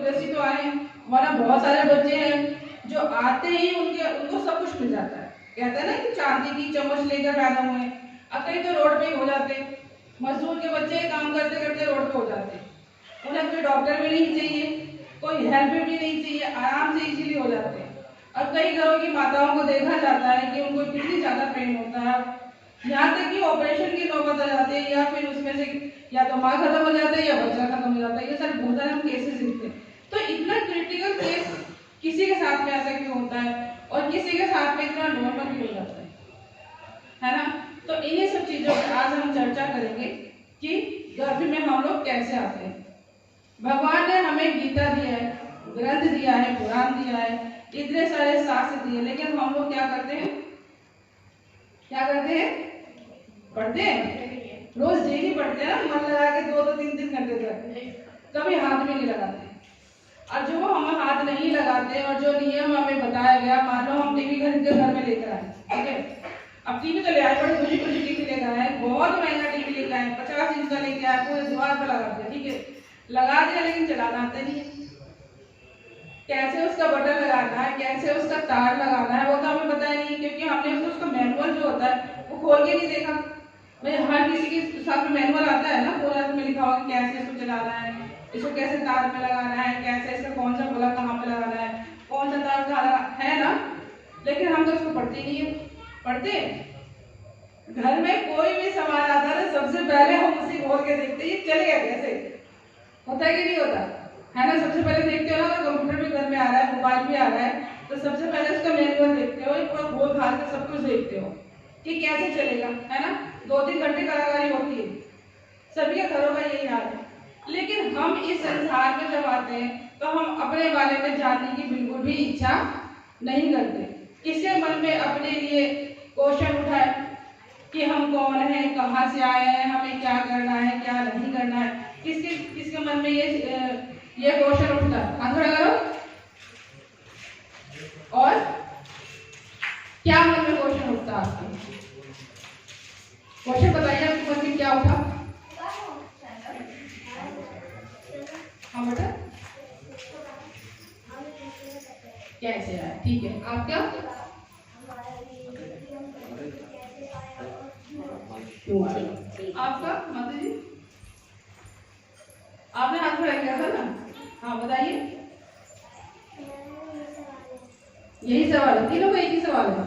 जैसी तो आए, हमारा बहुत सारे बच्चे हैं जो आते ही उनको सब कुछ मिल जाता है। कहते हैं ना कि चांदी की चम्मच लेकर पैदा हुए हैं। अब कई तो रोड पे ही हो जाते, मजदूर के बच्चे काम करते करते रोड पे हो जाते, उन्हें कोई डॉक्टर भी नहीं चाहिए, कोई हेल्प भी नहीं चाहिए, आराम से इजीली हो जाते हैं। और कई घरों की माताओं को देखा जाता है कि उनको कितनी ज्यादा पेन होता है, यहाँ तक कि ऑपरेशन की नौबत आ जाती है, या फिर उसमें से या तो माँ खत्म हो जाता है या बच्चा खत्म हो जाता है। ये सब बहुत सारे हम केसेस देखते हैं। तो इतना क्रिटिकल केस किसी के साथ में ऐसा क्यों होता है और किसी के साथ में इतना नॉर्मल क्यों हो जाता है ना। तो इन्हीं सब चीजों पर आज हम चर्चा करेंगे कि गर्भ में हम लोग कैसे आते हैं। भगवान ने हमें गीता दिया है, ग्रंथ दिया है, पुराण दिया है, इतने सारे शास्त्र दिए, लेकिन हम लोग क्या करते हैं, पढ़ते हैं, रोज डेली पढ़ते हैं ना, मन लगा के 2-3 घंटे तक, कभी हाथ में नहीं लगाते। और जो हम हाथ नहीं लगाते और जो नियम हमें बताया गया, मान लो हम टीवी खरीद के घर में लेकर आए, ठीक है, अब टीवी तो ले आए, बड़ी खुशी टीवी लेकर आए, बहुत महंगा टीवी लेकर आए, 50 इंच का लेके आए, पूरे दीवार पर लगा दिया, ठीक है, लगा दिया, लेकिन चलाना आता नहीं है। कैसे उसका बटन लगाना है, कैसे उसका तार लगाना है, वो तो हमें पता ही नहीं, क्योंकि हमने उसका मैनुअल जो होता है वो खोल के नहीं देखा। भाई हर किसी के साथ में मैनुअल आता है ना, पूरा में लिखा होगा कैसे इसको चलाना है, इसको कैसे तार पे लगाना है, कैसे इसका कौन सा प्लग कहाँ पे लगाना है, कौन सा तार कहाँ है ना, लेकिन हम तो उसको पढ़ते नहीं है। पढ़ते घर में कोई भी सामान आता है, सबसे पहले हम उसी खोल के देखते हैं चल गया कैसे, होता है कि नहीं होता है ना। सबसे पहले देखते हो ना, कंप्यूटर भी घर में आ रहा है, मोबाइल भी आ रहा है, तो सबसे पहले उसका मैनुअल देखते हो, पूरा खोल खाल के सब कुछ देखते हो कि कैसे चलेगा, है ना। 2-3 घंटे कलाकारी होती है, सभी के घरों का यही हाल है। लेकिन हम इस संसार में जब आते हैं तो हम अपने बारे में जानने की बिल्कुल भी इच्छा नहीं करते। किसके मन में अपने लिए क्वेश्चन उठाए कि हम कौन हैं, कहाँ से आए हैं, हमें क्या करना है, क्या नहीं करना है, किसके मन में ये क्वेश्चन उठता है? हाथ खड़ा करो। और क्या मन में क्वेश्चन उठता है आपके? क्वेश्चन बताइए, आपके मन में क्या उठा? हाँ बेटा, कैसे आया, ठीक है। आप क्या आपका माता जी, आपने हाथ खड़ा किया था ना, हाँ बताइए। यही सवाल है, तीनों का एक ही सवाल है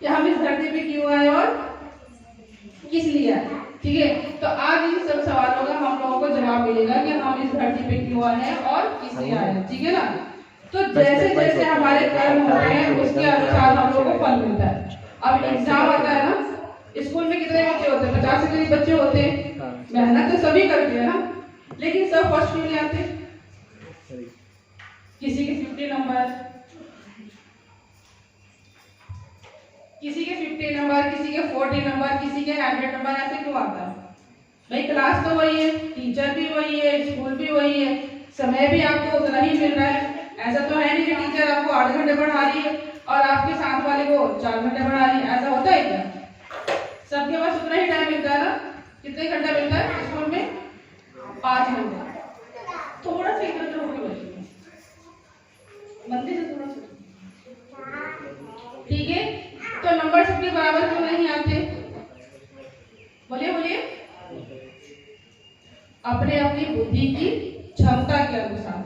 कि हम इस धरती पे क्यों आए और किस लिए आए, ठीक है। तो आज इन सब सवालों का हम लोगों को जवाब मिलेगा कि हम इस धरती पे क्यों आए हैं और किस लिए आए हैं, ठीक है ना। तो जैसे जैसे हमारे कर्म होते हैं उसके अनुसार हम लोगों को फल मिलता है। अब एग्जाम आता है ना, स्कूल में कितने बच्चे होते हैं? 50 से करीब बच्चे होते हैं, मेहनत तो सभी करते हैं ना, लेकिन सब फर्स्ट क्यों नहीं आते? किसी के 50 नंबर, किसी के 50 नंबर, किसी के 40 नंबर, किसी के 100 नंबर, ऐसे क्यों आता है? भाई क्लास तो वही है, टीचर भी वही है, स्कूल भी वही है, समय भी आपको उतना ही मिल रहा है। ऐसा तो है नहीं कि टीचर आपको 8 घंटे पढ़ा रही है और आपके साथ वाले को 4 घंटे पढ़ा रही है, ऐसा होता है क्या? सबके पास उतना ही टाइम मिलता है ना। कितने घंटा मिलता है स्कूल में? 5 घंटे। थोड़ा सा इधर उधर होकर बैठिए, मंदिर से थोड़ा सा, ठीक है। तो नंबर सबके बराबर क्यों नहीं आते? बोलिए बोलिए। अपने अपनी बुद्धि की क्षमता के अनुसार,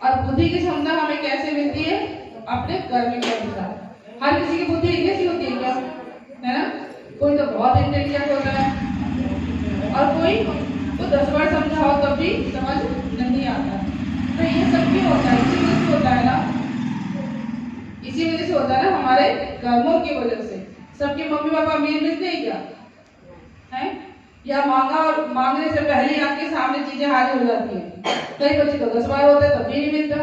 और बुद्धि की क्षमता हमें कैसे मिलती है? अपने कर्म के अनुसार। हर किसी की बुद्धि एक जैसी होती है क्या? है ना। कोई तो बहुत इंटेलिजेंट होता है और कोई तो 10 बार समझाओ तब भी समझ नहीं आता। तो ये सब क्यों होता है? इसी वजह से होता है ना, इसी वजह से होता है ना, हमारे कर्मों की वजह से। सबके मम्मी पापा अमीर मिलते हैं क्या? है या मांगने से पहले आपके सामने चीजें हाजिर हो जाती हैं? कई बच्चे तो 10 बार होते हैं तब भी नहीं मिलता,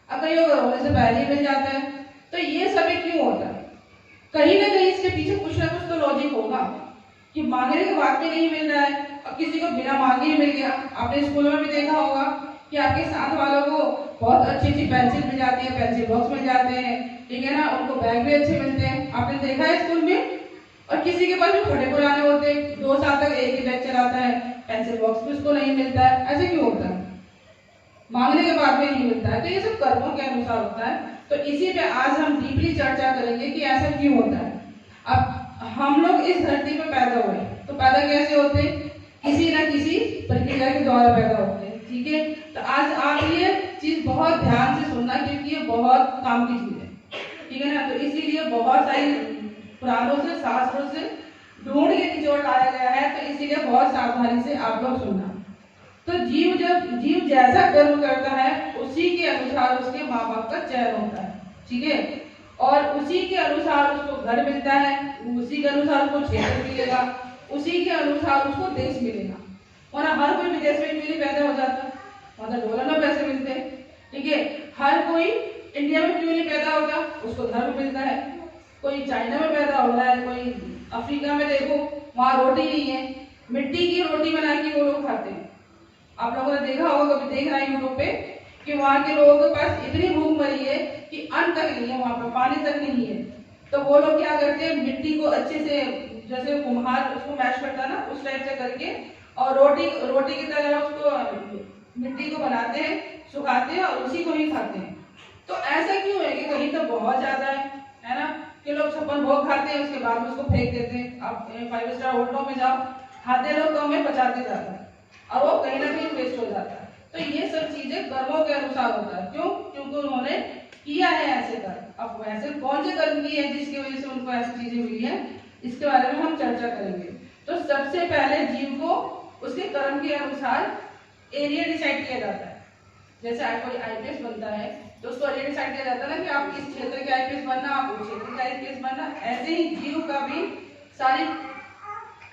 और कई होने से पहले ही मिल जाता है। तो ये सब क्यों होता है? कहीं ना कहीं इसके पीछे कुछ ना कुछ तो लॉजिक होगा कि मांगने के बाद भी नहीं मिल रहा है और किसी को बिना मांगे ही मिल गया। आपने स्कूलों में भी देखा होगा कि आपके साथ वालों को बहुत अच्छी अच्छी पेंसिल मिल जाती है, पेंसिल बॉक्स मिल जाते हैं, ठीक है ना, उनको बैग भी अच्छे मिलते हैं। आपने देखा है स्कूल में। और किसी के पास भी फटे पुराने होते हैं, 2 साल तक एक ही बैग चलाता है, पेंसिल बॉक्स भी उसको नहीं मिलता है। ऐसे क्यों होता है? मांगने के बाद भी नहीं मिलता है। तो ये सब कर्मों के अनुसार होता है। तो इसी पे आज हम डीपली चर्चा करेंगे कि ऐसा क्यों होता है। अब हम लोग इस धरती पे पैदा हुए, तो पैदा कैसे होते हैं? किसी ना किसी प्रक्रिया के द्वारा पैदा होते हैं, ठीक है। तो आज आप ये चीज बहुत ध्यान से सुनना, क्योंकि ये बहुत काम की चीज है, ठीक है ना। तो इसीलिए बहुत सारी पुराणों से, शास्त्रों से ढूंढ के निचोड़ लाया गया है, तो इसीलिए बहुत सावधानी से आप लोग सुनना। तो जीव जैसा कर्म करता है उसी के अनुसार उसके माँ बाप का चयन होता है, ठीक है। और उसी के अनुसार उसको घर मिलता है, उसी के अनुसार उसको क्षेत्र मिलेगा, उसी के अनुसार उसको देश मिलेगा। वरना हर कोई विदेश में क्यों नहीं पैदा हो जाता, मतलब डॉलर में पैसे मिलते हैं, ठीक है। हर कोई इंडिया में क्यों नहीं पैदा होता, उसको धर्म मिलता है। कोई चाइना में पैदा हो रहा है, कोई अफ्रीका में देखो वहाँ रोटी नहीं है, मिट्टी की रोटी बना के वो लोग खाते हैं। आप लोगों ने देखा होगा, कभी देख रहा है यूट्यूब पे, कि वहाँ के लोगों के पास इतनी भूख मरी है कि अन्न तक नहीं है, वहाँ पे पानी तक नहीं है। तो वो लोग क्या करते हैं, मिट्टी को अच्छे से, जैसे कुम्हार उसको मैश करता है ना, उस टाइप से करके, और रोटी की तरह उसको मिट्टी को बनाते हैं, सुखाते हैं और उसी को ही खाते हैं। तो ऐसा क्यों है कि कहीं तो बहुत ज्यादा है ना, कि लोग 56 भोग खाते हैं, उसके बाद उसको फेंक देते हैं। आप 5 स्टार होटलों में जाओ, खाते लोग तो हमें पचाते जाता है और वो कहीं ना कहीं वेस्ट हो जाता है। तो ये सब चीजें कर्मों के अनुसार होता है। क्यों? क्योंकि उन्होंने किया है ऐसे कर्म। अब वैसे कौन से कर्म किए हैं जिसकी वजह से उनको ऐसी चीजें मिली है, इसके बारे में हम चर्चा करेंगे। तो सबसे पहले जीव को उसके कर्म के अनुसार एरिया डिसाइड किया जाता है। जैसे कोई आईपीएस बनता है तो उसको एरिया डिसाइड किया जाता है ना, कि आप इस क्षेत्र के आईपीएस बनना, आप उस क्षेत्र के आईपीएस बनना। ऐसे ही जीव का भी सारी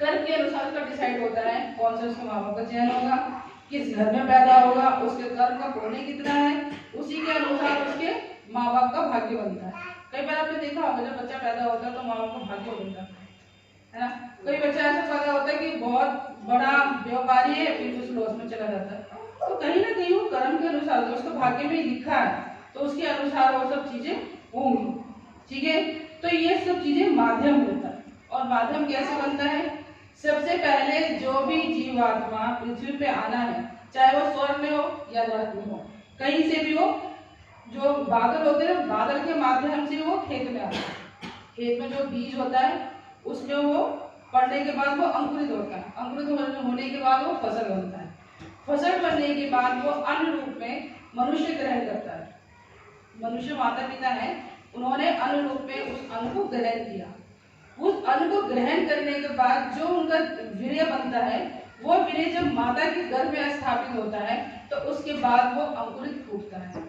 कर्म के अनुसार उसका डिसाइड होता है कौन सा उसके माँ बाप का चयन होगा, किस घर में पैदा होगा, उसके कर्म का पुण्य कितना है, उसी के अनुसार उसके माँ बाप का भाग्य बनता है। कई बार आपने देखा होगा, जब बच्चा पैदा होता है तो माँ बाप का भाग्य बनता है ना। कोई बच्चा ऐसा पैदा होता है कि बहुत बड़ा व्यापारी है, फिर उस लॉस में चला जाता है। तो कहीं ना कहीं वो कर्म के अनुसार, जो उसका भाग्य में लिखा है, तो उसके अनुसार वो सब चीजें होंगी, ठीक है। तो ये सब चीजें माध्यम होता है। और माध्यम कैसे बनता है? सबसे पहले जो भी जीवात्मा पृथ्वी पे आना है, चाहे वो स्वर्ग में हो या नरक में हो, कहीं से भी हो, जो बादल होते हैं, बादल के माध्यम से वो खेत में आता है। खेत में जो बीज होता है उसमें वो पड़ने के बाद वो अंकुरित होता है, अंकुरित होने के बाद वो फसल बनता है, फसल बनने के बाद वो अन्न रूप में मनुष्य ग्रहण करता है। मनुष्य माता पिता है, उन्होंने अन्न रूप में उस अन्न को ग्रहण किया। उस अन्न को ग्रहण करने के बाद जो उनका वीर्य बनता है, वो वीर्य जब माता के गर्भ में स्थापित होता है, तो उसके बाद वो अंकुरित फूटता है,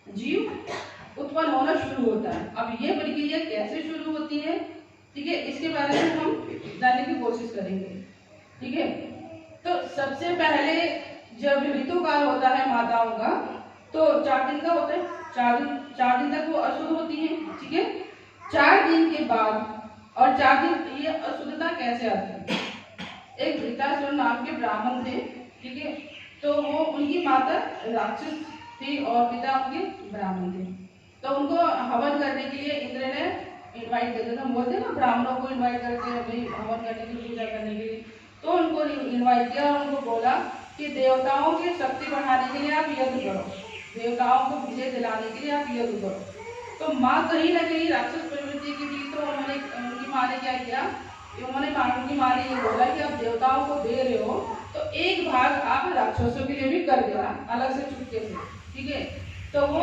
जीव उत्पन्न होना शुरू होता है। अब ये प्रक्रिया कैसे शुरू होती है, ठीक है, इसके बारे में हम जानने की कोशिश करेंगे, ठीक है। तो सबसे पहले जब ऋतुकाल होता है माताओं का, तो 4 दिन का होता है, 4 दिन तक वो अशुद्ध होती है, ठीक है। 4 दिन के बाद, और 4 दिन ये अशुद्धता कैसे आती है? एक वृत्तासुर नाम के ब्राह्मण थे, ठीक है। तो वो, उनकी माता राक्षस थी और पिता उनके ब्राह्मण थे। तो उनको हवन करने के लिए इंद्र ने इनवाइट करते थे। हम बोलते हैं ना, ब्राह्मणों को इनवाइट करते हैं भाई हवन करने के लिए, पूजा करने के लिए। तो उनको इनवाइट किया और उनको बोला कि देवताओं की शक्ति बढ़ाने के लिए आप यज्ञ करो, देवताओं को विजय दिलाने के लिए आप यज्ञ करो। तो माँ कहीं ना कहीं राक्षस प्रवृत्ति की थी, तो उनकी माँ ने क्या किया, उनकी माँ ने ये बोला कि आप देवताओं को दे रहे हो तो एक भाग आप राक्षसों के लिए भी कर देना, अलग से चुपके से, ठीक है। तो वो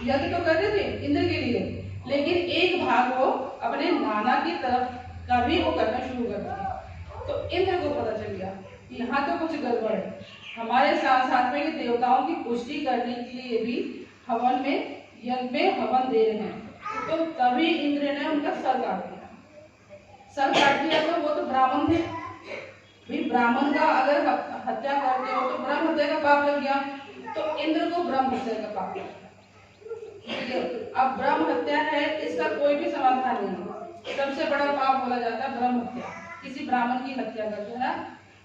यज्ञ तो कर रहे थे इंद्र के लिए, लेकिन एक भाग वो अपने नाना की तरफ का भी वो करना शुरू कर दिया। तो इंद्र को पता चल गया कि यहाँ तो कुछ गड़बड़ है, हमारे साथ साथ में देवताओं की पुष्टि करने के लिए भी हवन में, यज्ञ में हवन दे रहे हैं। तो तभी इंद्र ने उनका सर काट दिया। सर काट दिया तो वो तो ब्राह्मण थे, भी ब्राह्मण का अगर हत्या करते हो तो ब्रह्म हत्या का पाप लग गया, तो इंद्र को ब्रह्म हत्या का पाप लग गया। अब ब्रह्म हत्या है, इसका कोई भी समाधान नहीं है, सबसे बड़ा पाप बोला जाता है ब्रह्म हत्या। किसी ब्राह्मण की हत्या कर देना,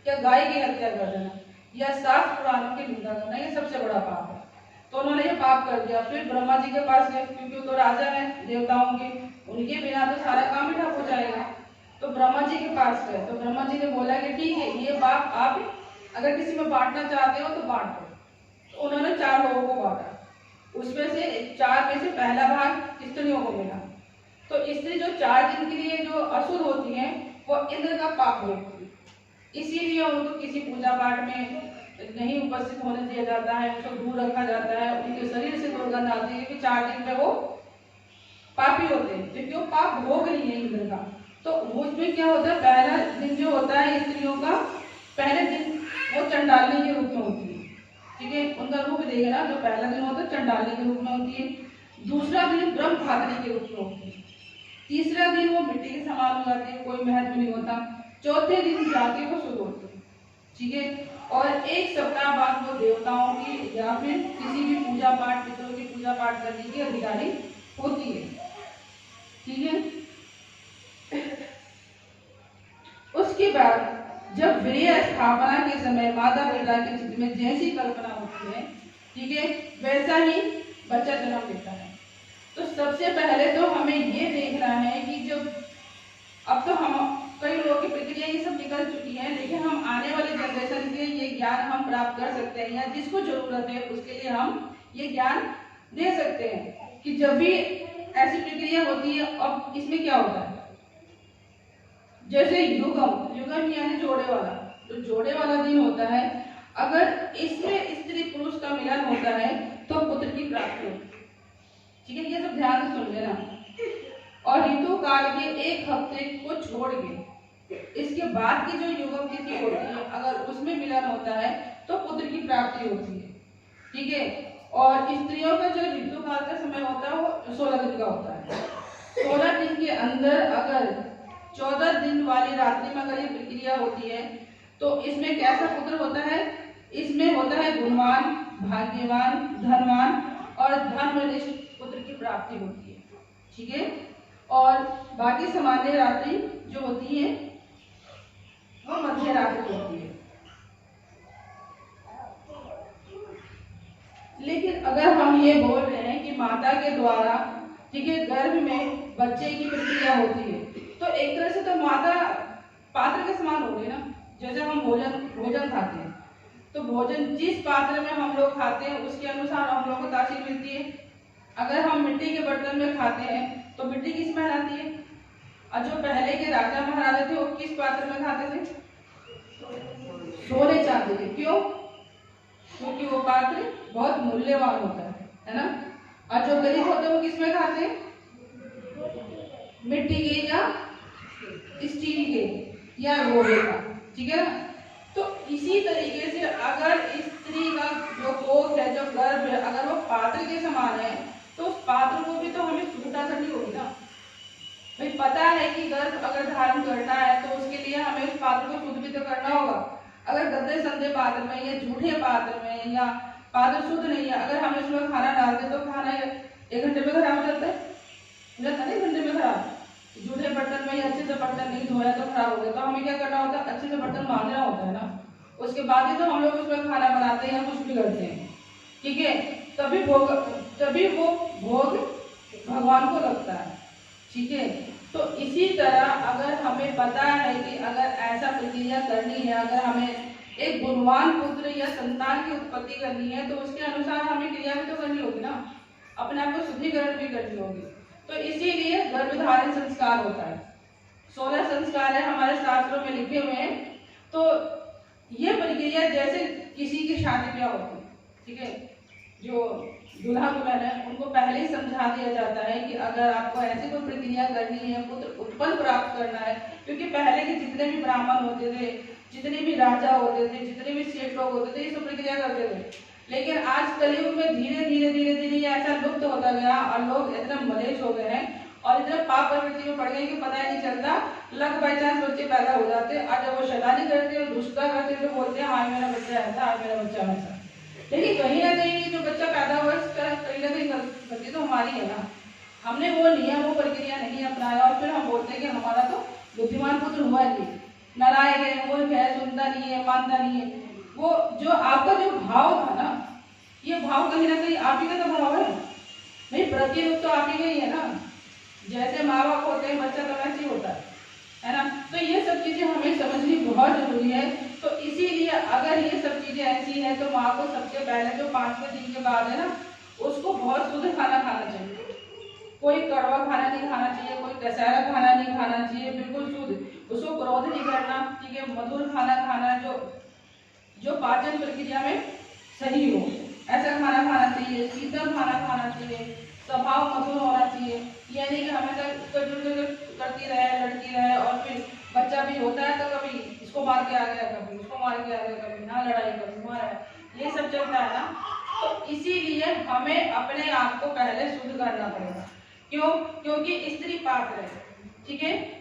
या गाय की हत्या कर देना, या शास्त्र पुराणों की निंदा करना, ये सबसे बड़ा पाप है। तो उन्होंने ये पाप कर दिया। फिर ब्रह्मा जी के पास गए, क्योंकि वो तो राजा है देवताओं के, उनके बिना तो सारा काम ही ठप हो जाएगा। तो ब्रह्मा जी के पास गए, तो ब्रह्मा जी ने बोला कि ठीक है, ये पाप आप अगर किसी में बांटना चाहते हो तो बांट दो। तो उन्होंने 4 लोगों को बांटा, उसमें से 4 में से पहला भाग स्त्रियों को मिला। तो स्त्री जो 4 दिन के लिए जो अशुद्ध होती है वो इंद्र का पाप भोगती है, इसीलिए उनको किसी पूजा पाठ में नहीं उपस्थित होने दिया जाता है, उनको दूर रखा जाता है, उनके शरीर से दुर्गंध आती है कि 4 दिन में वो पापी होते हैं, क्योंकि वो पाप भोग रही है इंद्र का। तो उसमें क्या होता है, पहला दिन जो होता है स्त्रियों का, पहले दिन वो चंडालनी के रूप में होती है, ठीक है, उनका रूप देखना, जो पहला दिन होता है चंडालनी के रूप में होती है, दूसरा दिन ब्रह्म धात्री के रूप में होती है, तीसरा दिन वो मिट्टी के समान हो जाती है, कोई महत्व नहीं होता, चौथे दिन जाके वो शुरू होती है, ठीक है। और 1 सप्ताह बाद वो देवताओं की या फिर किसी भी पूजा पाठ, पितरों की पूजा पाठ करने की अधिकारी होती है, ठीक है। उसके बाद जब वीर्य स्थापना के समय माता पिता के चित्त में जैसी कल्पना होती है, ठीक है, वैसा ही बच्चा जन्म लेता है। तो सबसे पहले तो हमें ये देखना है कि जब अब तो हम कई लोगों की प्रक्रिया ये सब निकल चुकी है, लेकिन हम आने वाले जनरेशन के ये ज्ञान हम प्राप्त कर सकते हैं, या जिसको जरूरत है उसके लिए हम ये ज्ञान दे सकते हैं कि जब भी ऐसी प्रक्रिया होती है, अब इसमें क्या होता है, जैसे युगम, युगम यानी जोड़े वाला, जो जोड़े वाला दिन होता है, अगर इसमें स्त्री पुरुष का मिलन होता है तो पुत्र की प्राप्ति होती है, ठीक है, ये सब ध्यान से सुन लेना। और ऋतु काल के 1 हफ्ते को छोड़ के इसके बाद की जो युगम तिथि होती है, अगर उसमें मिलन होता है तो पुत्र की प्राप्ति होती है, ठीक है। और स्त्रियों का जो ऋतु काल का समय होता है वो 16 दिन का होता है। 16 दिन के अंदर अगर 14 दिन वाली रात्रि में अगर ये प्रक्रिया होती है तो इसमें कैसा पुत्र होता है, इसमें होता है गुणवान, भाग्यवान, धनवान और धर्मनिष्ठ पुत्र की प्राप्ति होती है, ठीक है। और बाकी सामान्य रात्रि जो होती है वो मध्य रात्रि होती है। लेकिन अगर हम ये बोल रहे हैं कि माता के द्वारा, ठीक है, गर्भ में बच्चे की प्रक्रिया होती है, तो एक तरह से तो माता पात्र के समान हो गई ना। जैसे हम भोजन खाते हैं, तो भोजन जिस पात्र में हम लोग खाते हैं उसके अनुसार हम लोग को तासीर मिलती है। अगर हम मिट्टी के बर्तन में खाते हैं तो मिट्टी की स्मेल आती है, और जो पहले के राजा महाराजा थे वो किस पात्र में खाते थे, सोने चांदी के। क्यों? क्योंकि वो पात्र बहुत मूल्यवान होता है ना। और जो गरीब होते हैं वो किस में खाते हैं, मिट्टी के या स्टील के या लोहे का, ठीक है ना। तो इसी तरीके से अगर स्त्री का जो कोख है, जो गर्भ है, अगर वो पात्र के समान है तो उस पात्र को भी तो हमें शुद्धता करनी होगी ना। भाई पता है कि गर्भ अगर धारण करना है तो उसके लिए हमें उस पात्र को शुद्ध भी तो करना होगा। अगर गंदे संदे पात्र में या झूठे पात्र में या पात्र शुद्ध नहीं है, अगर हम इसमें खाना डालते तो खाना 1 घंटे में खराब हो जाता है, नहीं 1 घंटे में खराब। झूठे बर्तन में अच्छे से बर्तन नहीं धोया तो खराब हो गया, तो हमें क्या करना होता है, अच्छे से बर्तन मांजना होता है ना। उसके बाद ही तो हम लोग उसमें खाना बनाते हैं या कुछ भी करते हैं, ठीक है। तभी वो भोग भगवान को लगता है, ठीक है। तो इसी तरह अगर हमें पता है कि अगर ऐसा प्रक्रिया करनी है, अगर हमें एक गुणवान पुत्र या संतान की उत्पत्ति करनी है तो उसके अनुसार हमें क्रिया भी तो करनी होगी ना, अपने आप को शुद्धिकरण भी करनी होगी। तो इसीलिए गर्भधारण संस्कार होता है। 16 संस्कार है हमारे शास्त्रों में लिखे हुए हैं। तो ये प्रक्रिया जैसे किसी की शादी ब्याह होती है, ठीक है, जो दूल्हा दुल्हन है उनको पहले ही समझा दिया जाता है कि अगर आपको ऐसी कोई प्रक्रिया करनी है, पुत्र उत्पन्न प्राप्त करना है, क्योंकि पहले के जितने भी ब्राह्मण होते थे, जितने भी राजा होते थे, जितने भी सेठ लोग होते थे, ये सब प्रक्रिया करते थे। लेकिन आज कलयुग में धीरे धीरे ये ऐसा लुप्त होता गया और लोग इतने मलेच्छ हो गए हैं और इतने पाप प्रवृत्ति में पड़ गए कि पता ही नहीं चलता, लग बाई चांस बच्चे पैदा हो जाते हैं। और जब वो शैतानी करते हैं, दुष्टता करते हैं, तो बोलते हैं हाँ मेरा बच्चा ऐसा, हाँ मेरा बच्चा वैसा। लेकिन कहीं ना कहीं जो बच्चा पैदा हुआ इसका कहीं ना कहीं गलती तो हमारी है ना। हमने वो नियम, वो प्रक्रिया नहीं अपनाया और फिर हम बोलते हैं कि हमारा तो बुद्धिमान पुत्र हुआ नहीं, नालायक है, मूर्ख है, सुनता नहीं है, मानता नहीं है। वो जो आपका जो भाव था ना, ये भाव कहीं ना कहीं आप ही का तो भाव है नहीं, प्रतिरूप तो आप ही का ही है ना। जैसे माँ बाप होते हैं बच्चा तो वैसे ही होता है, है ना। तो ये सब चीजें हमें समझनी बहुत जरूरी है। तो इसीलिए अगर ये सब चीजें ऐसी हैं तो माँ को सबसे पहले जो 5वें दिन के बाद है ना, उसको बहुत शुद्ध खाना खाना चाहिए। कोई कड़वा खाना नहीं खाना चाहिए, कोई कसारा खाना नहीं खाना चाहिए, बिल्कुल शुद्ध। उसको क्रोध नहीं करना, ठीक है। मधुर खाना खाना जो पाचन प्रक्रिया में सही हो, ऐसा खाना खाना चाहिए। शीतल खाना खाना चाहिए, स्वभाव मधुर होना चाहिए। ये नहीं कि हमेशा करती रहे, लड़ती रहे, और फिर बच्चा भी होता है तो कभी इसको मार के आ गया, कभी उसको मार के आ गया, कभी यहाँ लड़ाई, कभी वहाँ लड़ाई, ये सब चलता है ना। तो इसीलिए हमें अपने आप को पहले शुद्ध करना पड़ेगा। क्यों? क्योंकि स्त्री पात्र है, ठीक है।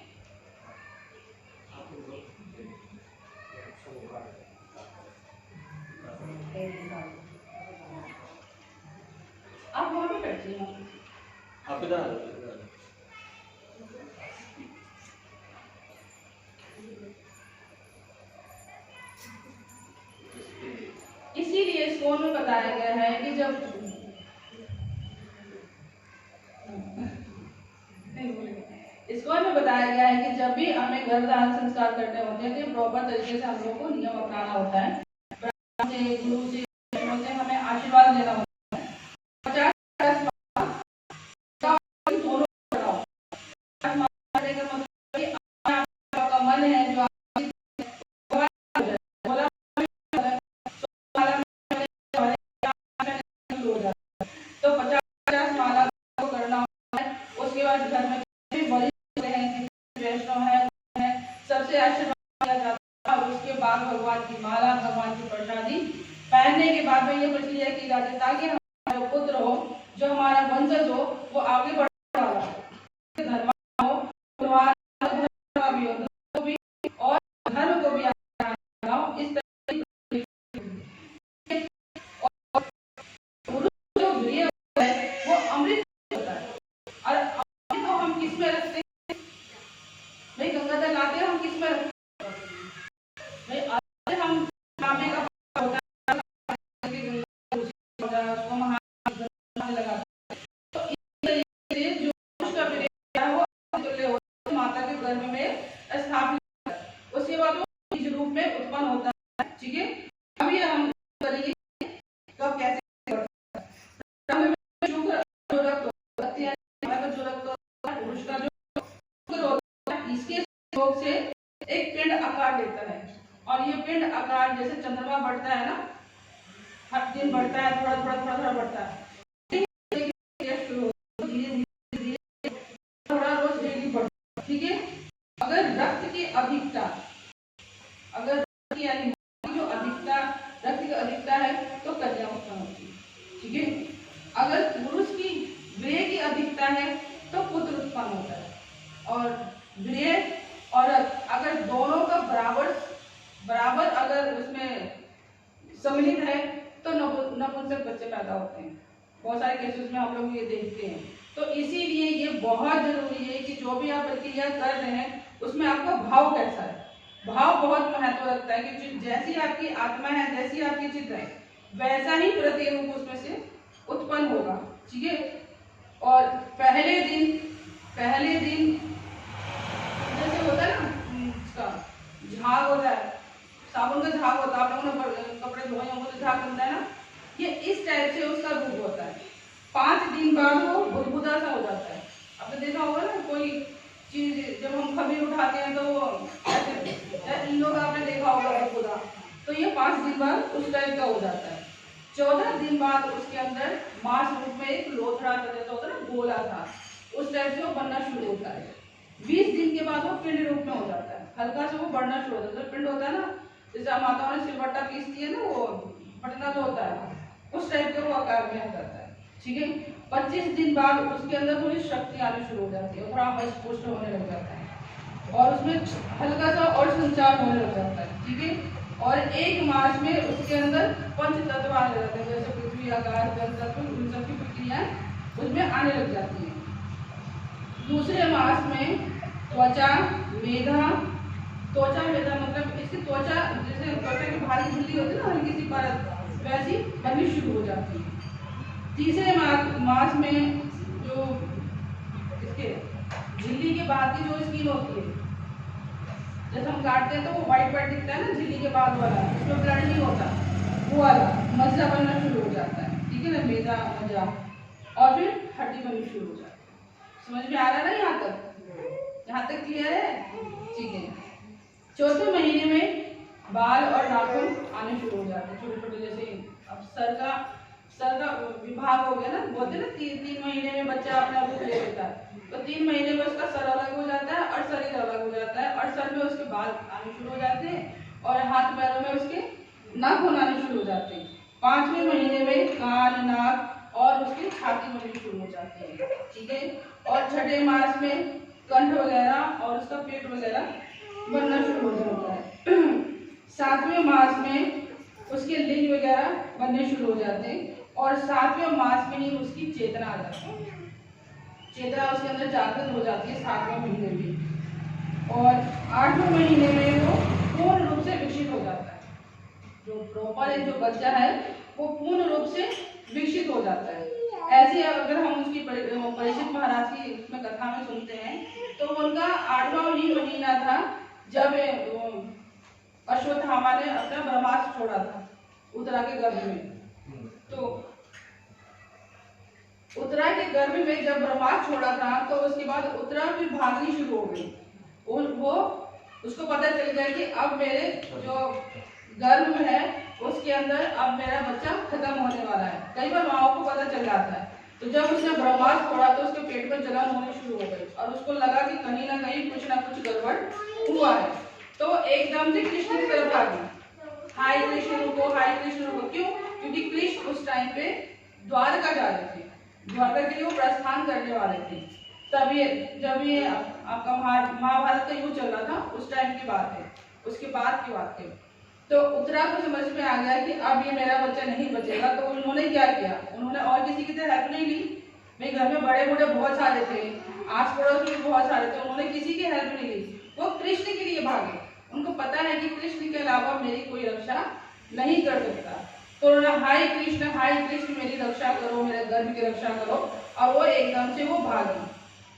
आप वहां पे बैठिए, आप इधर। इसीलिए स्कूल में बताया गया है कि जब स्कूल में बताया गया है कि जब भी हमें गर्भधारण संस्कार करने होते हैं तो प्रॉपर तरीके से हम लोगों को नियम अपनाना होता है। गुरु से हमें आशीर्वाद देना होता है। भगवान की माला, भगवान की प्रसादी पहनने के बाद में ये प्रक्रिया की जाती है ताकि हमारा पुत्र हो, जो हमारा वंशज हो, वो आगे बढ़ने वाला धर्म हो, भी हो, तो भी और धर्म को भी आगे इस जो गृह है वो अमृत होता है। और अमृत को हम किस में रखते हैं भाई? गंगा जल लाते हैं, हम किस में रखते हैं भाई? हम कामे का होता है, उसको महान लगाते हैं। तो इस तरीके से जो उसका विवेक है वो माता के गर्भ में स्थापित, उसके बाद वो बीज रूप में उत्पन्न होता है, ठीक है। अभी हम करेंगे कब कैसे से एक पिंड आकार लेता है। और ये पिंड आकार जैसे चंद्रमा बढ़ता है ना, हर दिन बढ़ता है, थोड़ा थोड़ा थोड़ा थोड़ा बढ़ता है, थोड़ा रोज डेली बढ़ता है, ठीक है। अगर रक्त की अधिकता, अगर यानी जो अधिकता, रक्त की अधिकता है तो कन्या उत्पन्न होती है, ठीक है। अगर पुरुष की वीर्य की अधिकता है तो पुत्र उत्पन्न होता है। और वीर्य और अगर दोनों का बराबर अगर उसमें सम्मिलित है तो नपुंसक बच्चे पैदा होते हैं। बहुत सारे केसेस में हम लोग ये देखते हैं। तो इसीलिए ये बहुत जरूरी है कि जो भी आप प्रक्रिया कर रहे हैं उसमें आपका भाव कैसा है। भाव बहुत महत्व रखता है कि जैसी आपकी आत्मा है, जैसी आपकी चित्त है, वैसा ही प्रतिरूप उसमें से उत्पन्न होगा, ठीक है। और पहले दिन जैसे होता है ना, उसका झाग होता है, साबुन का झाग होता है, आप लोगों ने कपड़े धोए होंगे तो झाग बनता है ना, ये इस टाइप से उसका रूप होता है। 5 दिन बाद वो बुदबुदा सा हो जाता है। आपने देखा होगा ना, कोई चीज जब हम खमीर उठाते हैं तो वो ऐसे इन लोग आपने देखा होगा बुदबुदा, तो ये 5 दिन बाद उस टाइप का हो जाता है। 14 दिन बाद उसके अंदर मांस रूप में एक लोथड़ा जैसा होता है ना, गोला था, उस टाइप से वो बनना शुरू होता है। 20 दिन के बाद वो पिंड रूप में हो जाता है, हल्का से वो बढ़ना शुरू होता है। तो पिंड होता है ना, जैसे माताओं ने सिलबट्टा पीसती है ना, वो पटना जो होता है उस टाइप का वो आकार में आ जाता है, ठीक है। 25 दिन बाद उसके अंदर थोड़ी शक्ति आनी शुरू हो जाती है, थोड़ा हष्ट पुष्ट होने लग जाता है और उसमें हल्का सा और संचार होने लग जाता है, ठीक है। और 1 मास में उसके अंदर पंच तत्व आने लग जाते हैं, जैसे पृथ्वी, आकाश, जल तत्व, उन सब की प्रक्रियाएं उसमें आने लग जाती है। दूसरे मास में त्वचा मेधा, त्वचा मेधा मतलब इसकी त्वचा, जैसे त्वचा की भारी झिल्ली होती है ना, हल्की सी परत, वैसी बननी शुरू हो जाती है। तीसरे मास में जो इसके झिल्ली के बाद की जो स्किन होती है जैसे हम काटते हैं तो वो व्हाइट व्हाइट दिखता है ना, झिल्ली के बाद वाला, उसमें ब्लड नहीं होता, वो वाला मज्जा बनना शुरू हो जाता है, ठीक है ना, मैदा मज्जा, और फिर हड्डी बननी शुरू हो जाती है। समझ में आ रहा है ना यहाँ तक? यहाँ तक क्लियर है? ठीक है। चौथे महीने में बाल और नाखून आने शुरू हो जाते हैं छोटे छोटे, जैसे अब सर का विभाग हो गया ना, बोलते हैं ना 3 महीने में बच्चा अपना रूप ले लेता है, तो 3 महीने में उसका सर अलग हो जाता है और शरीर अलग हो जाता है, और सर में उसके बाल आने शुरू हो जाते हैं और हाथ पैरों में उसके नाखून आने शुरू हो जाते हैं। 5वें महीने में कान, नाक और उसकी छाती बननी शुरू हो जाती है, ठीक है। और 6ठे मास में कंठ वगैरह और उसका पेट वगैरह बनना शुरू हो जाता है। 7वें मास में उसके लिंग वगैरह बनने शुरू हो जाते हैं, और 7वें मास में ही उसकी चेतना आ जाती है, चेतना उसके अंदर जागृत हो जाती है 7वें महीने में। और 8वें महीने में वो पूर्ण रूप से विकसित हो जाता है, जो प्रॉपर एक जो बच्चा है वो पूर्ण रूप से विकसित हो जाता है। ऐसे अगर हम उसकी परीक्षित महाराज की उसमें कथा में सुनते हैं तो उनका 8वां ही महीना था जब अश्वत्थामा ने अपना ब्रह्मास्त्र छोड़ा था उत्तरा के गर्भ में। तो उत्तरा के गर्भ में जब ब्रह्मास्त्र छोड़ा था तो उसके बाद उत्तरा फिर भागनी शुरू हो गई। वो उसको पता चल गया कि अब मेरे जो गर्भ में है उसके अंदर अब मेरा बच्चा खत्म होने वाला है। कई बार माओ को पता चल जाता है। तो जब उसने ब्रह्मास्त्र छोड़ा तो उसके पेट में जलन होनी शुरू हो गई और उसको लगा कि कहीं ना कुछ गड़बड़ हुआ है। तो एकदम से कृष्ण की तरफ आ गई, हाय कृष्ण रुको, हाय कृष्ण रुको। क्यों? क्योंकि कृष्ण उस टाइम पे द्वारका जा रहे थे, द्वारका के लिए वो प्रस्थान करने वाले थे। तब ये जब ये आपका महाभारत का युद्ध चल रहा था उस टाइम की बात है, उसके बाद की बात है। तो उत्तरा को समझ में आ गया कि अब ये मेरा बच्चा नहीं बचेगा। तो उन्होंने क्या किया, उन्होंने और किसी की तो हेल्प नहीं ली। मेरे घर में बड़े बूढ़े बहुत सारे थे, आस पड़ोस में बहुत सारे थे, उन्होंने किसी की हेल्प नहीं ली। वो कृष्ण के लिए भागे। उनको पता है कि कृष्ण के अलावा मेरी कोई रक्षा नहीं कर सकता। तो उन्होंने हाय कृष्ण मेरी रक्षा करो, मेरे गर्भ की रक्षा करो। और वो एकदम से वो भागे।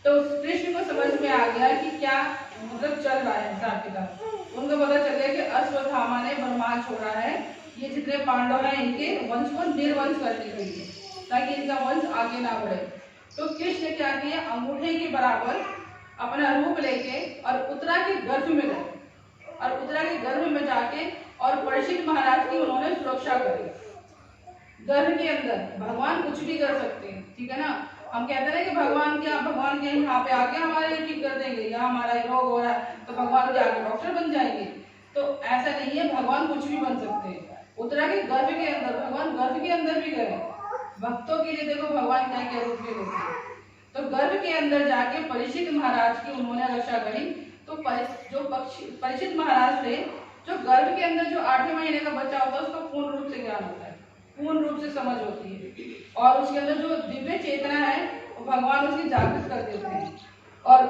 तो कृष्ण को समझ में आ गया कि क्या मतलब चल रहा है हिसाब किताब। उनको पता चल गया कि अश्वत्थामा ने ब्रह्मास्त्र छोड़ा है, ये जितने पांडव हैं इनके वंश को निर्वंश करने के लिए, ताकि इनका वंश आगे ना बढ़े। तो कृष्ण ने क्या किया, अंगूठे के बराबर अपना रूप लेके और उत्तरा के गर्भ में गए, और उत्तरा के गर्भ में जाके और परीक्षित महाराज की उन्होंने सुरक्षा करी। गर्भ के अंदर भगवान कुछ भी कर सकते हैं, ठीक है ना। हम कहते हैं कि भगवान के यहाँ पे आके हमारे ठीक कर देंगे, या हमारा रोग हो रहा है तो भगवान के आगे डॉक्टर बन जाएंगे। तो ऐसा नहीं है, भगवान कुछ भी बन सकते हैं। उत्तरा के गर्भ के अंदर, भगवान गर्भ के अंदर भी गए। भक्तों के लिए देखो भगवान क्या क्या रूप में लेते हैं। तो गर्भ के अंदर जाके परीक्षित महाराज की उन्होंने रक्षा करी। तो जो परीक्षित महाराज थे, जो गर्भ के अंदर जो 8वें महीने का बच्चा होता है उसको पूर्ण रूप से ज्ञान होता है, पूर्ण रूप से समझ होती है, और उसके अंदर जो दिव्य चेतना है वो भगवान उसकी जागृत कर देते हैं। और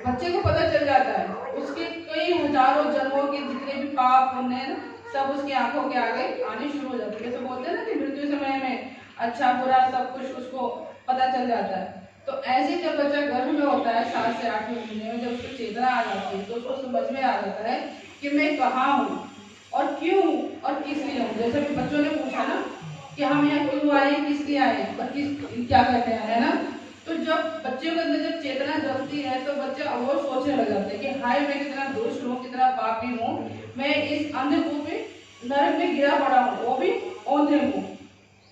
बच्चे को पता चल जाता है उसके कई हजारों जन्मों के जितने भी पाप पुण्य सब उसकी आंखों के आगे आने शुरू हो जाते हैं। जैसे बोलते हैं ना कि मृत्यु समय में अच्छा बुरा सब कुछ उसको पता चल जाता है। तो ऐसे जब बच्चा गर्भ में होता है 7 से 8वें महीने में, जब उसको चेतना आ जाती है तो उसको समझ में आ जाता है कि मैं कहाँ हूँ और क्यों हूँ और किस लिए हूँ। जैसे भी बच्चों ने पूछा ना कि हम यहाँ क्यों आए, किस लिए आए और क्या करते हैं, है ना। तो जब बच्चों के अंदर जब चेतना जगती है तो बच्चे वो सोचने लग जाते हैं कि हाय मैं कितना दुष्ट हूँ, कितना पापी हूँ, मैं इस अंधकूपी नरक में गिरा पड़ा हूँ, वो भी औंधे हूँ,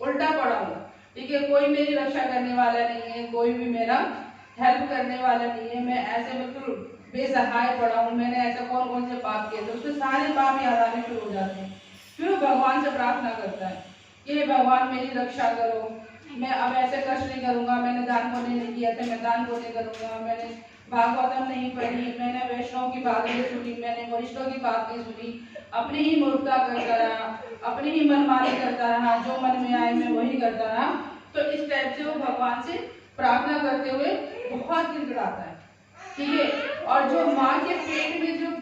उल्टा पड़ा हूँ, ठीक है। कोई मेरी रक्षा करने वाला नहीं है, कोई भी मेरा हेल्प करने वाला नहीं है, मैं ऐसे बिल्कुल बेसहाय पड़ा हूँ, मैंने ऐसा कौन कौन से पाप किए। तो उसके सारे पाप याद आने शुरू हो जाते हैं। फिर वो भगवान से प्रार्थना करता है कि भगवान मेरी रक्षा करो, मैं अब ऐसे कष्ट नहीं करूंगा, मैंने दान पुण्य नहीं किया था, मैं दान पुण्य करूंगा, मैंने भागवतम नहीं पढ़ी, मैंने वैष्णव की बात नहीं सुनी, मैंने वरिष्ठों की बात नहीं सुनी, अपनी ही मूर्खता करता रहा, अपनी ही मनमानी करता रहा, जो मन में आए मैं वही करता रहा। तो इस टाइप से वो भगवान से प्रार्थना करते हुए बहुत गिड़गिड़ाता है, ठीक है। और जो माँ के पेट में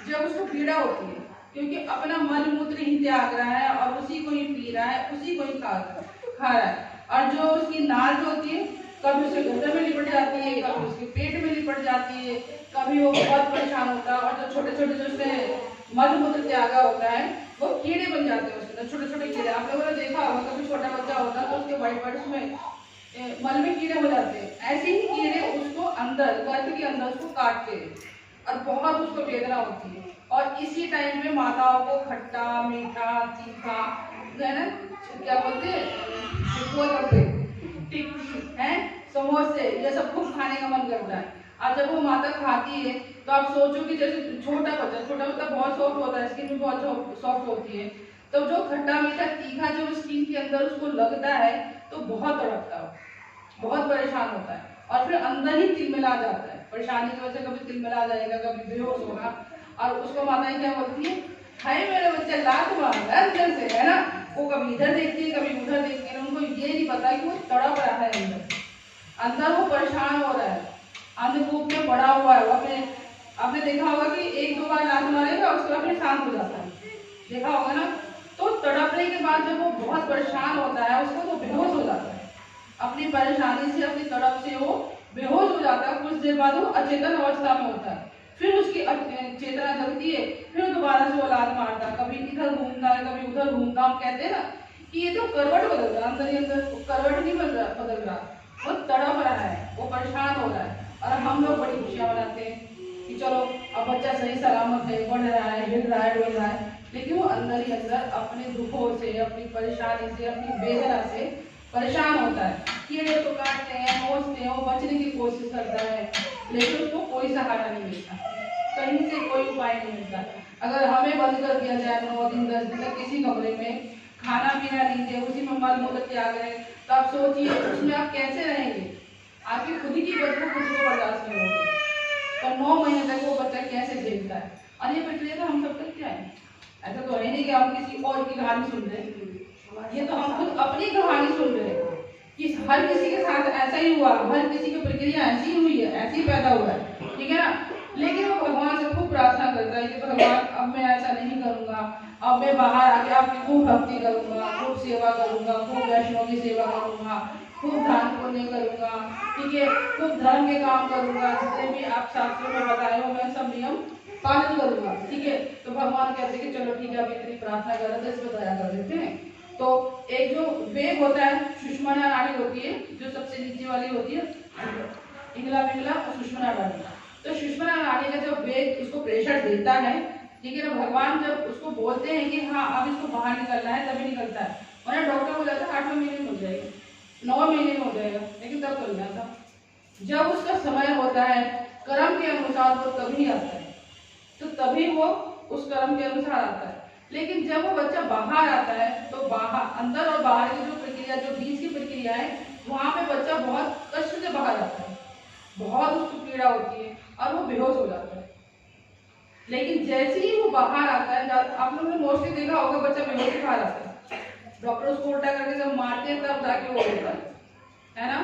जब उसको पीड़ा होती है, क्योंकि अपना मल मूत्र ही त्याग रहा है और उसी को ही पी रहा है, उसी को ही खा रहा है। और जो उसकी नाल जो होती है कभी उसके गर्दन में लिपट जाती है, कभी उसके पेट में लिपट जाती है, कभी वो बहुत परेशान होता है। और जो छोटे छोटे जो उसमें मल मूत्र त्यागा होता है वो कीड़े बन जाते हैं उसके अंदर, छोटे छोटे कीड़े। आप लोगों ने देखा होगा, कभी छोटा बच्चा होता है तो उसके वाइट वाइट में मल में कीड़े हो जाते हैं। ऐसे ही कीड़े उसको अंदर गर्भ के अंदर उसको काटते हैं और बहुत उसको वेदना होती है। और इसी टाइम पे माताओं को खट्टा मीठा तीखा है ना, क्या बोलते हैं, गोलगप्पे, टिक्की है, समोसे, ये सब कुछ खाने का मन करता है। और जब वो माता खाती है तो आप सोचो कि जैसे छोटा बच्चा बहुत सॉफ्ट होता है, स्किन भी बहुत सॉफ्ट होती है, तो जो खट्टा मीठा तीखा जो स्किन के अंदर उसको लगता है तो बहुत तड़पता है, बहुत परेशान होता है और फिर अंदर ही तिलमिला जाता है। परेशानी की वजह से कभी तिलमिला जाएगा, कभी बेहोश होगा। और उसको माताएं क्या बोलती है, हाय मेरे बच्चे लात मार रहा है अंदर से, है ना। वो कभी इधर देखती है कभी उधर देखती है, उनको ये नहीं पता कि वो तड़प रहा है अंदर वो परेशान हो रहा है, अंधकूप में पड़ा हुआ है। आपने देखा होगा कि एक दो बार लात मारेगा उसके बाद फिर शांत हो जाता है, देखा होगा ना। तो तड़पने के बाद जब वो बहुत परेशान होता है उसको तो बेहोश हो जाता है, अपनी परेशानी से अपनी तड़प से वो बेहोश हो जाता है। कुछ देर बाद वो अचेतन अवस्था में होता है, फिर उसकी चेतना जगती है, फिर दोबारा से वो लात मारता है, कभी इधर घूमता है कभी उधर घूमता। हम कहते हैं ना कि ये तो करवट बदल रहा है, अंदर ही अंदर करवट नहीं बदल रहा, वो तड़प रहा है, वो परेशान हो रहा है। और हम लोग बड़ी खुशियां मनाते हैं कि चलो अब बच्चा सही सलामत है, बढ़ रहा है, हिल रहा है, डोल रहा है, लेकिन वो अंदर ही अंदर अपने दुखों से, अपनी परेशानी से, अपनी वेदना से परेशान होता है। कीड़े तो काटते हैं, नोचते हैं, वो बचने की कोशिश करता है, लेकिन उसको कोई सहारा नहीं मिलता, कहीं से कोई उपाय नहीं मिलता। अगर हमें बंद कर दिया जाए 9 दिन 10 दिन तक किसी कमरे में, खाना पीना नहीं दे, उसी में मल मूत्र त्याग रहे, तो आप सोचिए उसमें आप कैसे रहेंगे, आपकी खुद की बदबू खुद को बर्दाश्त नहीं होगी। तो 9 महीने तक वो बच्चा कैसे झेलता है। और ये प्रक्रिया तो हम सब तक क्या है, ऐसा तो है नहीं कि हम किसी और की कहानी सुन रहे हैं, ये तो हम खुद अपनी कहानी सुन रहे हैं कि हर किसी के साथ ऐसा ही हुआ, हर किसी की प्रक्रिया ऐसी हुई है, ऐसी पैदा हुआ है, ठीक है ना। लेकिन वो भगवान से खूब प्रार्थना करता है कि भगवान अब मैं ऐसा नहीं करूंगा, अब मैं बाहर आके आपकी खूब भक्ति करूंगा, खूब सेवा करूंगा, खूब वैष्णव की सेवा करूंगा, खूब दान पुण्य करूंगा, ठीक है, खूब धर्म के काम करूंगा, जितने भी आप शास्त्रों में बताए हो मैं सब नियम पालन करूंगा, ठीक है। तो भगवान कहते हैं कि चलो ठीक है, अब इतनी प्रार्थना कर रहे थे, इसमें दया कर देते हैं। तो एक जो वेग होता है, सुषुम्ना नाड़ी होती है जो सबसे नीचे वाली होती है, इंगला पिंगला और सुषुम्ना नाड़ी। तो सुषुम्ना नाड़ी का जब वेग उसको प्रेशर देता है, ठीक है ना, भगवान जब उसको बोलते हैं कि हाँ अब इसको बाहर निकलना है, तभी निकलता है। और डॉक्टर बोला था 8वें महीने में हो जाएगा, 9 महीने में हो जाएगा, लेकिन तब कर था। जब उसका समय होता है कर्म के अनुसार वो तभी आता है, तो तभी वो उस कर्म के अनुसार आता है। लेकिन जब वो बच्चा बाहर आता है तो बाहर, अंदर और बाहर की जो प्रक्रिया, जो बीच की प्रक्रिया है, वहां पे बच्चा बहुत कष्ट से बाहर आता है, बहुत उसको पीड़ा होती है और वो बेहोश हो जाता है। लेकिन जैसे ही वो बाहर आता है, आप लोगों ने मोस्टली देखा होगा बच्चा बेहोश ही बाहर आता है, डॉक्टर उसको उल्टा करके जब मारते हैं तब जाके वो होता है ना।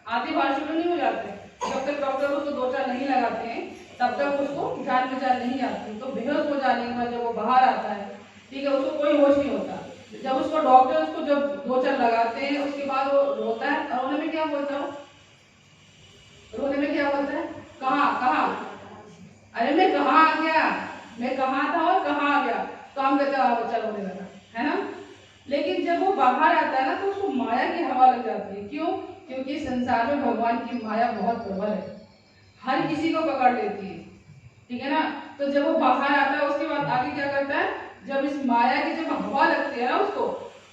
आधी बार शुरू नहीं हो जाते, जब तक डॉक्टर उसको 2-4 नहीं लगाते हैं तब तक उसको जान पहचान नहीं आती। तो बेहोश हो जाने के बाद जब वो बाहर आता है, ठीक है, उसको कोई होश नहीं होता। जब उसको डॉक्टर उसको जब 2-4 लगाते हैं उसके बाद वो रोता है, और रोने में क्या बोलता है, रोने में क्या बोलता है, कहाँ, अरे मैं कहाँ आ गया, मैं कहाँ था और कहाँ आ गया। तो हम कहते हैं बच्चा रोने लगा, है ना। लेकिन जब वो बाहर आता है ना तो उसको माया की हवा लग जाती है। क्यों? क्योंकि संसार में भगवान की माया बहुत प्रबल है, हर किसी को पकड़ लेती है, ठीक है ना। तो जब वो बाहर आता है उसके बाद आगे क्या करता है, जब इस माया की जब हवा लगती है ना उसको,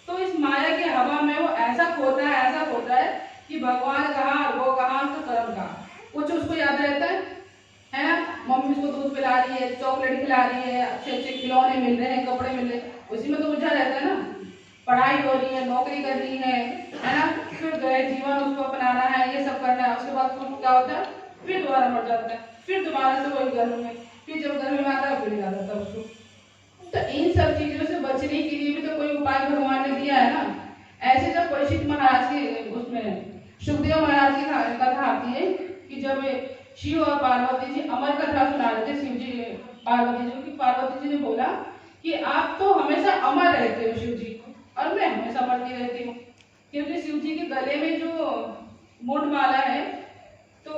तो इस माया की हवा में वो ऐसा खोता है कि भगवान कहाँ, वो कहाँ, उसका कर्म कहाँ, कुछ उसको याद रहता है ना। मम्मी उसको दूध पिला रही है, चॉकलेट खिला रही है, अच्छे अच्छे खिलौने मिल रहे हैं, कपड़े मिल रहे हैं, उसी में तो उलझा रहता है ना। पढ़ाई हो रही है, नौकरी करनी है ना, फिर जीवन उसको अपनाना है, ये सब करना है। उसके बाद क्या होता है, फिर दोबारा मर जाता है, फिर दोबारा से वही घर में, फिर जब घर में आता है फिर याद आता है उसको। तो इन सब चीजों से बचने के लिए भी तो कोई उपाय भगवान ने दिया है ना। ऐसे जब परीक्षित महाराज के उसमें सुखदेव महाराज की कथा आती है कि जब शिव और पार्वती जी अमर कथा सुना रहे थे, शिव जी पार्वती जी की, पार्वती जी ने बोला कि आप तो हमेशा अमर रहते हो शिव जी, और मैं हमेशा मरती रहती हूँ। क्योंकि शिव जी के गले में जो मुंड माला है। तो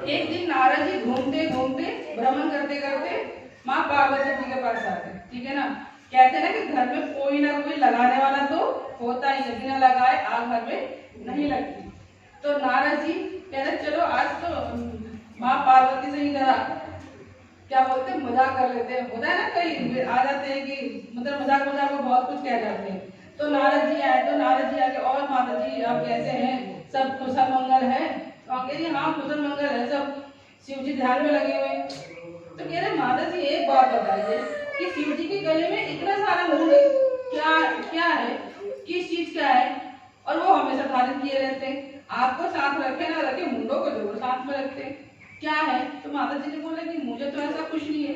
एक दिन नारद जी घूमते घूमते भ्रमण करते करते माँ पार्वती जी के पास आते, ठीक है ना। कहते हैं ना कि घर में कोई ना कोई लगाने वाला तो होता ही है, बिना लगाए आग घर में नहीं लगती। तो नारद जी कह रहे चलो आज तो माँ पार्वती से ही जरा क्या बोलते हैं मजाक कर लेते हैं, होता है ना कहीं आ जाते हैं कि मतलब मजाक मजाक में बहुत कुछ कह जाते हैं। तो नारद जी आए, तो नारद जी आके और माता जी आप कैसे हैं, सब कुशल मंगल है। तो हम कह रही हाँ कुशल मंगल है, सब शिव जी ध्यान में लगे हुए। तो कह रहे माता जी एक बात बताइए कि शिव जी के गले में इतना सारा मुंड क्या क्या है, किस चीज का है, और वो हमेशा धारण किए रहते हैं। आपको साथ रखे ना रखे मुंडों को जरूर साथ में रखते हैं, क्या है। तो माता जी ने बोला कि मुझे तो ऐसा कुछ नहीं है।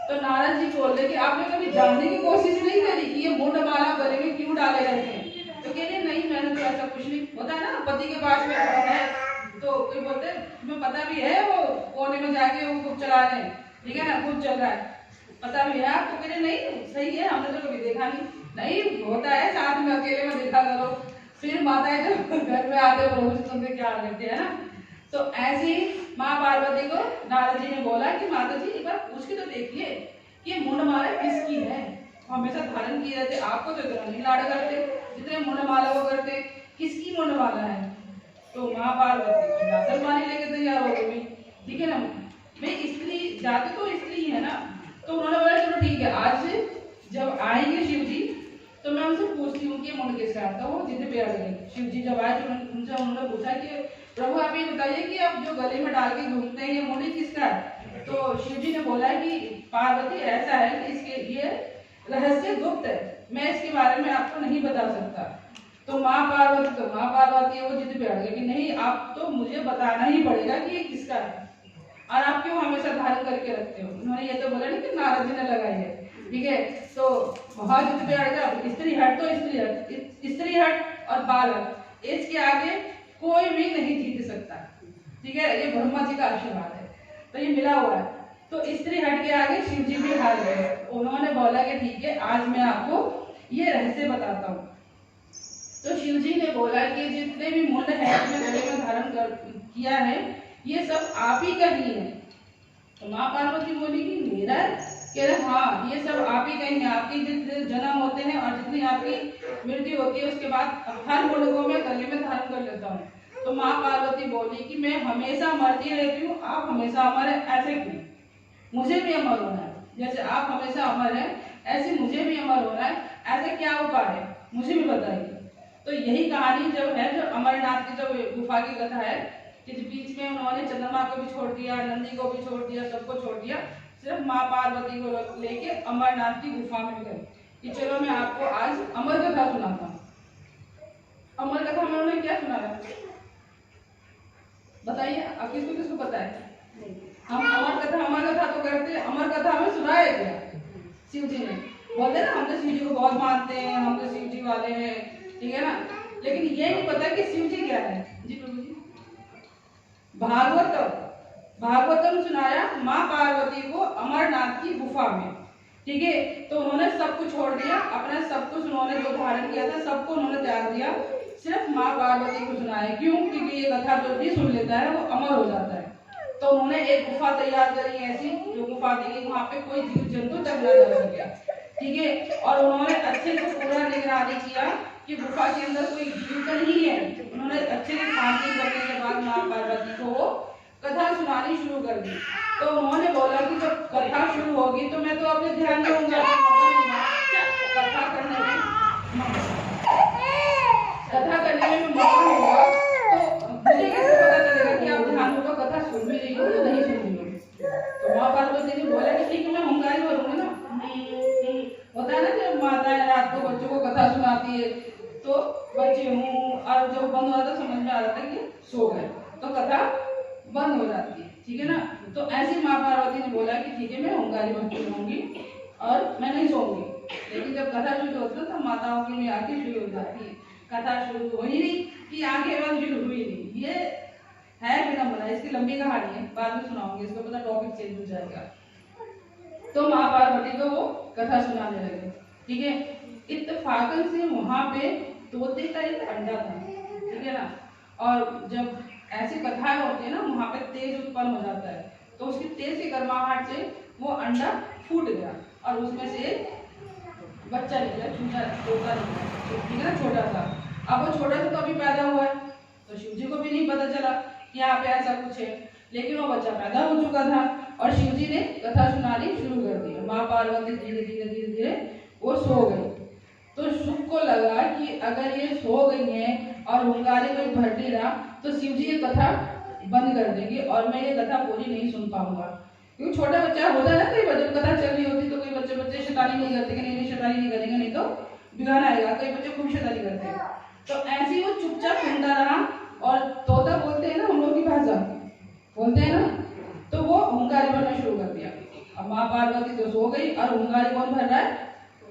तो नारद जी बोले कि आपने कभी जानने की कोशिश नहीं करी कि ये मुंड माला गले में क्यों डाले रहते हैं। तो कह रहे नहीं मैंने तो ऐसा कुछ नहीं, होता है ना पति के पास में है तो कोई बोलते तुम्हें पता भी है वो कोने में जाके वो खूब चला रहे हैं, ठीक है ना, खूब चल रहा है, पता भी है आपको। कह रहे नहीं सही है, हमने तो कभी देखा नहीं होता है साथ में अकेले में देखा करो। फिर माताएं जब घर में आते प्रभु से तुमसे क्या करते हैं ना। तो ऐसे ही माँ पार्वती को नारद जी ने बोला कि माता जी एक बार पूछ के तो देखिए कि मुंड माला किसकी है, हमेशा धारण किए रहते, आपको तो इतना नहीं लाड करते जितने मुंड माला को करते, किसकी मुंड माला है। तो माँ पार्वती नासर पानी लेके तैयार हो गई, ठीक है ना, मैं स्त्री जाति तो स्त्री है ना। तो उन्होंने बोला चलो ठीक है, आज जब आएंगे शिव जी तो मैं उनसे पूछती हूँ कि मुंड किसका है। तो वो जिद पे अड़ गई। शिव जी जब आए तो उनसे उन्होंने पूछा कि प्रभु आप ये बताइए कि आप जो गले में डाल के घूमते हैं ये मुंड किसका है। तो शिव जी ने बोला कि पार्वती ऐसा है कि इसके ये रहस्य गुप्त है, मैं इसके बारे में आपको नहीं बता सकता। तो माँ पार्वती वो जिद पे अड़ गई कि नहीं आप तो मुझे बताना ही पड़ेगा कि ये किसका है और आप क्यों हमेशा धारण करके रखते हो। उन्होंने ये तो बोला नहीं कि नारद जी ने लगाई है, ठीक है। तो बहुत जिद पे अड़ गया, स्त्री हट तो स्त्री हट और बाल हट, इसके आगे कोई भी नहीं जीत सकता, ठीक है। ये ब्रह्मा जी का आशीर्वाद है, तो ये मिला हुआ है। तो स्त्री हट के आगे शिव जी भी हार गए। उन्होंने बोला कि ठीक है आज मैं आपको ये रहस्य बताता हूँ। तो शिव जी ने बोला कि जितने भी मुंड है अपने गले में धारण कर किया है ये सब आप ही का ही है। तो माँ पार्वती बोली कि मेरा है, कह रहे हाँ ये सब आप ही का ही है, आपके जितने जन्म होते हैं और जितनी आपकी मृत्यु होती है उसके बाद हर मुंड को मैं गले में धारण कर लेता हूँ। तो माँ पार्वती बोली कि मैं हमेशा मरती रहती हूँ, आप हमेशा अमर है, ऐसे क्यों, मुझे भी अमर होना है, जैसे आप हमेशा अमर है ऐसे मुझे भी अमर होना है, ऐसे क्या उपाय है मुझे भी बताइए। तो यही कहानी जब है जो अमरनाथ की जो गुफा की कथा है कि बीच में उन्होंने चंद्रमा को भी छोड़ दिया, नंदी को भी छोड़ दिया, सबको छोड़ दिया, सिर्फ माँ पार्वती को लेके अमरनाथ की गुफा में गए कि चलो मैं आपको आज अमर कथा सुनाता हूँ। अमर कथा में उन्होंने क्या सुनाया बताइए, अब किसको किसको पता है। हम अमर कथा तो करते हैं, अमर कथा में सुनाया क्या शिव जी ने, बोलते ना हम तो शिव जी को बहुत मानते हैं, हम तो शिव जी वाले हैं, ठीक है ना। लेकिन ये नहीं पता कि शिव जी क्या है। जी प्रभु जी भागवतम सुनाया माँ पार्वती को अमरनाथ की गुफा में, ठीक है। तो उन्होंने सब कुछ छोड़ दिया, अपना सब कुछ उन्होंने जो धारण किया था सबको उन्होंने त्याग दिया, सिर्फ माँ पार्वती को सुनाया। क्यों, क्योंकि ये कथा जो भी सुन लेता है वो अमर हो जाता है। तो उन्होंने एक गुफा तैयार करी ऐसी जो गुफा थी वहां पे कोई जीव जंतु तक न जा सके, ठीक है। और उन्होंने अच्छे से पूरा निगरानी किया कि गुफा के अंदर कोई जीव तो नहीं है। उन्होंने अच्छे से छानबीन करने के बाद माँ पार्वती को वो कथा सुनानी शुरू कर दी। तो उन्होंने बोला कि जब कथा शुरू होगी तो मैं तो अपने ध्यान में होऊंगा, कथा करने में मगन होगा, तो मुझे कैसे पता चलेगा कि आप ध्यान होगा कथा सुन भी रही हो या नहीं सुन रही हो। तो माँ पार्वती ने बोला कि ठीक है मैं हुंकारी भरूंगी ना। होता है ना जब माताएं रात को बच्चों को कथा सुनाती है तो बच्चे हूँ और जब बंद हो जाता समझ में आ जाता है कि सो गए, तो कथा बंद हो जाती है, ठीक है ना। तो ऐसी माँ पार्वती ने बोला कि ठीक है मैं हुंकारी भक्ति रहूंगी और मैं नहीं सोऊंगी। लेकिन जब कथा शुरू होती है तो माताओं की में आंखें शुरू हो जाती है, कथा शुरू हो ही नहीं कि आंखें बंद शुरू हुई नहीं। ये है विडम्बना, इसकी लंबी कहानी है, बाद में सुनाऊंगी, इसको पता टॉपिक चेंज हो जाएगा। तो माँ पार्वती को वो कथा सुनाने लगे, ठीक है। इत्तेफाकन से वहां पे तोते का एक अंडा था, ठीक है ना। और जब ऐसी कथाएं होती है ना, वहाँ पे तेज उत्पन्न हो जाता है, तो उसकी तेज की गर्माहट से वो अंडा फूट गया और उसमें से बच्चा निकला, छोटा तोता निकला, ठीक है ना, छोटा सा। अब वो छोटा सा तो अभी पैदा हुआ है, तो शिव जी को भी नहीं पता चला कि यहाँ पे ऐसा कुछ है, लेकिन वो बच्चा पैदा हो चुका था और शिव जी ने कथा सुनानी शुरू कर दी। माँ पार्वती धीरे धीरे धीरे धीरे वो सो गई। तो शुभ को लगा कि अगर ये सो गई है और हुंगारे कोई भर नहीं रहा, तो शिव जी ये कथा बंद कर देंगे और मैं ये कथा पूरी नहीं सुन पाऊंगा। क्योंकि छोटा बच्चा होता है ना, कई बार जब कथा चल रही होती तो कई बच्चे शैतानी नहीं करते कि नहीं शैतानी नहीं करेंगे, नहीं तो बिगाड़ आएगा, कई बच्चे खूब शैतानी करते हैं। तो ऐसे ही वो चुपचाप सुनता रहा और तोता बोलते हैं ना हम लोग की भाषा, बोलते हैं ना, तो वो हुंगारी भरना शुरू कर दिया। अब माँ पार्वती तो सो गई और हुंगारी कौन भर रहा है?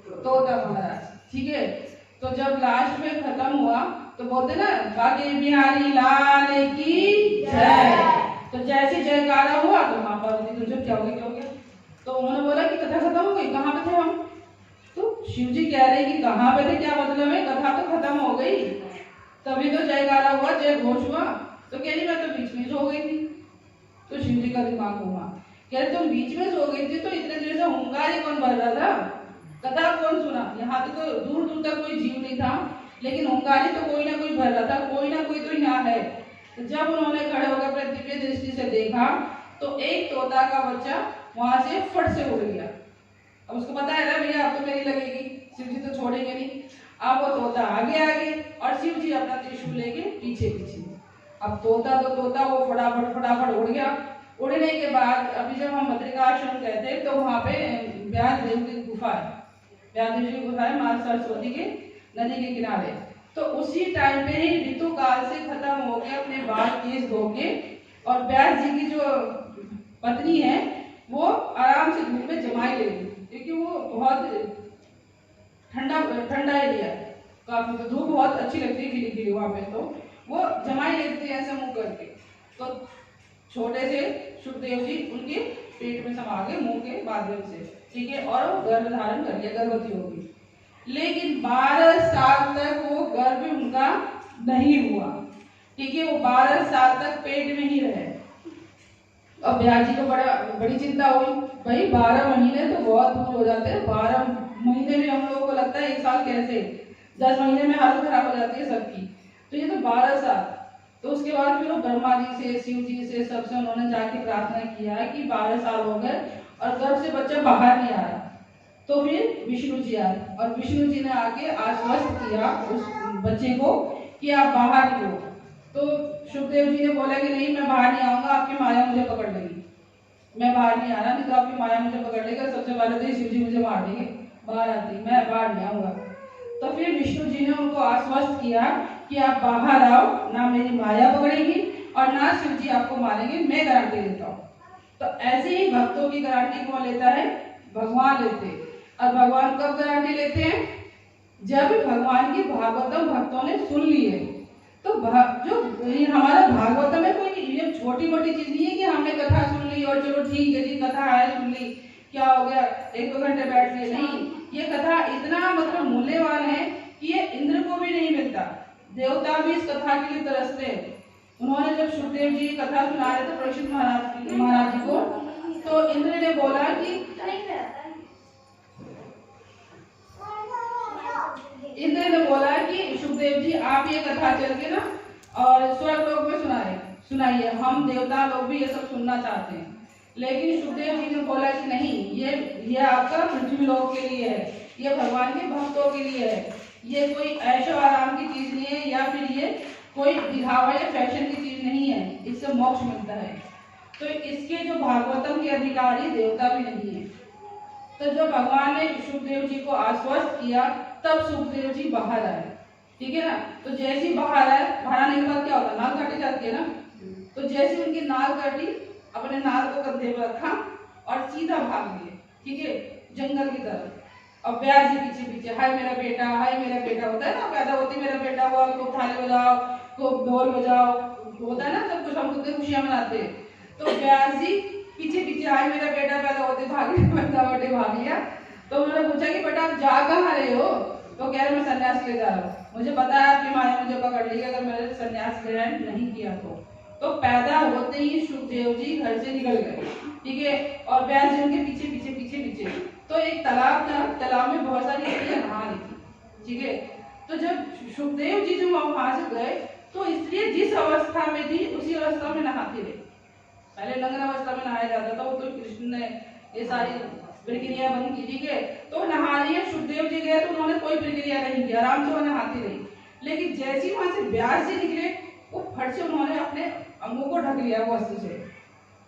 तोता महाराज, ठीक है। तो जब लास्ट में खत्म हुआ तो बोलते ना, बाके बिहारी लाल की जय। तो जैसे जयकारा हुआ तो माँ पार्वती तो जब क्या हो गया, तो उन्होंने बोला कि कथा खत्म हो गई, कहाँ पे थे हम? तो शिव जी कह रहे कि कहाँ पे थे, क्या मतलब है, कथा तो खत्म हो गई, तभी तो जयकारा हुआ, जय घोष हुआ। तो कह रही मैं तो बीच में सो गई थी। तो शिव जी का दिमाग घूमा, कह रहे तुम बीच में सो गई थी तो इतने देर से हुंगारी कौन भर रहा था, कथा कौन सुना? यहाँ तो दूर दूर तक कोई जीव नहीं था, लेकिन हुंगारी तो कोई ना कोई भर रहा था, कोई ना कोई तो यहाँ है। तो जब उन्होंने खड़े होकर अपने दिव्य दृष्टि से देखा तो एक तोता का बच्चा वहां से फट से उड़ गया। अब उसको पता है ना भैया अब तो मेरी लगेगी, शिव जी तो छोड़ेंगे नहीं। अब वो तोता आगे आगे और शिव जी अपना त्रिशूल लेके पीछे पीछे। अब तोता तो तोता वो फटाफट उड़ गया। उड़ने के बाद अभी जब हम बद्रिकाश्रम गए थे तो वहाँ पे व्यास देव की गुफा है, व्यास देव की गुफा है माँ सरस्वती के नदी के किनारे। तो उसी टाइम पे ही ऋतु काल से खत्म हो के अपने बाल केस धो के और व्यास जी की जो पत्नी है वो आराम से धूप में जमाई ले गई, क्योंकि वो बहुत ठंडा एरिया है काफी, तो धूप बहुत अच्छी लगती है खिली खिली वहां पे, तो वो जमाई लेते हैं ऐसे मुंह करके। तो छोटे से सुखदेव जी उनके पेट में समा गए मुंह के माध्यम से, ठीक है, और वो गर्भ धारण कर लिया, गर्भवती हो गई। लेकिन 12 साल तक वो गर्भ उनका नहीं हुआ, ठीक है, वो 12 साल तक पेट में ही रहे। अब ब्याह जी को बड़ी चिंता हुई, भाई 12 महीने तो बहुत दूर हो जाते हैं, 12 महीने में हम लोगों को लगता है 1 साल कैसे, 10 महीने में हालत खराब हो जाती है सबकी, तो ये तो 12 साल। तो उसके बाद फिर वो ब्रह्मा जी से शिव जी से सबसे उन्होंने जाके प्रार्थना किया कि 12 साल हो गए और गर्भ से बच्चा बाहर नहीं आ रहा। तो फिर विष्णु जी आए और विष्णु जी ने आके आश्वस्त किया उस बच्चे को कि आप बाहर निकलो। तो सुखदेव जी ने बोला कि नहीं मैं बाहर नहीं आऊंगा, आपकी माया मुझे पकड़ लेगी, मैं बाहर नहीं आ रहा, नहीं तो आपकी माया मुझे पकड़ लेगा, सबसे पहले तो शिव जी मुझे मार देंगे, बाहर आती मैं बाहर नहीं आऊंगा। तो फिर विष्णु जी ने उनको आश्वस्त किया कि आप बाहर आओ, ना मेरी माया पकड़ेगी और ना शिव जी आपको मारेंगे, मैं गारंटी देता हूँ। तो ऐसे ही भक्तों की गारंटी कौन लेता है? भगवान लेते हैं। और भगवान कब गारंटी लेते हैं? जब भगवान की भागवतम भक्तों ने सुन ली है। तो जो हमारा भागवतम है कोई ये छोटी मोटी चीज नहीं है कि हमने कथा सुन ली और चलो ठीक है जी कथा है सुन ली क्या हो गया 1-2 घंटे बैठ गए, नहीं, ये कथा इतना मतलब मूल्यवान है कि ये इंद्र को भी नहीं मिलता, देवता भी इस कथा के लिए तरसते हैं। उन्होंने जब सुखदेव जी कथा सुना रहे थे परीक्षित महाराज जी को, तो इंद्र ने बोला कि सुखदेव जी आप ये कथा चल के ना और स्वर्ग लोक में सुनाइए, हम देवता लोग भी ये सब सुनना चाहते हैं। लेकिन सुखदेव जी ने बोला कि नहीं, ये आपका पृथ्वी लोक के लिए है, ये भगवान के भक्तों के लिए है, ये कोई ऐशो आराम की चीज नहीं है या फिर ये कोई दिखावा या फैशन की चीज नहीं है, इससे मोक्ष मिलता है। तो इसके जो भागवतम के अधिकारी देवता भी नहीं है। तो जब भगवान ने सुखदेव जी को आश्वस्त किया तब सुखदेव जी बाहर आए, ठीक है ना। तो जैसे ही बाहर आए, बाहर आने के बाद क्या होता है, नाल काटी जाती है ना। तो जैसे उनकी नाल काटी, अपने नाल को कंधे पर रखा और सीधा भाग लिए, ठीक है, जंगल की तरफ। और व्यास जी पीछे पीछे, हाय मेरा बेटा, हाय मेरा बेटा, होता है ना पैदा होती मेरा बेटा हुआ, खूब थाली बजाओ, खूब ढोल बजाओ, होता है ना सब कुछ, हम कितनी खुशियां मनाते हैं। तो व्यास जी पीछे पीछे आए, मेरा बेटा पैदा होते भाग लिया, भाग लिया। तो उन्होंने पूछा कि बेटा आप जा कहाँ रहे हो? तो कह रहे मैं संन्यास ले जा रहा हूँ, मुझे पता है आपकी माया मुझे पकड़ ली अगर मैंने संन्यास ग्रहण नहीं किया तो पैदा होते ही सुखदेव जी घर से निकल गए, ठीक है। और व्यास जी उनके पीछे पीछे पीछे पीछे। तो एक तालाब था, तालाब में बहुत सारी स्त्रियां नहा रही थी, ठीक है। तो जब सुखदेव जी जो वहां से गए तो स्त्रियां जिस अवस्था में थी उसी अवस्था में नहाती रही। पहले लग्न अवस्था में नहाया जाता था, वो तो कृष्ण ने ये सारी प्रक्रिया बंद की, ठीक है। तो नहा रही है, सुखदेव जी गए तो उन्होंने कोई प्रक्रिया नहीं की, आराम से वो नहाती रही। लेकिन जैसे ही वहां से व्यास जी निकले वो फट से उन्होंने अपने अंगों को ढक लिया वस्त्र से।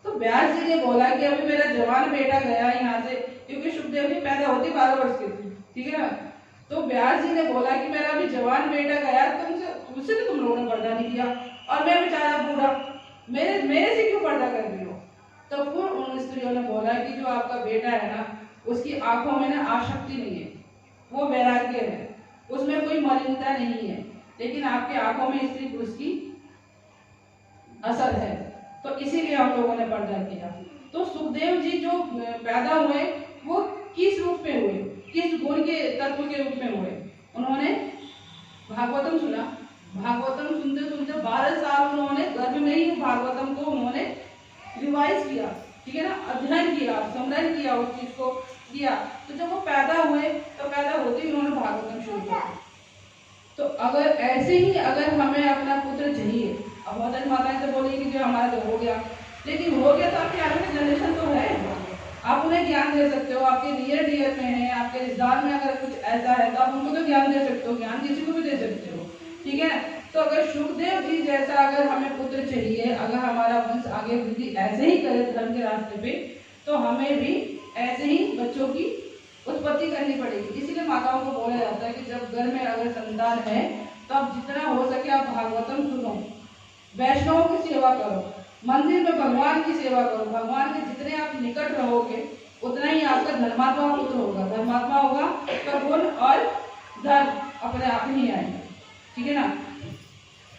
तो व्यास जी ने बोला कि अभी मेरा जवान बेटा गया यहाँ से, क्योंकि सुखदेव जी पैदा होते 12 वर्ष के थे, ठीक है ना। तो व्यास जी ने बोला कि मेरा अभी जवान बेटा गया, तुमसे तो तुम लोगों ने पर्दा नहीं किया, और मैं बेचारा बूढ़ा, मेरे से क्यों पर्दा कर रही हो। तो फिर उन स्त्रियों ने बोला कि जो आपका बेटा है ना, उसकी आंखों में ना आसक्ति नहीं है, वो वैराग्य है, उसमें कोई मलिनता नहीं है, लेकिन आपकी आंखों में स्त्री पुरुष की असर है, तो इसीलिए हम लोगों ने पर्दा किया। तो सुखदेव जी जो पैदा हुए वो किस रूप में हुए, किस गुण के तत्व के रूप में हुए। उन्होंने भागवतम सुना, भागवतम सुनते सुनते 12 साल उन्होंने गर्भ में ही भागवतम को उन्होंने रिवाइज किया, ठीक है ना, अध्ययन किया, स्मरण किया, उस चीज को किया। तो जब वो पैदा हुए तो पैदा होते ही उन्होंने भागवतम शुरू किया। तो अगर ऐसे ही अगर हमें अपना पुत्र चाहिए, अब बहुत सारी माताएं तो बोलेंगी कि जो हमारा तो हो गया, लेकिन हो गया तो आपके आगे में जनरेशन तो है, आप उन्हें ज्ञान दे सकते हो, आपके नियर डियर में है, आपके रिश्तेदार में अगर कुछ ऐसा है तो आप उनको तो ज्ञान दे सकते हो, ज्ञान किसी को भी दे सकते हो, ठीक है। तो अगर सुखदेव जी जैसा अगर हमें पुत्र चाहिए, अगर हमारा वंश आगे वृद्धि ऐसे ही करे धर्म के रास्ते पे, तो हमें भी ऐसे ही बच्चों की उत्पत्ति करनी पड़ेगी। इसीलिए माताओं को बोला जाता है कि जब घर में अगर संतान है तो आप जितना हो सके आप भागवतम सुनो, वैष्णवों की सेवा करो, मंदिर में भगवान की सेवा करो। भगवान के जितने आप निकट रहोगे उतना ही आपका धर्मात्मा पुत्र होगा, धर्मात्मा होगा तो गुण और धर्म अपने आप ही आएंगे, ठीक है ना।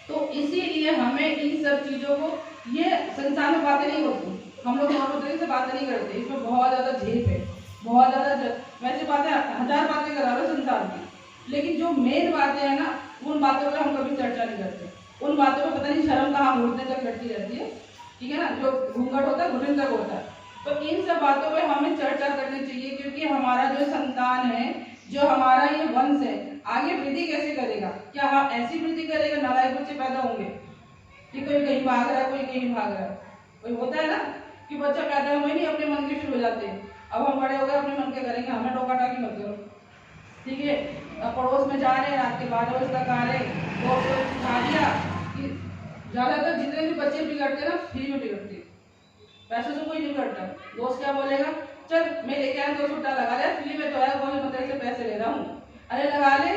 तो इसीलिए हमें इन सब चीजों को, ये संसार में बातें नहीं होती, हम लोग नॉर्मल तरीके से बातें नहीं करते, इसमें बहुत ज्यादा झेप है, बहुत ज्यादा वैसे बातें 1000 बातें करा लो संसार की, लेकिन जो मेन बातें हैं ना उन बातों पर हम कभी चर्चा नहीं करते। उन बातों में पता नहीं शर्म कहाँ घुटने तक लटकी रहती है, ठीक है ना, जो घूंघट होता है घुटने तक होता है। तो इन सब बातों पे हमें चर्चा करनी चाहिए, क्योंकि हमारा जो संतान है, जो हमारा ये वंश है, आगे वृद्धि कैसे करेगा। क्या हम ऐसी वृद्धि करेगा, नालायक बच्चे पैदा होंगे कि कोई कहीं भाग रहा है, कोई कहीं भाग रहा है। कोई होता है ना कि बच्चा पैदा हुए नहीं अपने मन के शुरू हो जाते हैं, अब हम बड़े हो गए अपने मन के करेंगे, हमें टोका टाकी मत करो, ठीक है। पड़ोस में जा रहे हैं, रात के 12 बजे तक आ रहे, दोस्त को सिखा दिया कि ज्यादातर जितने भी बच्चे बिगड़ते हैं ना फ्री में बिगड़ते हैं, पैसों से कोई नहीं बिगड़ता। दोस्त क्या बोलेगा, चल मैं लेके आया 2 छुट्टा लगा ले, फ्री में तो है, कोई मतलब से पैसे ले रहा हूँ, अरे लगा ले,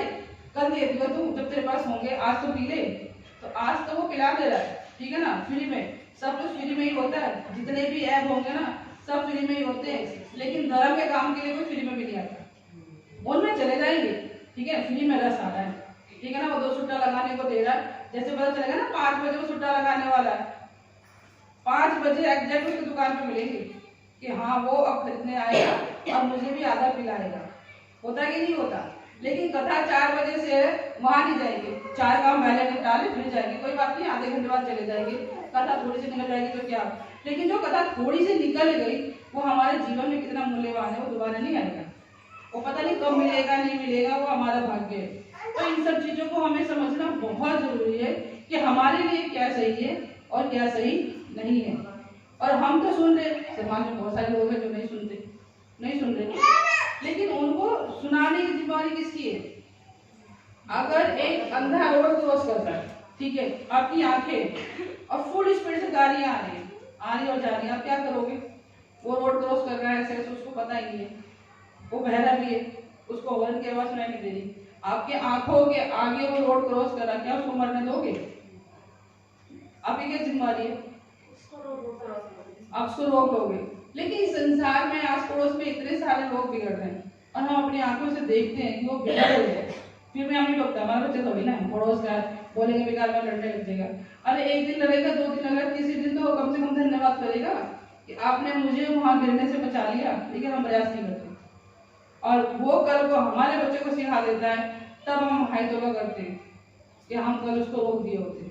कल दे दूंगा तू जब तेरे पास होंगे, आज तो पी ले। तो आज तो वो पिला दे रहा है, ठीक है ना, फ्री में, सब कुछ फ्री में ही होता है, जितने भी ऐप होंगे ना सब फ्री में ही होते हैं, लेकिन धर्म के काम के लिए कोई फ्री में भी नहीं आता, उनमें चले जाएंगे, ठीक है, फ्री में रस आ रहा है, ठीक है ना, वो 2 छुट्टा लगाने को दे रहा है। जैसे पता चलेगा ना 5 बजे वो छुट्टा लगाने वाला है, 5 बजे एग्जैक्ट उसकी दुकान पे मिलेंगे कि हाँ वो अब खरीदने आएगा और मुझे भी आधा पिलाएगा, होता कि नहीं होता। लेकिन कथा 4 बजे से वहां नहीं जाएंगे, 4 काम पहले निपटा ले फिर जाएंगे, कोई बात नहीं, आधे घंटे बाद चले जाएंगे, कथा थोड़ी सी निकल जाएगी तो क्या। लेकिन जो कथा थोड़ी सी निकल गई वो हमारे जीवन में कितना मूल्यवान है, वो दोबारा नहीं आएगा, वो पता नहीं कब मिलेगा नहीं मिलेगा, वो हमारा भाग्य है। तो इन सब चीजों को हमें समझना बहुत जरूरी है कि हमारे लिए क्या सही है और क्या सही नहीं है। और हम तो सुन रहे, समाज में बहुत सारे लोग हैं जो नहीं सुन रहे, लेकिन उनको सुनाने की जिम्मेदारी किसकी है। अगर एक अंधा रोड क्रॉस कर रहा है, ठीक है, आपकी आंखें और फुल स्पीड से गाड़ियां आ रही और जा रही, आप क्या करोगे। वो रोड क्रॉस कर रहा है ऐसे, उसको पता ही नहीं है, वो बहरा भी है, उसको हॉर्न की आवाज सुनाई नहीं दे रही, आपके आंखों के आगे वो रोड क्रॉस कर रहा है, क्या उसको मरने दोगे। आपकी क्या जिम्मेदारी है, आप उसको रोक लोगे। लेकिन संसार में आस पड़ोस में इतने सारे लोग बिगड़ रहे हैं और हम अपनी आंखों से देखते हैं कि वो बिगड़ रहे हैं, फिर भी हम नहीं टोकता, हमारे बच्चे थोड़ी ना पड़ोस का बोलेंगे बेकार में लड़ने लग जाएगा। अरे एक दिन लड़ेगा, 2 दिन लड़ेगा, तीसरे दिन तो कम से कम धन्यवाद करेगा कि आपने मुझे वहां गिरने से बचा लिया, लेकिन हम प्रयास नहीं करते। और वो कल को हमारे बच्चे को सिखा देता है तब हम हाई तौबा करते हैं कि हम कल उसको रोक दिए होते।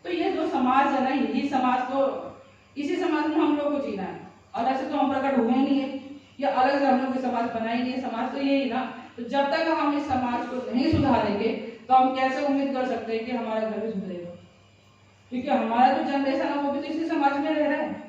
तो ये जो समाज है ना, यही समाज को, इसी समाज में हम लोग को जीना है। और ऐसे तो हम प्रकट हुए नहीं है, या अलग से हम लोग समाज बना ही नहीं है। समाज तो यही ना। तो जब तक हम इस समाज को नहीं सुधारेंगे तो हम कैसे उम्मीद कर सकते हैं कि हमारा घर भी सुधरेगा? क्योंकि हमारा जो जनरेशन है वो भी तो इसी समाज में रह रहा है।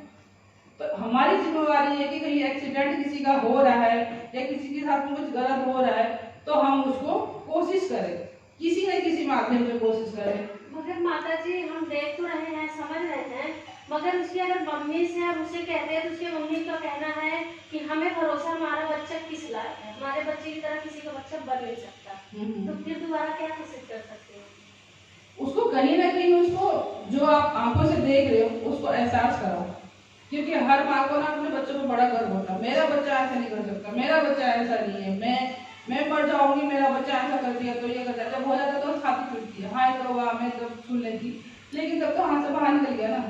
तो हमारी जिम्मेवारी है कि कहीं एक्सीडेंट किसी का हो रहा है या किसी के साथ में कुछ गलत हो रहा है तो हम उसको कोशिश करें, किसी न किसी माध्यम से कोशिश करें। मगर माता जी हम देख तो रहे हैं, समझ रहे हैं, मगर उसकी अगर मम्मी से हम उसे कहते हैं तो उसकी मम्मी का कहना है कि हमें भरोसा, हमारा बच्चा किस लायक है, हमारे बच्चे की तरह किसी का बच्चा बन नहीं सकता। तो फिर दोबारा क्या कोशिश कर सकते हैं? उसको कहीं ना कहीं, उसको जो आप आंखों से देख रहे हो उसको एहसास कराओ। क्योंकि हर माँ को ना अपने बच्चों को बड़ा गर्व होता है, मेरा बच्चा ऐसा नहीं कर सकता, मेरा बच्चा ऐसा नहीं है, मैं मर जाऊंगी, मेरा बच्चा ऐसा कर दिया तो ये कर दिया। जब हो जाता तो छाती पीटती है, हाँ तो वाह मैं तब सुन लेती, लेकिन तब तो हाथ से बाहर निकल गया ना,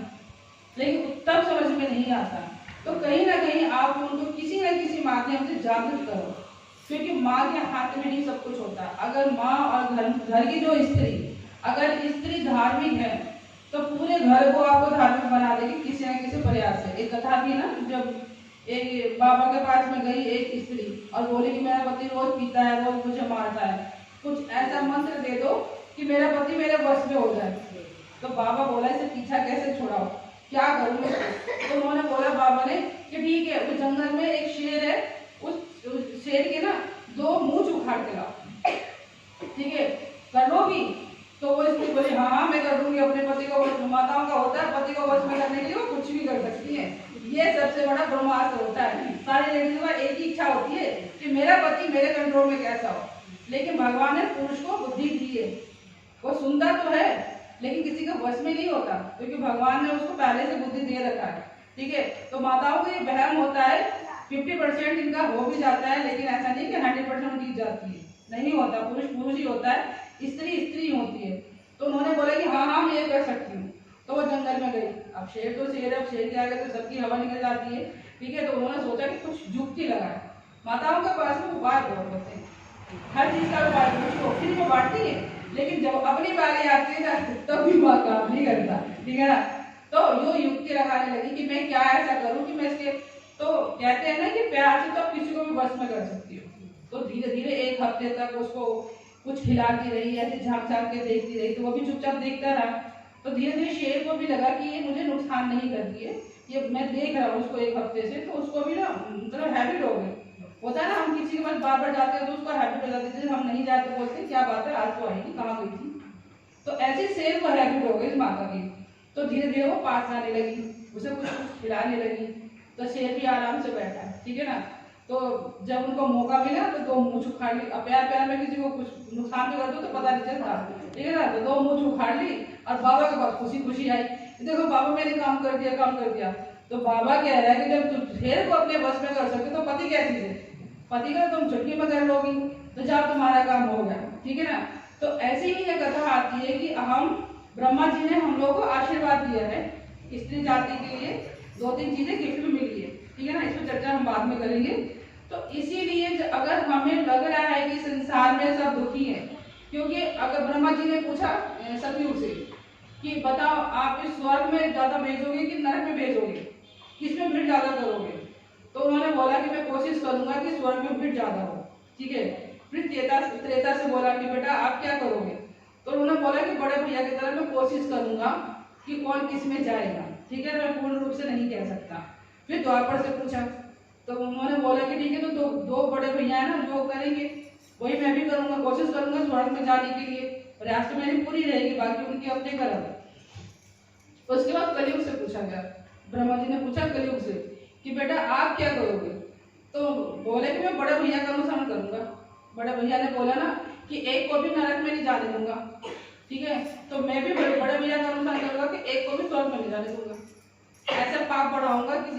लेकिन तब समझ में नहीं आता। तो कहीं ना कहीं आप उनको किसी न किसी माध्यम से जागृत करो, क्योंकि माँ के हाथ में ही सब कुछ होता है। अगर माँ और घर की जो स्त्री, अगर स्त्री धार्मिक है तो पूरे घर को आपको धार्मिक बना देगी किसी न किसी प्रयास से। एक कथा थी ना, जब एक बाबा के पास में गई एक स्त्री और बोली कि मेरा पति रोज पीता है, रोज मुझे मारता है, कुछ ऐसा मंत्र दे दो कि मेरा पति मेरे वश में हो जाए। तो बाबा बोला इसे पीछा कैसे छुड़ाओ, क्या करूँ? तो उन्होंने बोला बाबा ने कि ठीक है, उस जंगल में एक शेर है, उस शेर के ना 2 मूंछ उखाड़ के लाओ, ठीक है, कर लोगी? तो वो स्त्री बोली हाँ मैं कर दूंगी। अपने पति को, माताओं का होता है पति को वश में करने के लिए वो कुछ भी कर सकती है। ये सबसे बड़ा ब्रह्मास्त्र होता है। सारी लेडीज का एक ही इच्छा होती है कि मेरा पति मेरे कंट्रोल में कैसा हो। लेकिन भगवान ने पुरुष को बुद्धि दी है, वो सुंदर तो है लेकिन किसी का वश में नहीं होता, क्योंकि भगवान ने उसको पहले से बुद्धि दे रखा है, ठीक है। तो माताओं को ये वहम होता है, 50% इनका हो भी जाता है, लेकिन ऐसा नहीं कि 100% जीत जाती है, नहीं होता। पुरुष पुरुष ही होता है, स्त्री स्त्री होती है। तो उन्होंने बोला कि हाँ हाँ मैं ये कर सकती हूँ। तो वो जंगल में गई। अब शेर तो शेर है, शेर के आगे तो सबकी हवा निकल जाती है, ठीक है। तो उन्होंने सोचा कि कुछ युक्ति लगाए। माताओं के पास में उपाय बहुत होते हैं, हर चीज का उपाय फ्री में बांटती है, लेकिन जब अपनी बारी आती है ना तब भी वह काम नहीं करता, ठीक है ना। तो यो युक्ति लगाने लगी कि मैं क्या ऐसा करूं कि मैं इसके, तो कहते हैं ना कि प्यार से तो आप किसी को भी वश में कर सकती हो। तो धीरे धीरे 1 हफ्ते तक उसको कुछ खिलाती रही, ऐसे झांक झांक के देखती रही, तो वो भी चुपचाप देखता रहा। तो धीरे धीरे शेर को भी लगा कि ये मुझे नुकसान नहीं करती है, ये मैं देख रहा हूँ उसको 1 हफ्ते से, तो उसको भी ना मतलब हैबिट हो गई। होता है ना, हम किसी के पास बार बार जाते हैं तो उसको हैबिट हो जाती है, हम नहीं जाते बोलते क्या बात है आज तो आई नहीं, कहाँ गई थी। तो ऐसे शेर को हैबिट हो गई इस माता की। तो धीरे धीरे वो पास आने लगी, उसे कुछ खिलाने लगी। तो शेर भी आराम से बैठा है, ठीक है ना। तो जब उनको मौका मिला तो 2 मूंछ उखाड़ ली। अब प्यार प्यार में किसी को कुछ नुकसान भी कर दो तो पता नहीं चलता, ठीक है ना। तो 2 मूंछ उखाड़ ली और बाबा के पास खुशी खुशी आई, देखो बाबा मैंने काम कर दिया, काम कर दिया। तो बाबा कह रहा है कि जब तुम शेर को अपने वश में कर सकते तो पति क्या चीज है, पति का तुम चुटकी में कर लोगी, तो जब तुम्हारा काम हो गया, ठीक है ना। तो ऐसे ही ये कथा आती है कि हम ब्रह्मा जी ने हम लोग को आशीर्वाद दिया है स्त्री जाति के लिए, 2-3 चीजें गिफ्ट में मिली है, ठीक है ना। इसको चर्चा हम बाद में करेंगे। तो इसीलिए अगर हमें लग रहा है कि संसार में सब दुखी है, क्योंकि अगर ब्रह्मा जी ने पूछा सतयुग से कि बताओ आप इस स्वर्ग में ज्यादा भेजोगे कि नरक में भेजोगे, किसमें भीड़ ज्यादा करोगे? तो उन्होंने बोला कि मैं कोशिश करूंगा कि स्वर्ग में भीड़ ज्यादा हो, ठीक है। फिर त्रेता से बोला कि बेटा आप क्या करोगे? तो उन्होंने बोला कि बड़े भैया की तरह मैं कोशिश करूंगा कि कौन किस में जाएगा, ठीक है, मैं पूर्ण रूप से नहीं कह सकता। फिर द्वापर से पूछा तो उन्होंने बोला कि ठीक है, तो 2 बड़े भैया है ना जो करेंगे वही मैं भी करूंगा, कोशिश करूंगा स्वर्ग में जाने के लिए, प्रयास तो मेरी पूरी रहेगी, बाकी उनकी अपने कर्म। उसके बाद कलयुग से पूछा गया, ब्रह्मा जी ने पूछा कलयुग से कि बेटा आप क्या करोगे? तो बोले कि मैं बड़े भैया का अनुसरण करूंगा। बड़े भैया ने बोला ना कि एक को भी नरक में नहीं जाने दूंगा, ठीक है, तो मैं भी बड़े भैया का अनुसरण करूंगा कि एक को भी स्वर्ग में नहीं जाने दूंगा। ऐसा पाप बढ़ाऊंगा कि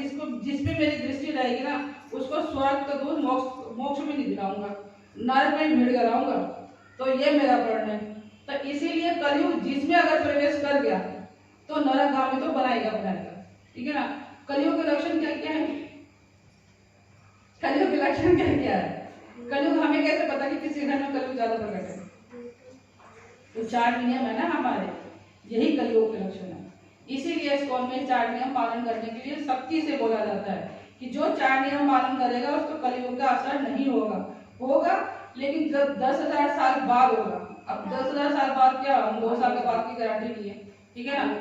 जिसपे मेरी दृष्टि रहेगी ना उसको स्वर्ग का दूध मोक्ष में नहीं दिलाऊंगा, नरक में भीड़ कराऊंगा। तो ये मेरा प्रण है। तो इसीलिए कलयुग जिसमें अगर प्रवेश कर गया तो नरकगामी तो बनाएगा, ठीक है ना। कलयुग के लक्षण क्या क्या है? कलयुग के लक्षण क्या क्या है? कलयुग हमें कैसे पता कि किसी घर में कलयुग ज्यादा प्रकट है? तो 4 नियम है ना हमारे, यही कलयुग के लक्षण है। इसीलिए इस्कॉन में 4 नियम पालन करने के लिए सख्ती से बोला जाता है कि जो 4 नियम पालन करेगा उसको कलयुग का असर नहीं होगा लेकिन जब 10,000 साल बाद होगा। अब 10,000 साल बाद क्या, हम 2 साल के बाद की गारंटी लिए, ठीक है ना।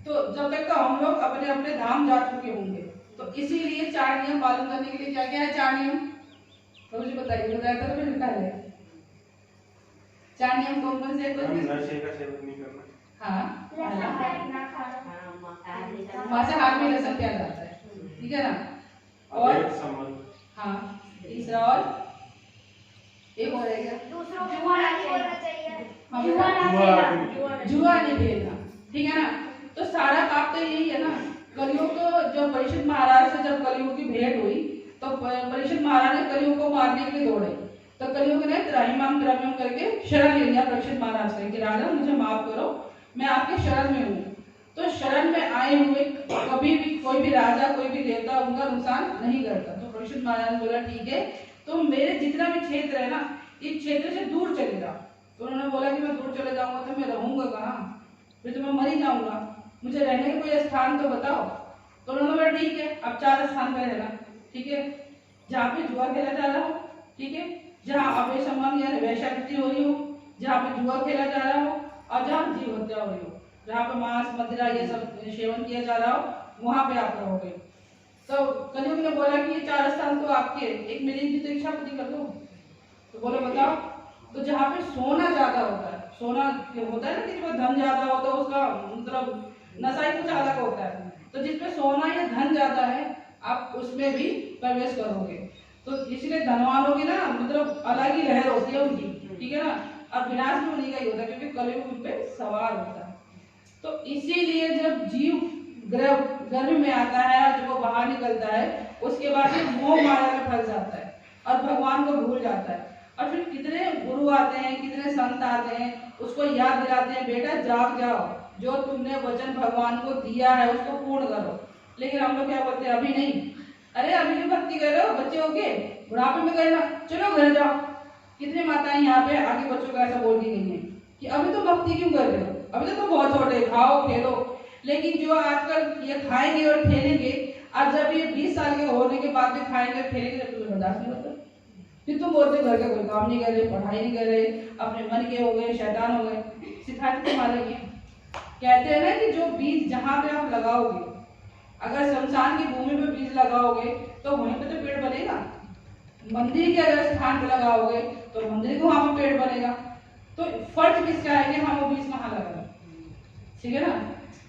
तो जब तक तो हम लोग अपने अपने धाम जा चुके होंगे। तो इसीलिए 4 नियम पालन करने के लिए क्या क्या है 4 नियम, तो मुझे बताइए, बताया था तो पहले 4 नियम कौन कौन से हैं? नशे का सेवन नहीं करना। हाँ, हाँ, मांसाहार में लहसुन किया जाता है, ठीक है ना। और हाँ, तीसरा और एक और है क्या, जुआ नहीं खेलना, ठीक है ना। तो सारा पाप तो यही है ना। कलयुग को जब परीक्षित महाराज से जब कलयुग की भेंट हुई तो परीक्षित महाराज ने कलयुग को मारने के लिए दौड़े। तो कलयुग ने त्राहिमाम त्रयम करके शरण ले लिया परीक्षित महाराज से कि राजा मुझे माफ करो, मैं आपके शरण में हूँ। तो शरण में आए हुए कभी भी कोई भी राजा कोई भी देवता उनका नुकसान नहीं करता। तो परीक्षित महाराज ने बोला ठीक है, तो मेरे जितना भी क्षेत्र है ना, इस क्षेत्र से दूर चले जाओ। तो उन्होंने बोला कि मैं दूर चले जाऊंगा तो मैं रहूंगा कहाँ, फिर तो मैं मर ही जाऊंगा, मुझे रहने का कोई स्थान तो बताओ। तो उन्होंने बोला ठीक है, अब 4 स्थान पर रहना, ठीक है। जहाँ पे जुआ खेला जा रहा हो, ठीक है, जहाँ अवैध संबंध यानी वैश्यावृत्ति हो रही हो, जहाँ पे जुआ खेला जा रहा हो, और जहाँ जीव हत्या हो रही हो, जहाँ पे मांस मदिरा ये सब सेवन किया जा रहा हो, वहां पे आप रहोगे। तो कलयुग ने बोला कि ये 4 स्थान तो आपके, एक मेरी भी तो इच्छा पूरी कर दो। तो बोले बताओ। तो जहाँ पे सोना ज्यादा होता है, सोना होता है ना कि जिसमें धन ज्यादा होता है उसका मतलब नशा ही कुछ अलग होता है। तो जिसपे सोना या धन ज्यादा है आप उसमें भी प्रवेश करोगे। तो इसलिए धनवानों की ना मतलब अलग ही लहर होती है उनकी, ठीक है ना। और विनाश भी उन्हीं का ही होता है क्योंकि कलयुग उन पे सवार होता है। तो इसीलिए जब जीव गर्भ में आता है और जब वो बाहर निकलता है उसके बाद ये मोह माया में फंस जाता है और भगवान को भूल जाता है। और फिर कितने गुरु आते हैं, कितने संत आते हैं, उसको याद दिलाते हैं बेटा जाग जाओ, जो तुमने वचन भगवान को दिया है उसको पूर्ण करो। लेकिन हम लोग क्या बोलते हैं अभी नहीं, अरे अभी भी भक्ति कर रहे हो, बच्चे हो के बुढ़ापे में करना, चलो घर जाओ। कितनी माताएं यहाँ पे आगे बच्चों को ऐसा बोलती नहीं है कि अभी तो भक्ति क्यों कर रहे हो, अभी तो बहुत छोटे, खाओ खेलो। लेकिन जो आजकल ये खाएंगे और खेलेंगे, आज जब ये 20 साल के होने के बाद में खाएंगे खेलेंगे जब तुम्हें बर्दाश्त नहीं होता, फिर तुम बोलते घर का कोई काम नहीं कर रहे, पढ़ाई नहीं कर रहे, अपने मन के हो गए, शैतान हो गए। सिखाते तुम्हारे ये कहते हैं ना कि जो बीज जहाँ पे आप लगाओगे, अगर शमशान की भूमि पे बीज लगाओगे तो वहीं पे तो पेड़ बनेगा। मंदिर के अगर स्थान पे लगाओगे तो मंदिर के वहां पे पेड़ बनेगा। तो फर्ज किसका है कि हम वो बीज कहाँ लगाए, ठीक है ना।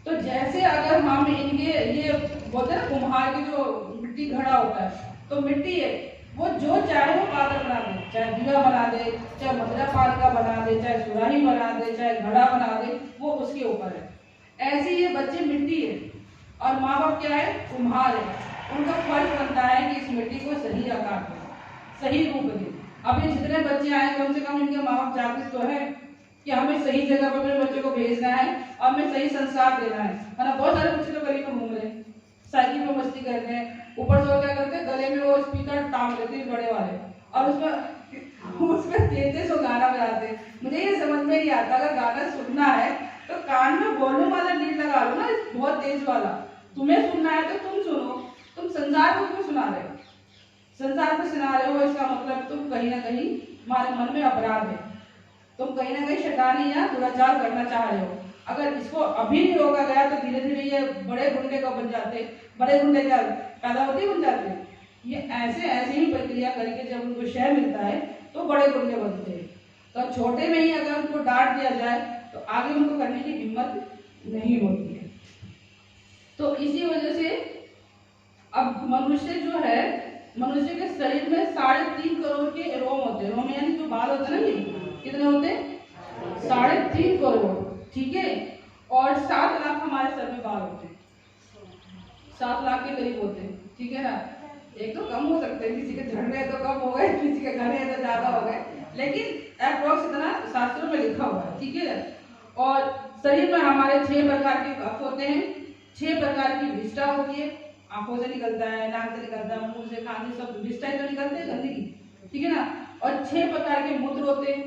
तो जैसे अगर हम इनके ये बोलते हैं ना कुम्हार की जो मिट्टी घड़ा होता है, तो मिट्टी है वो जो चाहे वो पात्र बना दे, चाहे दिया बना दे, चाहे मदिरा पान का बना दे, चाहे सुराही बना दे, चाहे घड़ा बना दे, वो उसके ऊपर है। ऐसे ये बच्चे मिट्टी है और माँ बाप क्या है, कुम्हार है। उनका फर्ज बनता है कि इस मिट्टी को सही आकार दे, सही रूप दे। अब ये जितने बच्चे आए कम से कम इनके माँ बाप जागृत तो है कि हमें सही जगह पर अपने बच्चे को भेजना है और हमें सही संस्कार देना है ना। बहुत सारे बच्चे तो गली में घूम रहे, साइकिल में मस्ती कर रहे हैं, ऊपर से क्या करते हैं गले में वो स्पीकर टांग लेते हैं बड़े वाले और उसमें तेज सो गाना बजाते हैं। मुझे ये समझ में नहीं आता, अगर गाना सुनना है तो कान में वॉल्यूम वाला लीड लगा लो ना, बहुत तेज वाला। तुम्हें सुनना है तो तुम सुनो, तुम संसार को क्यों सुना रहे हो, संसार को सुना रहे हो, इसका मतलब तुम कहीं ना कहीं तुम्हारे मन में अपराध है, तुम कहीं ना कहीं शैतानी या दुराचार करना चाह रहे हो। अगर इसको अभी नहीं रोका गया तो धीरे धीरे ये बड़े गुंडे को बन जाते, बड़े गुंडे क्या पैदा होते बन जाते हैं। ये ऐसे ही प्रक्रिया करके जब उनको शय मिलता है तो बड़े गुंडे बनते हैं। तो छोटे में ही अगर उनको डांट दिया जाए तो आगे उनको करने की हिम्मत नहीं होती है। तो इसी वजह से अब मनुष्य जो है, मनुष्य के शरीर में 3.5 करोड़ के रोम होते हैं। रोम यानी जो बाल होते हैं ना, ये कितने होते हैं, 3.5 करोड़, ठीक है। और 7 लाख हमारे सर में बाल होते हैं, 7 लाख के करीब होते हैं, ठीक है ना। एक तो कम हो सकते हैं, किसी के झड़ने तो कम हो गए, किसी के घने तो ज्यादा हो गए, लेकिन अप्रोक्स इतना शास्त्रों में लिखा हुआ है, ठीक है। और शरीर में हमारे 6 प्रकार के कफ होते हैं, 6 प्रकार की विष्ठा होती है, आंखों से निकलता है, नाक से निकलता है, मुंह से, कान से, सब विष्ठा तो निकलते हैं गंदगी, ठीक है ना। और 6 प्रकार के मूत्र होते हैं।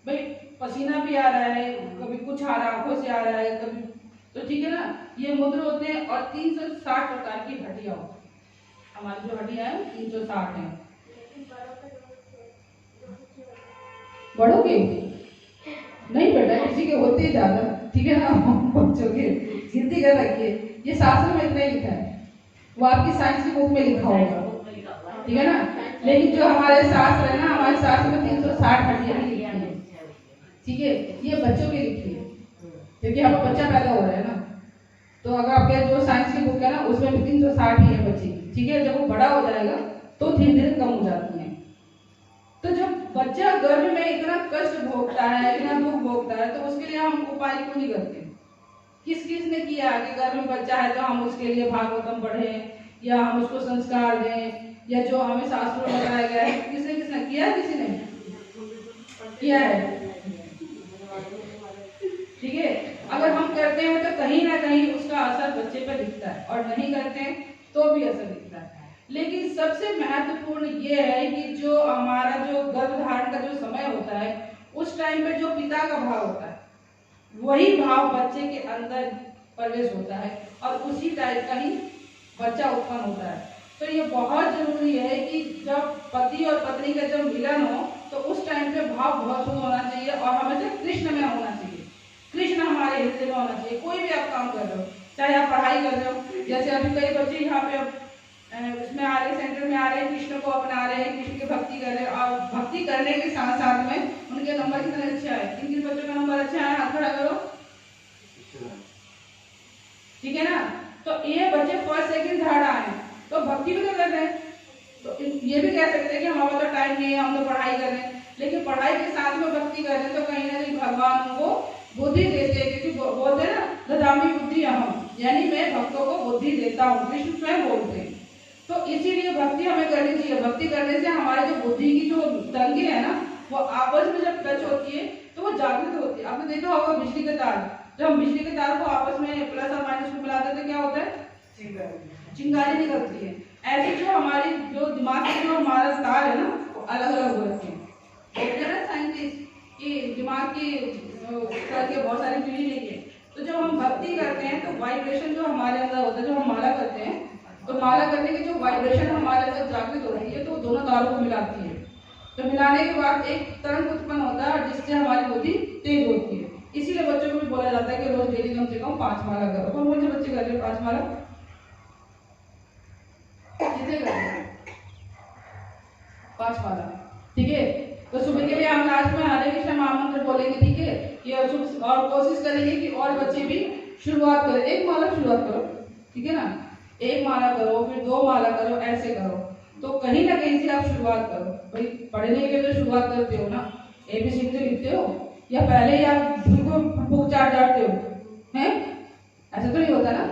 भाई पसीना भी आ रहा है, कभी कुछ आ रहा है, आंखों से आ रहा है कभी, तो ठीक है ना, ये मुद्र होते हैं। और 360 प्रकार की हड्डियां होती हैं। हमारी जो हड्डियां हैं 360 हैं। बड़ों की नहीं बेटा, किसी के होते ही ज्यादा, ठीक है ना। बच्चों के गिनती कर रखिए, ये शास्त्र में इतना ही लिखा है, वो आपकी साइंस की बुक में लिखा होगा, ठीक है ना। लेकिन जो हमारे शास्त्र है ना, हमारे शास्त्र में 360 हड्डियां लिखी है, ठीक है। ये बच्चों की लिखी है, क्योंकि आपका बच्चा पैदा हो रहा है ना, तो अगर आपके जो साइंस की बुक है ना उसमें भी 360 ही है बच्चे की, ठीक है। जब वो बड़ा हो जाएगा तो धीरे धीरे कम हो जाती है। तो जब बच्चा गर्भ में इतना कष्ट भोगता है, इतना दुख भोगता है, तो उसके लिए हम उपाय क्यों नहीं करते? किस किस ने किया कि गर्भ में बच्चा है तो हम उसके लिए भागवतम पढ़ें, या हम उसको संस्कार दें, या जो हमें शास्त्रों में बताया गया है, किसने किसने किया? किसी ने किया है, ठीक है। अगर हम करते हैं तो कहीं ना कहीं उसका असर बच्चे पर दिखता है, और नहीं करते हैं तो भी असर दिखता है। लेकिन सबसे महत्वपूर्ण ये है कि जो हमारा जो गर्भधारण का जो समय होता है, उस टाइम पे जो पिता का भाव होता है, वही भाव बच्चे के अंदर प्रवेश होता है, और उसी टाइप का ही बच्चा उत्पन्न होता है। तो ये बहुत जरूरी है कि जब पति और पत्नी का जब मिलन हो, तो उस टाइम पे भाव बहुत शुद्ध होना चाहिए, और हमेशा कृष्ण में होना चाहिए। कृष्ण हमारे हृदय में होना चाहिए। कोई भी आप काम कर रहे हो, चाहे आप पढ़ाई कर रहे हो, जैसे अभी कई बच्चे यहाँ पे उसमें आ रहे, सेंटर में आ रहे हैं, कृष्ण को अपना रहे हैं, कृष्ण की भक्ति कर रहे हैं, और भक्ति करने के साथ साथ में उनके नंबर कितने अच्छे आए? किन किन बच्चों का नंबर अच्छा है? हाथ खड़ा करो, ठीक है ना। तो ये बच्चे फर्स्ट सेकंड थर्ड आए, तो भक्ति भी तो कर रहे हैं। तो ये भी कह सकते हैं कि हमारा तो टाइम नहीं है, हम तो पढ़ाई कर रहे हैं, लेकिन पढ़ाई के साथ में भक्ति कर रहे हैं, तो कहीं ना कहीं भगवान उनको बुद्धि देते हैं, क्योंकि बोलते हैं ना, ददामी बुद्धि अहम, यानी मैं भक्तों को बुद्धि देता हूँ, कृष्ण स्वयं बोलते हैं। तो इसीलिए भक्ति हमें करनी चाहिए। भक्ति करने से हमारे जो बुद्धि की जो तरंगे है ना, वो आपस में जब टच होती है तो वो जागृत होती है। आपने देखा होगा बिजली के तार, जब हम बिजली के तार को आपस में प्लस और माइनस को मिलाते हैं तो क्या होता है? चिंगारी निकलती है। ऐसे जो हमारी जो दिमाग के जो हमारा तार है ना, वो अलग अलग हो रखे हैं। देखते हैं ना साइंटिस्ट कि दिमाग की तरह के बहुत सारी चीजें नहीं है। तो जब हम भक्ति करते हैं तो वाइब्रेशन जो हमारे अंदर होता है, जो हम माला करते हैं, तो माला करने की जो वाइब्रेशन हमारे अंदर जागृत होती है, तो दोनों तारों को मिलाती है। तो मिलाने के बाद एक तरंग उत्पन्न होता है, जिससे हमारी बुद्धि तेज होती है। इसीलिए बच्चों को भी बोला जाता है कि रोज डेली कम से कम 5 माला करो। कौन कौन से बच्चे कर रहे हैं 5 माला? कितने कर रहे हैं 5 माला? ठीक है। तो सुबह के लिए हम लास्ट में हरे कृष्ण महामंत्र बोलेंगे, ठीक है। ये और कोशिश करेंगे कि और बच्चे भी शुरुआत करें। 1 माला शुरुआत करो, ठीक है ना। 1 माला करो, फिर 2 माला करो, ऐसे करो। तो कहीं ना कहीं से आप शुरुआत करो। भाई पढ़ने के लिए तो शुरुआत करते हो ना, ABCD तो लिखते हो, या पहले ही आप बुक चार्ट जाते हो हैं? ऐसा तो नहीं होता ना।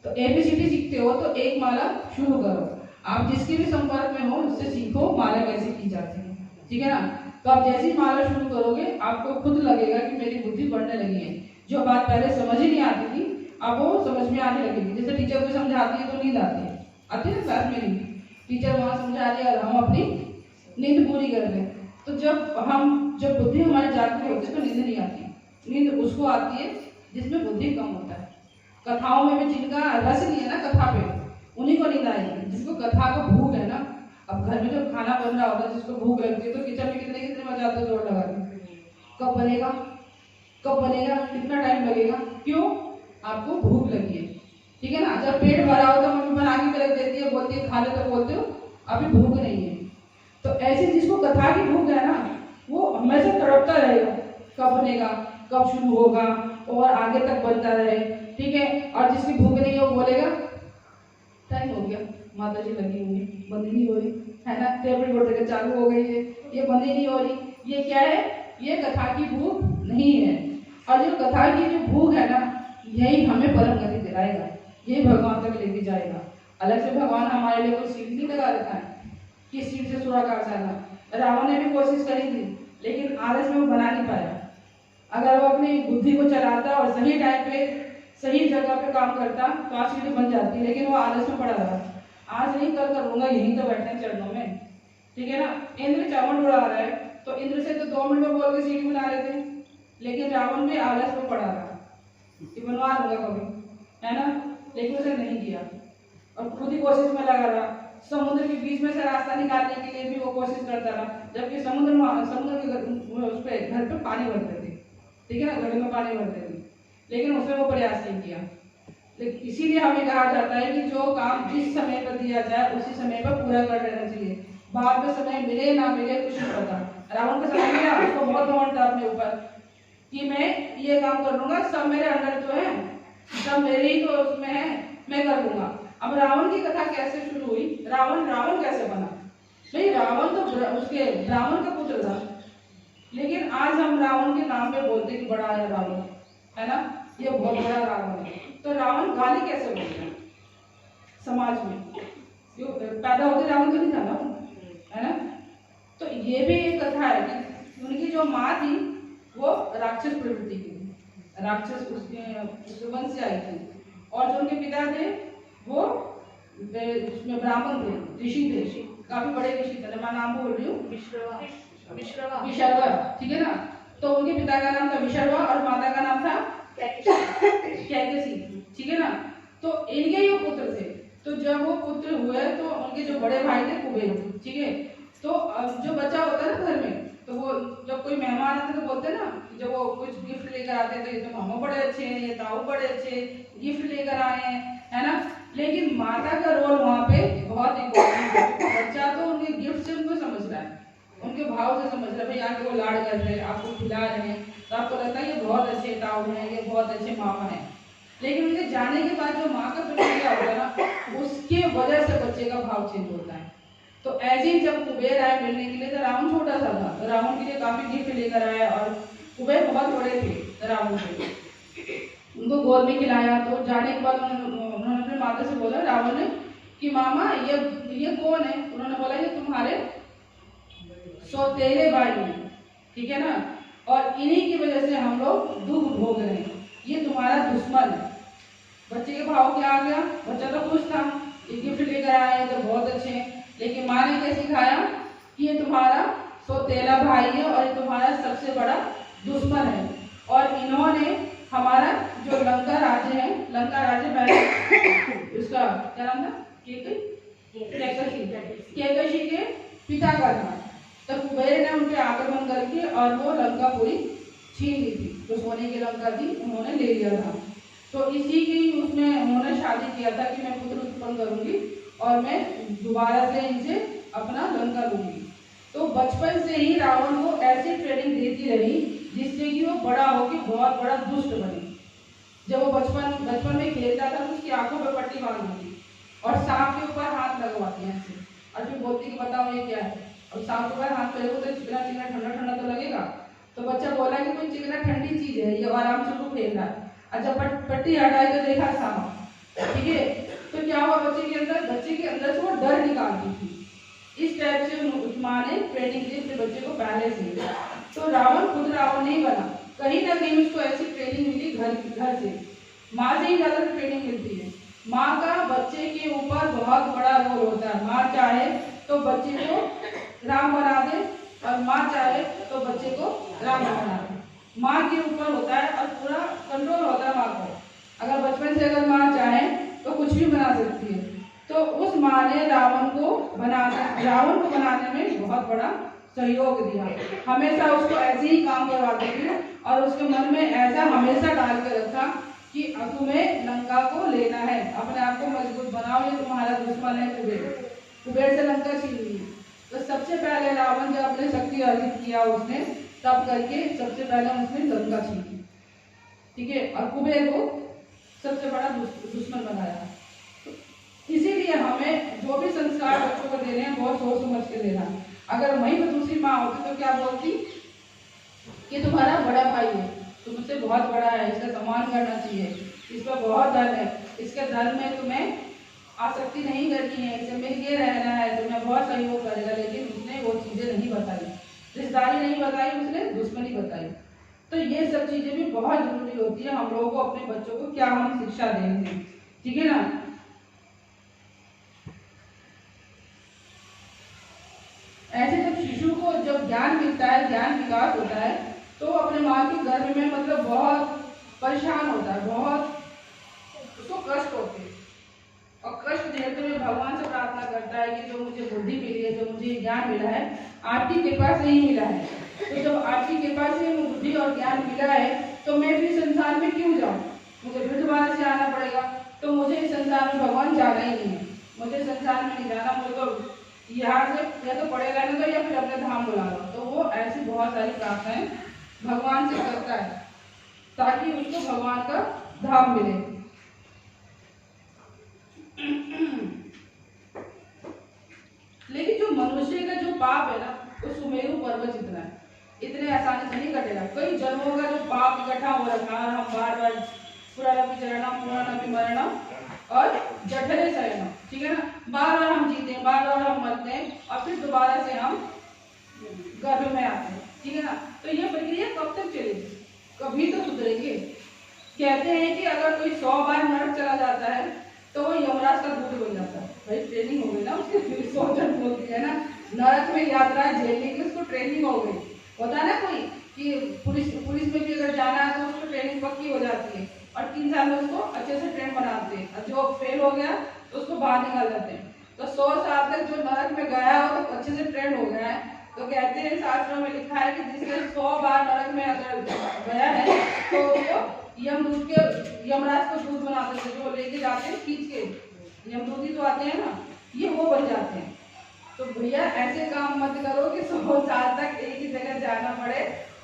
तो ABCD सीखते हो तो 1 माला शुरू करो। आप जिसके भी संपर्क में हो उससे सीखो माला कैसे की जाती है, ठीक है ना। तो आप जैसे ही माला शुरू करोगे आपको खुद लगेगा कि मेरी बुद्धि बढ़ने लगी है। जो बात पहले समझ ही नहीं आती थी, अब वो समझ में आने लगेगी। जैसे टीचर को समझाती है तो नींद आती है, आती है ना क्लास में नींद, टीचर वहां समझा रही है और हम अपनी नींद पूरी कर रहे हैं। तो जब बुद्धि हमारी जागृत होती है तो नींद नहीं आती। नींद उसको आती है जिसमें बुद्धि कम होता है। कथाओं में भी जिनका रस नहीं है ना कथा पे, उन्हीं को नींद आएगी। जिसको कथा का भूख है ना, अब घर में जो खाना बन रहा होता है, जिसको भूख लगती है तो किचन में कितने कितने बजाते हैं जोर लगा के, कब बनेगा कब बनेगा, कितना टाइम लगेगा, क्यों? आपको भूख लगी है, ठीक है ना। जब पेट भरा हो तो मम्मी बना के रख देती है, बोलती है खा ले, तो बोलते हो अभी भूख नहीं है। तो ऐसे जिसको कथा की भूख है ना, वो हमेशा तड़पता रहेगा, कब बनेगा, कब शुरू होगा, और आगे तक बनता रहे, ठीक है। और जिसकी भूख नहीं है वो बोलेगा टाइम हो गया, माता जी लगी हुई, बंद ही नहीं हो रही है ना, टेबल बोर्ड के चालू हो गई है, ये बंद ही नहीं हो रही। ये क्या है? ये कथा की भूख नहीं है। और जो कथा की जो भूख है ना, यही हमें परम गति दिलाएगा, यही भगवान तक लेके जाएगा। अलग से भगवान हमारे लिए कोई सीढ़ी नहीं लगा रखा है कि सीढ़ी से सुराकार जाना। रावण ने भी कोशिश करी थी, लेकिन आलस में वो बना नहीं पाया। अगर वो अपनी बुद्धि को चलाता और सही टाइम पे सही जगह पे काम करता तो आज सीढ़ी बन जाती, लेकिन वो आलस में पड़ा रहा। आज नहीं कल करूंगा, यहीं तो बैठे चरणों में, ठीक है ना। इंद्र चावल उड़ा रहा है, तो इंद्र से तो 2 मिनट में बोल के सीढ़ी बना लेते, लेकिन रावण भी आलस में पड़ा था कि बनवा लूंगा कभी, है ना, लेकिन उसे नहीं किया और खुद ही कोशिश में लगा रहा। समुद्र के बीच में से रास्ता निकालने के लिए भी वो कोशिश करता रहा, जबकि समुद्र के उस पे घर पे पानी भरते थे, ठीक है ना, घड़े में पानी भरते थे, लेकिन उसमें वो प्रयास नहीं किया। लेकिन इसीलिए हमें कहा जाता है कि जो काम जिस समय पर दिया जाए उसी समय पर पूरा कर लेना चाहिए। बाद में समय मिले ना मिले कुछ नहीं पता। रावण का समय मिला, उसको बहुत घमंड था अपने ऊपर कि मैं ये काम कर लूंगा, सब मेरे अंदर जो है, सब मेरे ही तो उसमें है, मैं कर लूंगा। अब रावण की कथा कैसे शुरू हुई, रावण कैसे बना? भाई रावण तो उसके ब्राह्मण का पुत्र था, लेकिन आज हम रावण के नाम पे बोलते कि बड़ा है रावण, है ना, ये बहुत बड़ा रावण है। तो रावण गाली कैसे बन गया समाज में? जो पैदा होते रावण तो नहीं था ना, है ना। तो ये भी एक कथा है कि उनकी जो माँ थी वो राक्षस प्रवृत्ति की थी, राक्षस उसके वंश से आई थी, और जो उनके पिता थे वो उसमें ब्राह्मण थे, ऋषि थे, काफी बड़े ऋषि थे। मैं नाम बोल रही हूँ, विशर्वा, ठीक है ना। तो उनके पिता का नाम था विशर्वा और माता का नाम था कैकसी, ठीक है ना। तो इनके ही पुत्र थे। तो जब वो पुत्र हुए तो उनके जो बड़े भाई थे कुबेर, ठीक है। तो जो बच्चा होता है ना घर में, तो वो जब कोई मेहमान आते तो बोलते ना, जब वो कुछ गिफ्ट लेकर आते तो ये तो मामा बड़े अच्छे हैं, ये ताऊ बड़े अच्छे गिफ्ट लेकर आए हैं, है ना। लेकिन माता का रोल वहाँ पे बहुत इम्पोर्टेंट है। बच्चा तो उनके गिफ्ट से उनको समझ रहा है, उनके भाव से समझ रहा है, भाई आके वो लाड कर रहे हैं, आपको खिला रहे हैं, तो आपको लगता है ये बहुत अच्छे ताऊ हैं, ये बहुत अच्छे मामा हैं। लेकिन उनके जाने के बाद जो माँ का प्रतिक्रिया होता है ना, उसके वजह से बच्चे का भाव चेंज होता है। तो ऐसे ही जब कुबेर आए मिलने के लिए, तो रावण छोटा सा था, तो रावण के लिए काफी गिफ्ट लेकर आया, और कुबेर बहुत बड़े थे रावण से, उनको गोद में खिलाया। तो जाने के बाद उन्होंने अपनी माता से बोला रावण ने कि मामा ये कौन है? उन्होंने बोला ये तुम्हारे सौतेले भाई हैं, ठीक है ना, और इन्हीं की वजह से हम लोग दुख भोग रहे हैं, ये तुम्हारा दुश्मन है। बच्चे के भाव क्या आ गया? बच्चा तो खुश था, ये गिफ्ट लेकर आए तो बहुत अच्छे हैं, लेकिन माँ ने क्या सिखाया कि ये तुम्हारा सौतेला भाई है और ये तुम्हारा सबसे बड़ा दुश्मन है, और इन्होंने हमारा जो लंका राज्य है, लंका राज्य पहले उसका क्या नाम था, केकशी के पिता का था। तो कुबेर ने उनके आक्रमण करके और वो लंका पूरी छीन ली थी, जो सोने की लंका थी उन्होंने ले लिया था। तो इसी की उसमें उन्होंने शादी किया था कि मैं पुत्र उत्पन्न करूंगी और मैं दोबारा से इनसे अपना लंका लूंगी। तो बचपन से ही रावण को ऐसी ट्रेनिंग देती रही जिससे कि वो बड़ा होकर बहुत बड़ा दुष्ट बने। जब वो बचपन में खेलता था तो उसकी आंखों पर पट्टी बांधती थी और सांप के ऊपर हाथ लगवाती है ऐसे, और फिर बोलती कि बताओ ये क्या है। अब सांप के ऊपर हाथ लगेगा तो चिकना चिकना ठंडा ठंडा तो लगेगा। तो बच्चा बोला कि कोई चिकना ठंडी चीज है, ये आराम से उसको खेल रहा है। और जब पट्टी हटाई तो देखा सांप, ठीक है। तो क्या हुआ, बच्चे के अंदर से वो डर निकालती थी। इस टाइप से उस माँ ने ट्रेनिंग दी अपने बच्चे को पहले से। तो रावण खुद रावण नहीं बना, कहीं ना कहीं उसको ऐसी ट्रेनिंग मिली घर से, माँ से ही ज्यादा ट्रेनिंग मिलती है। माँ का बच्चे के ऊपर बहुत बड़ा रोल होता है। माँ चाहे तो बच्चे को राम बना दे और माँ चाहे तो बच्चे को राम बना दे। माँ के ऊपर होता है और पूरा कंट्रोल होता है माँ को। अगर बचपन से अगर माँ चाहे तो कुछ भी बना सकती है। तो उस माँ ने रावण को बनाने में बहुत बड़ा सहयोग दिया। हमेशा उसको ऐसे ही काम करवाती थी और उसके मन में ऐसा हमेशा डाल के रखा कि तुम्हें लंका को लेना है, अपने आप को मजबूत बनाओ, ये तुम्हारा दुश्मन है कुबेर से लंका छीन ली। तो सबसे पहले रावण जब अपने शक्ति अर्जित किया उसने, तब करके सबसे पहले उसने लंका छीनी, ठीक है, और कुबेर को सबसे बड़ा दुश्मन बनाया। इसीलिए हमें जो भी संस्कार बच्चों को दे रहे हैं बहुत सोच समझ के देना। अगर वहीं पर दूसरी माँ होती तो क्या बोलती कि तुम्हारा बड़ा भाई है, तुमसे बहुत बड़ा है, इसका सम्मान करना चाहिए, इसका बहुत धन है, इसके धन में तुम्हें आसक्ति नहीं करनी है, इसे मिल के रहना है, तुम्हें बहुत सहयोग करेगा। लेकिन उसने वो चीजें नहीं बताई, रिश्तेदारी नहीं बताई, उसने दुश्मनी बताई। तो ये सब चीजें भी बहुत जरूरी होती है हम लोगों को अपने बच्चों को क्या हम शिक्षा देंगे, ठीक है ना। ऐसे जब शिशु को जब ज्ञान मिलता है, ज्ञान विकास होता है, तो अपने माँ के गर्भ में मतलब बहुत परेशान होता है, बहुत उसको कष्ट होते हैं और कष्ट झेलते हुए भगवान से प्रार्थना करता है कि जो मुझे बुद्धि मिली है, जो मुझे ज्ञान मिला है, आपकी कृपा से ही मिला है। तो जब आपकी कृपा से बुद्धि और ज्ञान मिला है तो मैं भी संसार में क्यों जाऊँ, मुझे फिर दोबारा से आना पड़ेगा। तो मुझे इस संसार में भगवान जाना ही नहीं है, मुझे संसार में नहीं जाना, मुझे तो यहाँ से या तो पड़े रहने दो या फिर अपने धाम बुला लो। तो वो ऐसी बहुत सारी प्रार्थनाएं भगवान से करता है ताकि उसको भगवान का धाम मिले। लेकिन जो मनुष्य का जो पाप है ना, वो सुमेरु पर्वत जितना है, इतने आसानी से नहीं कटेगा। कई जन्मों का जो पाप इकट्ठा हो रखा है, हम बार बार पुनरपि जननम पुनरपि मरणम और जठरे शयनम, ठीक है ना, बार बार हम जीते हैं, बार बार हम मरते हैं और फिर दोबारा से हम गर्भ में आते हैं, ठीक है ना। तो ये प्रक्रिया कब तक चलेगी, कभी तो सुधरेंगे। कहते हैं कि अगर कोई 100 बार नरक चला जाता है तो वो यमराज का दूत बन जाता है। भाई ट्रेनिंग हो गई ना उसकी, सोचन बोलती है ना, नरक में यात्रा झेलने की उसको ट्रेनिंग हो गई। होता है ना कोई कि पुलिस में भी अगर जाना है तो उसको ट्रेनिंग पक्की हो जाती है और 3 साल में उसको अच्छे से ट्रेन बनाते हैं और जो फेल हो गया तो उसको बाहर निकाल देते हैं। तो 100 साल तक जो नरक में गया हो तो अच्छे से ट्रेन हो गया है। तो कहते हैं शास्त्रों में लिखा है कि जिसने 100 बार नरक में अगर गया है तो उसको यमदूत के यमराज को दूत बनाते थे, जो लेके जाते हैं खींच के, यमदूत ही तो आते हैं ना, ये वो बन जाते हैं। तो भैया ऐसे काम मत करो कि 100 साल तक एक ही जगह जाना पड़े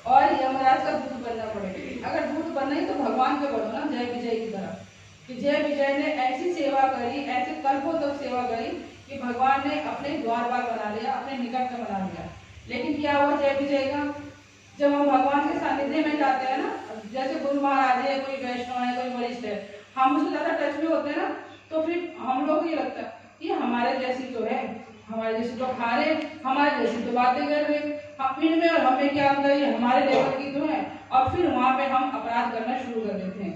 और यमराज का दूत बनना पड़े। अगर दूत बनना ही तो भगवान का बनो ना, जय विजय की तरह, कि जय विजय ने ऐसी सेवा करी, ऐसे कल्पों तक सेवा करी कि भगवान ने अपने द्वारपाल बना लिया, अपने निकट में बना लिया। लेकिन क्या हुआ जय विजय का, जब हम भगवान के सानिध्य में जाते हैं ना, जैसे गुरु महाराज है, कोई वैष्णव है, कोई वरिष्ठ है, हम उससे ज्यादा टच में होते हैं ना, तो फिर हम लोग को ये लगता है कि हमारे जैसी तो है, हमारे जैसे तो खा रहे, हमारे जैसी तो बातें कर रहे, हम इनमें और हमें क्या अंतर, ये हमारे लेवल की तो है। और फिर वहां पे हम अपराध करना शुरू कर देते हैं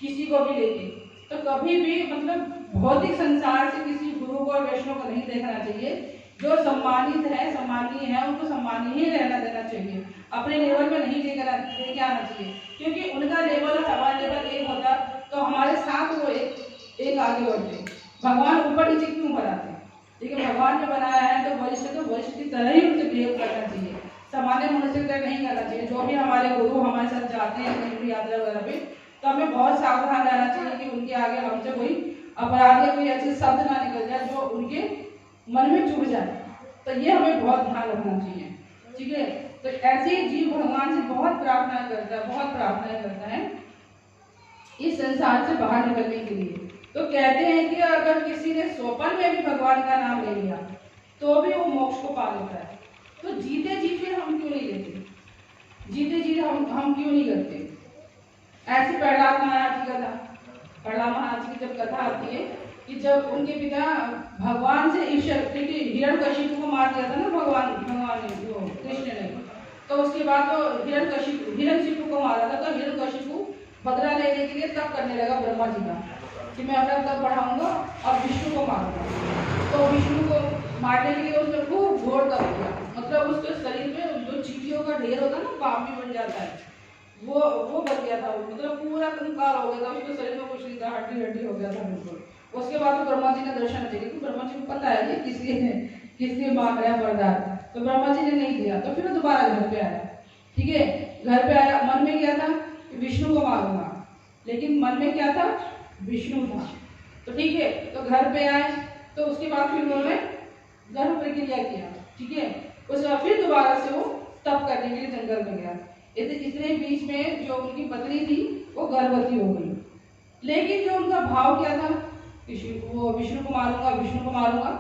किसी को भी लेके। तो कभी भी मतलब भौतिक संसार से किसी गुरु को और वैष्णव को नहीं देखना चाहिए। जो सम्मानित है, सम्मानीय है, उनको सम्मानीय ही रहना देना चाहिए, अपने लेवल में नहीं लेके आना चाहिए, क्योंकि उनका लेवल और हमारा लेवल एक होता तो हमारे साथ वो एक आगे बढ़ते। भगवान ऊपर नीचे क्यों बनाते हैं, लेकिन भगवान ने बनाया है तो वरिष्ठ की तरह ही उनसे बिहेव करना चाहिए, सामान्य मनुष्य की तरह नहीं करना चाहिए। जो भी हमारे गुरु हमारे साथ जाते हैं कहीं भी यात्रा वगैरह पे, तो हमें बहुत सावधान रहना चाहिए कि उनके आगे हमसे कोई अपराध या कोई ऐसे शब्द ना निकल जाए जो उनके मन में चुभ जाए। तो ये हमें बहुत ध्यान रखना चाहिए, ठीक है। तो ऐसे ही जीव भगवान से बहुत प्रार्थना करता है, बहुत प्रार्थनाएं करता है इस संसार से बाहर निकलने के लिए। तो कहते हैं कि अगर किसी ने स्वप्न में भी भगवान का नाम ले लिया तो भी वो मोक्ष को पा लेता है। तो जीते जी फिर हम क्यों नहीं लेते, जीते जी हम क्यों नहीं करते। ऐसे प्रहलाद महाराज की कथा, प्रहलाद महाराज की जब कथा आती है कि जब उनके पिता भगवान से ईर्ष्या, क्योंकि हिरण्यकशिपु को मार दिया था ना भगवान ने, वो कृष्ण ने, तो उसके बाद तो हिरण्यकशिपु को मारा था। तो हिरण्यकशिपु बदला लेने के लिए तब करने लगा ब्रह्मा जी का कि मैं अपना तब बढ़ाऊंगा और विष्णु को मारूंगा। तो विष्णु को मारने के लिए उसने खूब घोर तप किया, मतलब उसके शरीर में जो चींटियों का ढेर होता है ना, पाप भी बन जाता है, वो बन गया था, मतलब पूरा कंकाल हो गया था, उसके शरीर में कुछ नहीं था, हड्डी हो गया था बिल्कुल। उसके बाद तो ब्रह्मा जी ने दर्शन दिए, क्योंकि ब्रह्मा जी को पता है कि किसके मांग रहा है वरदान, तो ब्रह्मा जी ने नहीं दिया। तो फिर वो दोबारा घर पे आया, ठीक है, घर पे आया, मन में क्या था विष्णु को मारूंगा, लेकिन मन में क्या था विष्णु था। तो ठीक है, तो घर पे आए, तो उसके बाद फिर उन्होंने गर्भ प्रक्रिया किया, ठीक है, उसके बाद फिर दोबारा से वो तप करने के लिए जंगल में गया। इतने बीच में जो उनकी पत्नी थी वो गर्भवती हो गई, लेकिन जो उनका भाव क्या था, विष्णु को मारूंगा,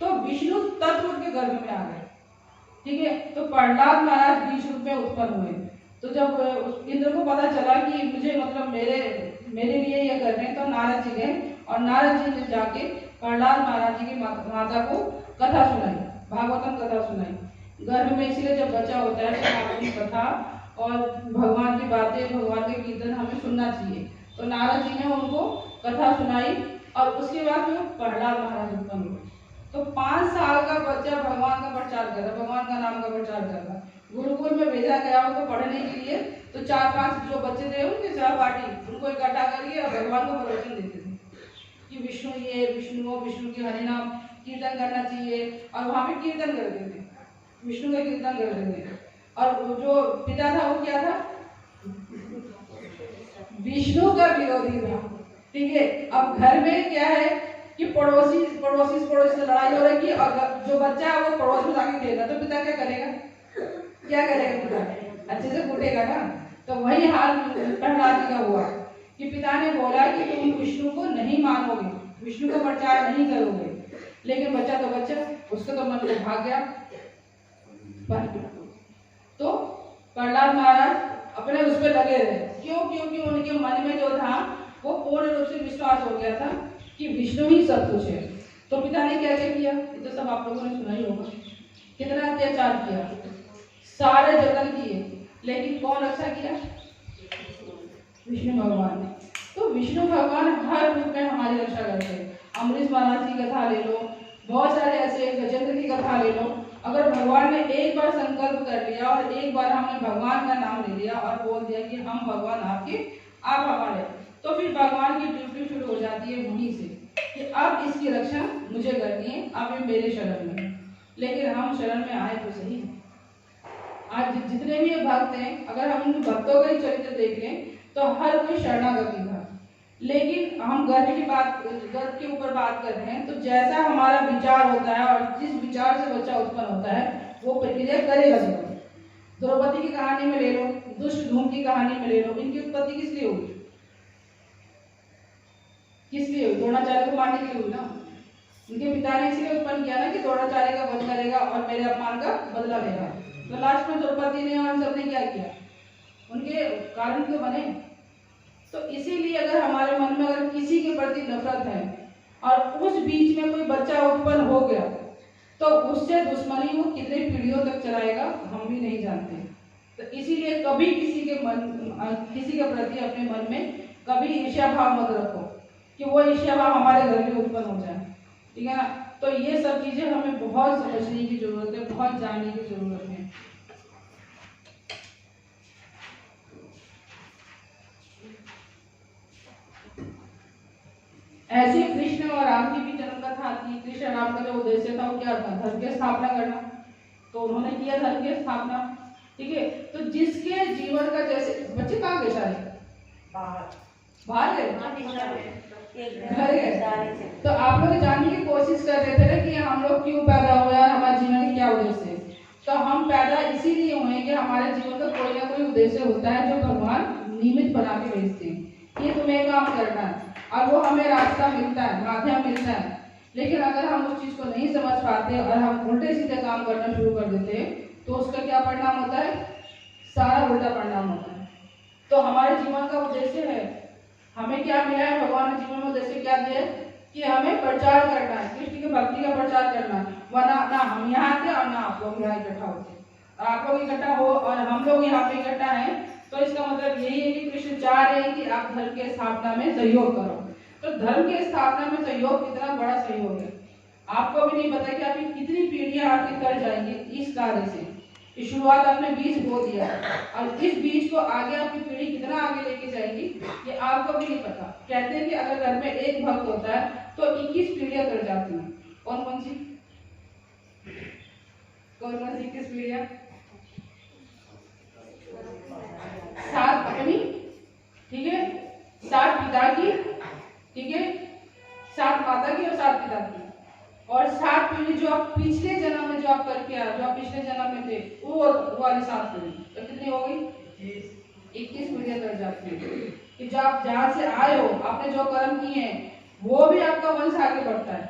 तो विष्णु तत्व उनके गर्भ में आ गए, ठीक है। तो प्रहलाद महाराज बीच रूप में उत्पन्न हुए। तो जब इंद्र को पता चला कि मुझे मतलब मेरे लिए ये कर रहे हैं, तो नारद जी गए और नारद जी ने जाके प्रहलाद महाराज जी की माता को कथा सुनाई, भागवतम कथा सुनाई। गर्भ में इसलिए जब बच्चा होता है तो भागवत कथा और भगवान की बातें, भगवान के कीर्तन हमें सुनना चाहिए। तो नारद जी ने उनको कथा सुनाई और उसके बाद वो प्रहलाद महाराज उत्पन्न हुए। तो 5 साल का बच्चा भगवान का प्रचार कर रहा, भगवान का नाम का प्रचार कर रहा, गुरुकुल में भेजा गया उनको पढ़ने के लिए, तो 4-5 जो बच्चे थे उनके सहपाठी उनको इकट्ठा करके और भगवान को प्रवचन देते थे कि विष्णु ये, विष्णु वो, विष्णु के हरिनाम कीर्तन करना चाहिए। और वहाँ पे कीर्तन करते थे, विष्णु का कीर्तन करते थे। और जो पिता था वो क्या था, विष्णु का विरोधी था। ठीक है, अब घर में क्या है कि पड़ोसी से लड़ाई हो रही है और जो बच्चा है वो पड़ोस में जाके खेल रहा, तो पिता क्या करेगा, पिता अच्छे से कूटेगा ना। तो वही हाल प्रहलाद जी का हुआ कि पिता ने बोला कि तुम विष्णु को नहीं मानोगे, विष्णु का प्रचार नहीं करोगे, लेकिन बच्चा तो बच्चा, उसका तो मन में भाग गया। तो प्रहलाद महाराज अपने उस पर लगे रहे। क्यों? क्योंकि उनके मन में जो था वो पूर्ण रूप से विश्वास हो गया था कि विष्णु ही सब कुछ है। तो पिता ने क्या किया, ये तो सब आप लोगों ने सुना ही होगा, कितना अत्याचार किया, सारे जतन किए, लेकिन कौन रक्षा किया, विष्णु भगवान ने। तो विष्णु भगवान हर रूप में हमारी रक्षा करते हैं। अमरीश महाराज की कथा ले लो, बहुत सारे ऐसे, गजेंद्र की कथा ले लो। अगर भगवान ने एक बार संकल्प कर लिया और एक बार हमने भगवान का नाम ले लिया और बोल दिया कि हम भगवान आपके, आप हमारे, तो फिर भगवान की ड्यूटी शुरू हो जाती है वहीं से कि अब इसकी रक्षा मुझे करनी है, अब ये मेरे शरण में। लेकिन हम शरण में आए तो सही। आज जितने भी भक्त हैं, अगर हम उन भक्तों का ही चरित्र देख लें तो हर कोई शरणागति था। लेकिन हम गर्व के ऊपर बात कर रहे हैं, तो जैसा हमारा विचार होता है और जिस विचार से बच्चा उत्पन्न होता है वो प्रक्रिया करेगा जरूर। द्रौपदी की कहानी में ले लो, दुष्ट धूम की कहानी में ले लो, इनकी उत्पत्ति किस लिए हुई, किस लिए हुई, द्रोणाचार्य को मारने के लिए हुई ना। उनके पिता ने इसलिए उत्पन्न किया ना कि द्रोणाचार्य का वध करेगा और मेरे अपमान का बदला लेगा। तो लास्ट में द्रौपदी ने और सबने क्या किया, उनके कारण तो बने। तो इसीलिए अगर हमारे मन में अगर किसी के प्रति नफरत है और उस बीच में कोई बच्चा उत्पन्न हो गया तो उससे दुश्मनी वो कितने पीढ़ियों तक चलाएगा हम भी नहीं जानते। तो इसीलिए कभी किसी के प्रति अपने मन में कभी ईर्ष्या भाव मत रखो कि वो ईर्ष्या भाव हमारे घर में उत्पन्न हो जाए। ठीक है ना। तो ये सब चीजें हमें बहुत समझने की जरूरत है, बहुत जानने की जरूरत है। ऐसे कृष्ण और राम की भी जन्म कथा थी। कृष्ण राम का जो उद्देश्य था वो क्या था, धर्म की स्थापना करना। तो उन्होंने किया धर्म की स्थापना। ठीक है। तो जिसके जीवन का जैसे, बच्चे कहाँ गए सारे, बाहर गए, घर गए। तो आप लोग जानने की कोशिश कर रहे थे ना कि हम लोग क्यों पैदा हुए और हमारे जीवन के क्या उद्देश्य है। तो हम पैदा इसीलिए हुए कि हमारे जीवन का कोई ना कोई उद्देश्य होता है जो भगवान नियमित बना के भेजते हैं कि तुम्हें काम करना है, और वो हमें रास्ता मिलता है, माध्यम मिलता है। लेकिन अगर हम उस चीज को नहीं समझ पाते और हम उल्टे सीधे काम करना शुरू कर देते हैं तो उसका क्या परिणाम होता है, सारा उल्टा परिणाम होता है। तो हमारे जीवन का उद्देश्य है, हमें क्या मिला है, भगवान ने जीवन में उद्देश्य क्या दिया है कि हमें प्रचार करना है, कृष्ण की भक्ति का प्रचार करना है। वरना ना हम यहाँ आते और ना आप लोग यहाँ इकट्ठा होते। आप लोग इकट्ठा हो और हम लोग यहाँ पे इकट्ठा है तो इसका मतलब यही है कि कृष्ण चाह रहे हैं कि आप धर्म के स्थापना में सहयोग करो। तो धर्म के स्थापना में सहयोग कितना बड़ा सहयोग है, आपको भी नहीं पता कि आपकी कितनी पीढ़ियां आपकी कर जाएंगी इस कार्य से। इस शुरुआत आपने बीज बो दिया और इस बीज को आगे आपकी पीढ़ी कितना आगे लेके जाएगी ये आपको भी नहीं पता। कहते हैं कि अगर घर में एक भक्त होता है तो 21 पीढ़ियां कर जाती हैं। कौन कौन सी 21 पीढ़ियां, 7 अपनी, ठीक है, 7 पिता की, ठीक है, 7 माता की और 7 पिता की, और 7 पीढ़ी जो आप पिछले जन्म में जो आप करके आए, जो आप पिछले जन्म में थे वो वाली 7 पीढ़ी, तो कितनी हो गई, 21 पीढ़ियां कर जाती है। कि जो आप जहाँ से आए हो, आपने जो कर्म किए हैं वो भी आपका वंश आगे बढ़ता है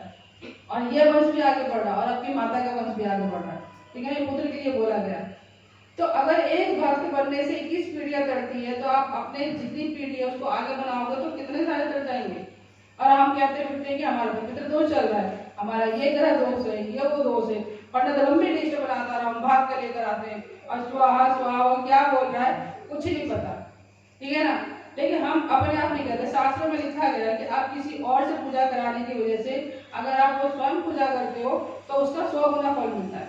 और ये वंश भी आगे बढ़ रहा है और आपकी माता का वंश भी आगे बढ़ रहा है। ठीक है, ये पुत्र के लिए बोला गया। तो अगर एक भक्त बनने से 21 पीढ़ियां करती है तो आप अपने जितनी पीढ़ी है उसको आगे बनाओगे तो कितने सारे कर जाएंगे। और हम कहते फिरते कि हमारा पितृ दोष चल रहा है, हमारा ये ग्रह दोष है, ये वो दोष है। पंडित लंबी लिस्ट बनाता रहा, हम भाग कर लेकर आते हैं और स्वाहा स्वाहा वो क्या बोल रहा है कुछ नहीं पता। ठीक है ना। लेकिन हम अपने आप नहीं करते। शास्त्रों में लिखा गया है कि आप किसी और से पूजा कराने की वजह से अगर आप वो स्वयं पूजा करते हो तो उसका 100 गुना फल मिलता है,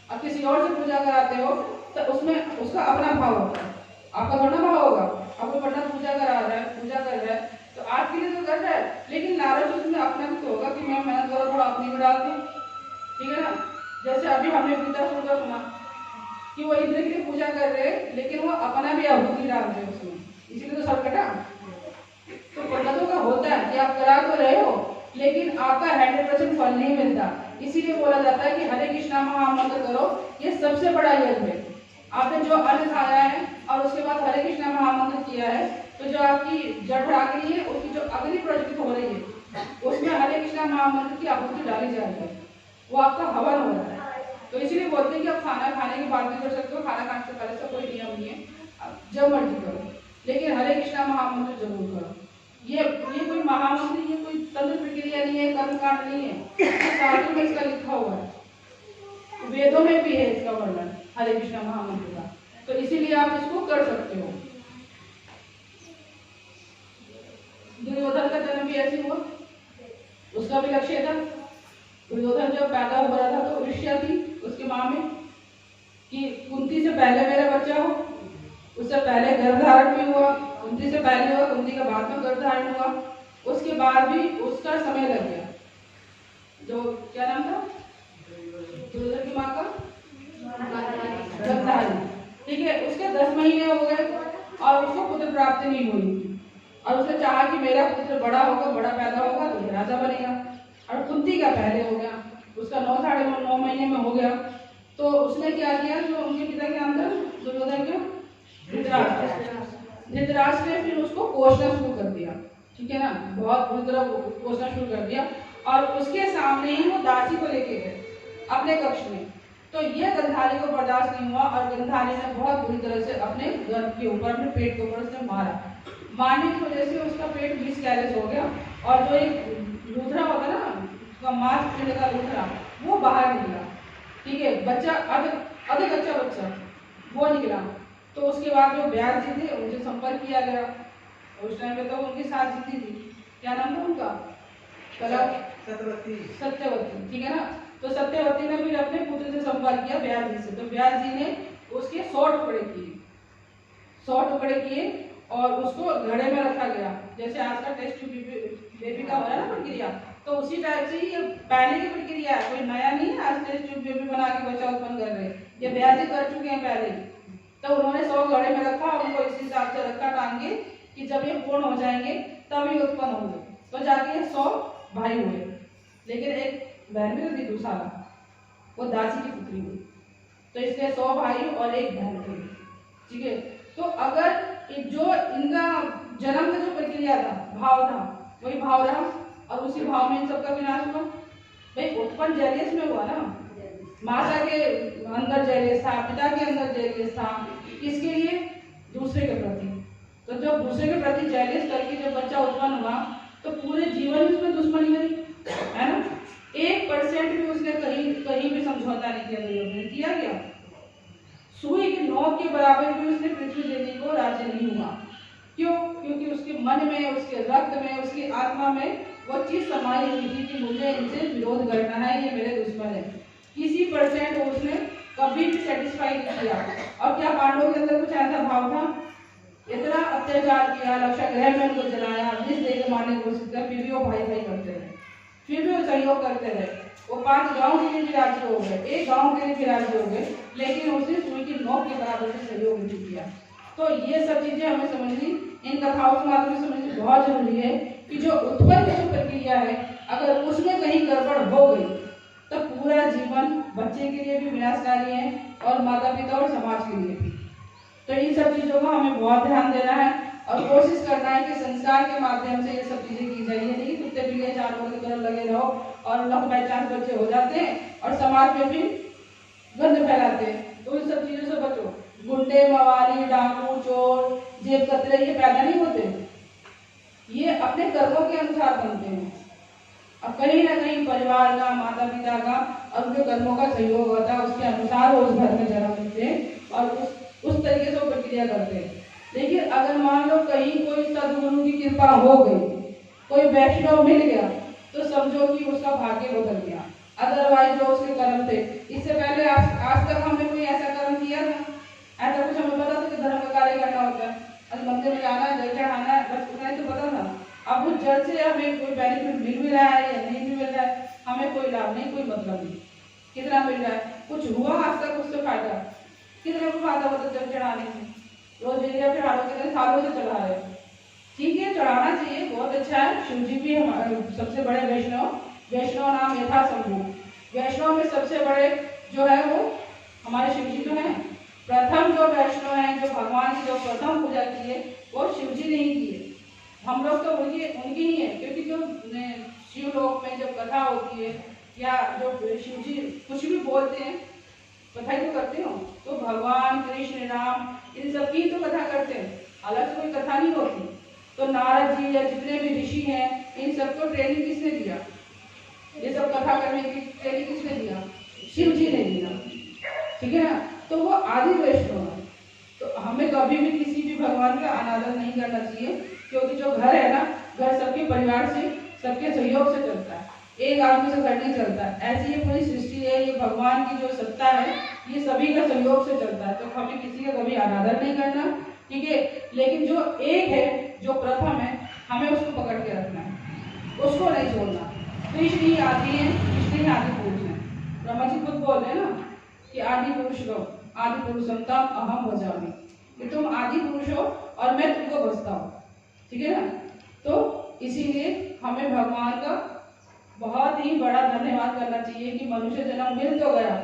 और किसी और से पूजा कराते हो तो उसमें उसका अपना भाव होता है, आपका थोड़ा भाव होगा। आपको पंडित पूजा करा रहा है, पूजा कर रहा है, तो आपके लिए तो कर रहा है, लेकिन लालच उसमें अपना भी तो होगा कि मैं मेहनत करो थोड़ा अपनी भी डाल दूँ, ठीक है ना। जैसे अभी हमने वृद्धाश्रम का सुना कि वो इंद्र के लिए पूजा कर रहे हैं, लेकिन वो अपना भी आहुति डाल रहे हैं उसमें, इसीलिए तो सब कटा। तो पंडितों का होता है कि आप करा तो रहे हो, लेकिन आपका 100% फल नहीं मिलता। इसीलिए बोला जाता है कि हरे कृष्णा महामंत्र करो, ये सबसे बड़ा यज्ञ है। आपने जो अन्न खाया है और उसके बाद हरे कृष्णा महामंत्र किया है, तो जो आपकी जड़ राग रही है, उसकी जो अग्नि प्रज्वलित हो रही है, उसमें हरे कृष्णा महामंत्र की आहुति डाली जा रही है, वो आपका हवन हो रहा है। तो इसीलिए बोलते हैं कि आप खाना खाने के बाद भी कर सकते हो, खाना खाने से पहले से कोई नियम नहीं है, आप जब मर्जी करो, लेकिन हरे कृष्णा महामंत्र जरूर करो। ये कोई महामंत्र, ये कोई तंत्र प्रक्रिया नहीं है, कर्मकांड नहीं है, शास्त्रों में इसका लिखा हुआ है, वेदों में भी है इसका वर्णन हरे कृष्णा महामंत्र का। तो इसीलिए आप इसको कर सकते हो। दुर्योधन का जन्म भी ऐसे हुआ, उसका भी लक्ष्य था। दुर्योधन जब पैदा हो रहा था तो ईर्ष्या थी उसकी माँ में कि कुंती से पहले मेरा बच्चा हो, उससे पहले गर्भ धारण भी हुआ, कुंती से पहले हुआ, कुंती के बाद में गर्भ धारण हुआ, उसके बाद भी उसका समय लग गया। जो क्या नाम था दुर्योधन की माँ का, गर्भधारी, ठीक है। उसके 10 महीने हो गए और उसको पुत्र प्राप्ति नहीं हुई, और उसने चाहा कि मेरा पुत्र बड़ा होगा, बड़ा पैदा होगा तो राजा बनेगा, और कुंती का पहले हो गया, उसका 9 महीने में हो गया। तो उसने क्या किया, जो उनके पिता के नाम था दुर्योधन के, धृतराष्ट्र ने फिर उसको कोसना शुरू कर दिया, ठीक है ना, बहुत बुरी तरह कोसना शुरू कर दिया, और उसके सामने ही वो दासी को लेके गए अपने कक्ष में। तो ये गंधारी को बर्दाश्त नहीं हुआ, और गंधारी ने बहुत बुरी तरह से अपने गर्भ के ऊपर, अपने पेट के ऊपर उसने मारा। मारने की वजह से उसका पेट मिसकैरेज हो गया, और जो एक लूथरा होता है ना, उसका मांस पिंड का लूथरा, वो बाहर निकला, ठीक है। बच्चा अधिक अच्छा बच्चा वो निकला। तो उसके बाद जो ब्याज जी थे उनसे संपर्क किया गया, उस टाइम पे तो उनकी सास जीती थी, क्या नाम था उनका, सत्यवती, ठीक है ना। तो सत्यवती ने फिर अपने पुत्र से संपर्क किया ब्याज जी से, तो ब्याज जी ने उसके 100 टुकड़े किए, 100 टुकड़े किए, और उसको घड़े में रखा गया, जैसे आज का टेस्ट बेबी का हो रहा है ना प्रक्रिया, तो उसी टाइप से ये पहले की प्रक्रिया है, कोई नया नहीं है। आज टेस्ट बेबी बना के बच्चा उत्पन्न कर रहे हैं, ये ब्याज जी कर चुके हैं पहले। तो उन्होंने 100 घड़े में रखा, और उनको इस हिसाब से रखा टांग के कि जब ये पूर्ण हो जाएंगे तभी उत्पन्न होंगे, तो जाके 100 भाई हुए, लेकिन एक बहन भी थी दूसरा, वो दासी की पुत्री हुई। तो इसलिए 100 भाई और एक बहन थी, ठीक है। तो अगर जो इनका जन्म का जो प्रक्रिया था, भाव था, वही भाव रहा, और उसी भाव में इन सबका विनाश हुआ। भाई उत्पन्न जैलियस में हुआ ना, माता के अंदर जैलियस था, पिता के अंदर जैलियस था, किसके लिए, दूसरे के प्रति। तो जब दूसरे के प्रति जैलियस करके जब बच्चा उत्पन्न हुआ, तो पूरे जीवन में उसमें दुश्मनी बनी, है ना। 1% भी उसने कहीं भी समझौता नहीं किया गया। सुई की नोक के बराबर भी उसने पृथ्वी देने को राजी नहीं हुआ। क्यों? क्योंकि उसके मन में, उसके रक्त में, उसकी आत्मा में वो चीज समाई हुई थी कि मुझे इनसे विरोध करना है, ये मेरे दुश्मन है। किसी परसेंट उसने कभी भी सेटिस्फाई नहीं किया। और क्या पांडवों के अंदर कुछ ऐसा भाव था? इतना अत्याचार किया, लक्षागृह में उनको जलाया, विष देकर मारने की कोशिश किया, फिर भी वो भाई भाई करते रहे, फिर भी वो सहयोग करते रहे। वो 5 गांव के लिए भी राजी हो गए, एक गांव के लिए भी राजी हो गए, लेकिन उसने सुई की नोक के बराबर से सहयोग नहीं किया। तो ये सब चीजें हमें समझनी, इन कथाओं के माध्यम से समझनी बहुत जरूरी है कि जो उत्पन्न की जो प्रक्रिया है, अगर उसमें कहीं गड़बड़ हो गई तो पूरा जीवन बच्चे के लिए भी विनाशकारी है, और माता पिता और समाज के लिए भी। तो इन सब चीजों का हमें बहुत ध्यान देना है, और कोशिश करना है कि संस्कार के माध्यम से ये सब चीजें की जाए। नहीं कुत्ते बिल्ली जानवरों की तरह लगे रहो और लोग बाई चांस बच्चे हो जाते हैं और समाज में भी गंद फैलाते हैं। तो इन सब चीजों से बचो। गुंडे, मवाली, डाकू, चोर, जेब कतरे ये पैदा नहीं होते, ये अपने कर्मों के अनुसार बनते हैं। अब कहीं ना कहीं परिवार का, माता पिता का और उनके कर्मों का सहयोग होता है, उसके अनुसार वो उस घर में जन्म लेते हैं और उस तरीके से वो प्रक्रिया करते हैं। लेकिन अगर मान लो कहीं कोई सद्गुरु की कृपा हो गई, कोई वैष्णव मिल गया, तो समझो कि उसका भाग्य बदल गया। अदरवाइज जो उसके कर्म थे, इससे पहले आज तक हमने कोई ऐसा कर्म किया था? ऐसा कुछ हमें पता था कि धर्म का कार्य करना होता है, अरे मंदिर में जाना है, जल चढ़ाना है, बस उतना ही तो पता था। अब उस जल से हमें कोई बेनिफिट मिल भी रहा है या नहीं भी मिल रहा है, हमें कोई लाभ नहीं, कोई मतलब नहीं। कितना मिल रहा है, कुछ हुआ आज तक उससे फायदा, कितने को फायदा होता जल चढ़ाने से? रोज डेली चढ़ा लो, कितने सालों से चढ़ा रहे हैं। ठीक है, चढ़ाना चाहिए, बहुत अच्छा है। शिव जी भी हमारे सबसे बड़े वैष्णव, वैष्णव नाम यथा शंभु, वैष्णव में सबसे बड़े जो है वो हमारे शिव जी तो हैं। प्रथम जो वैष्णव हैं, जो भगवान की जो प्रथम पूजा की है वो शिव जी ने ही की है। हम लोग तो उनकी ही है, क्योंकि जो शिव लोक में जब कथा होती है या जो शिव जी कुछ भी बोलते हैं, कथा ही तो करते हो, तो भगवान कृष्ण राम इन सब की तो कथा करते हैं, अलग से कोई कथा नहीं होती। तो नारद जी या जितने भी ऋषि हैं, इन सबको ट्रेनिंग किसने दिया? ये सब कथा करने की ट्रेनिंग किसने दिया? शिव जी ने दिया, ठीक है ना। तो वो आदि वैष्णव है। तो हमें कभी भी किसी भी भगवान का अनादर नहीं करना चाहिए, क्योंकि जो घर है ना, घर सबके परिवार से, सबके सहयोग से चलता है, एक आदमी से घर नहीं चलता। ऐसी ये पूरी सृष्टि है, ये भगवान की जो सत्ता है, ये सभी का सहयोग से चलता है। तो हमें किसी का कभी अनादर नहीं करना, ठीक है। लेकिन जो एक है, जो प्रथम है, हमें उसको पकड़ के रखना है, उसको नहीं छोड़ना। कृष्ण ही आदि है, कृष्ण ही आदि पुरुष है। ब्रह्मा जी खुद बोल रहे हैं ना कि आदि पुरुष गौ, आदि पुरुषम तम अहम भजामि, कि तुम आदि पुरुष हो और मैं तुमको भजता हूँ, ठीक है ना। तो इसीलिए हमें भगवान का बहुत ही बड़ा धन्यवाद करना चाहिए कि मनुष्य जन्म मिल तो गया,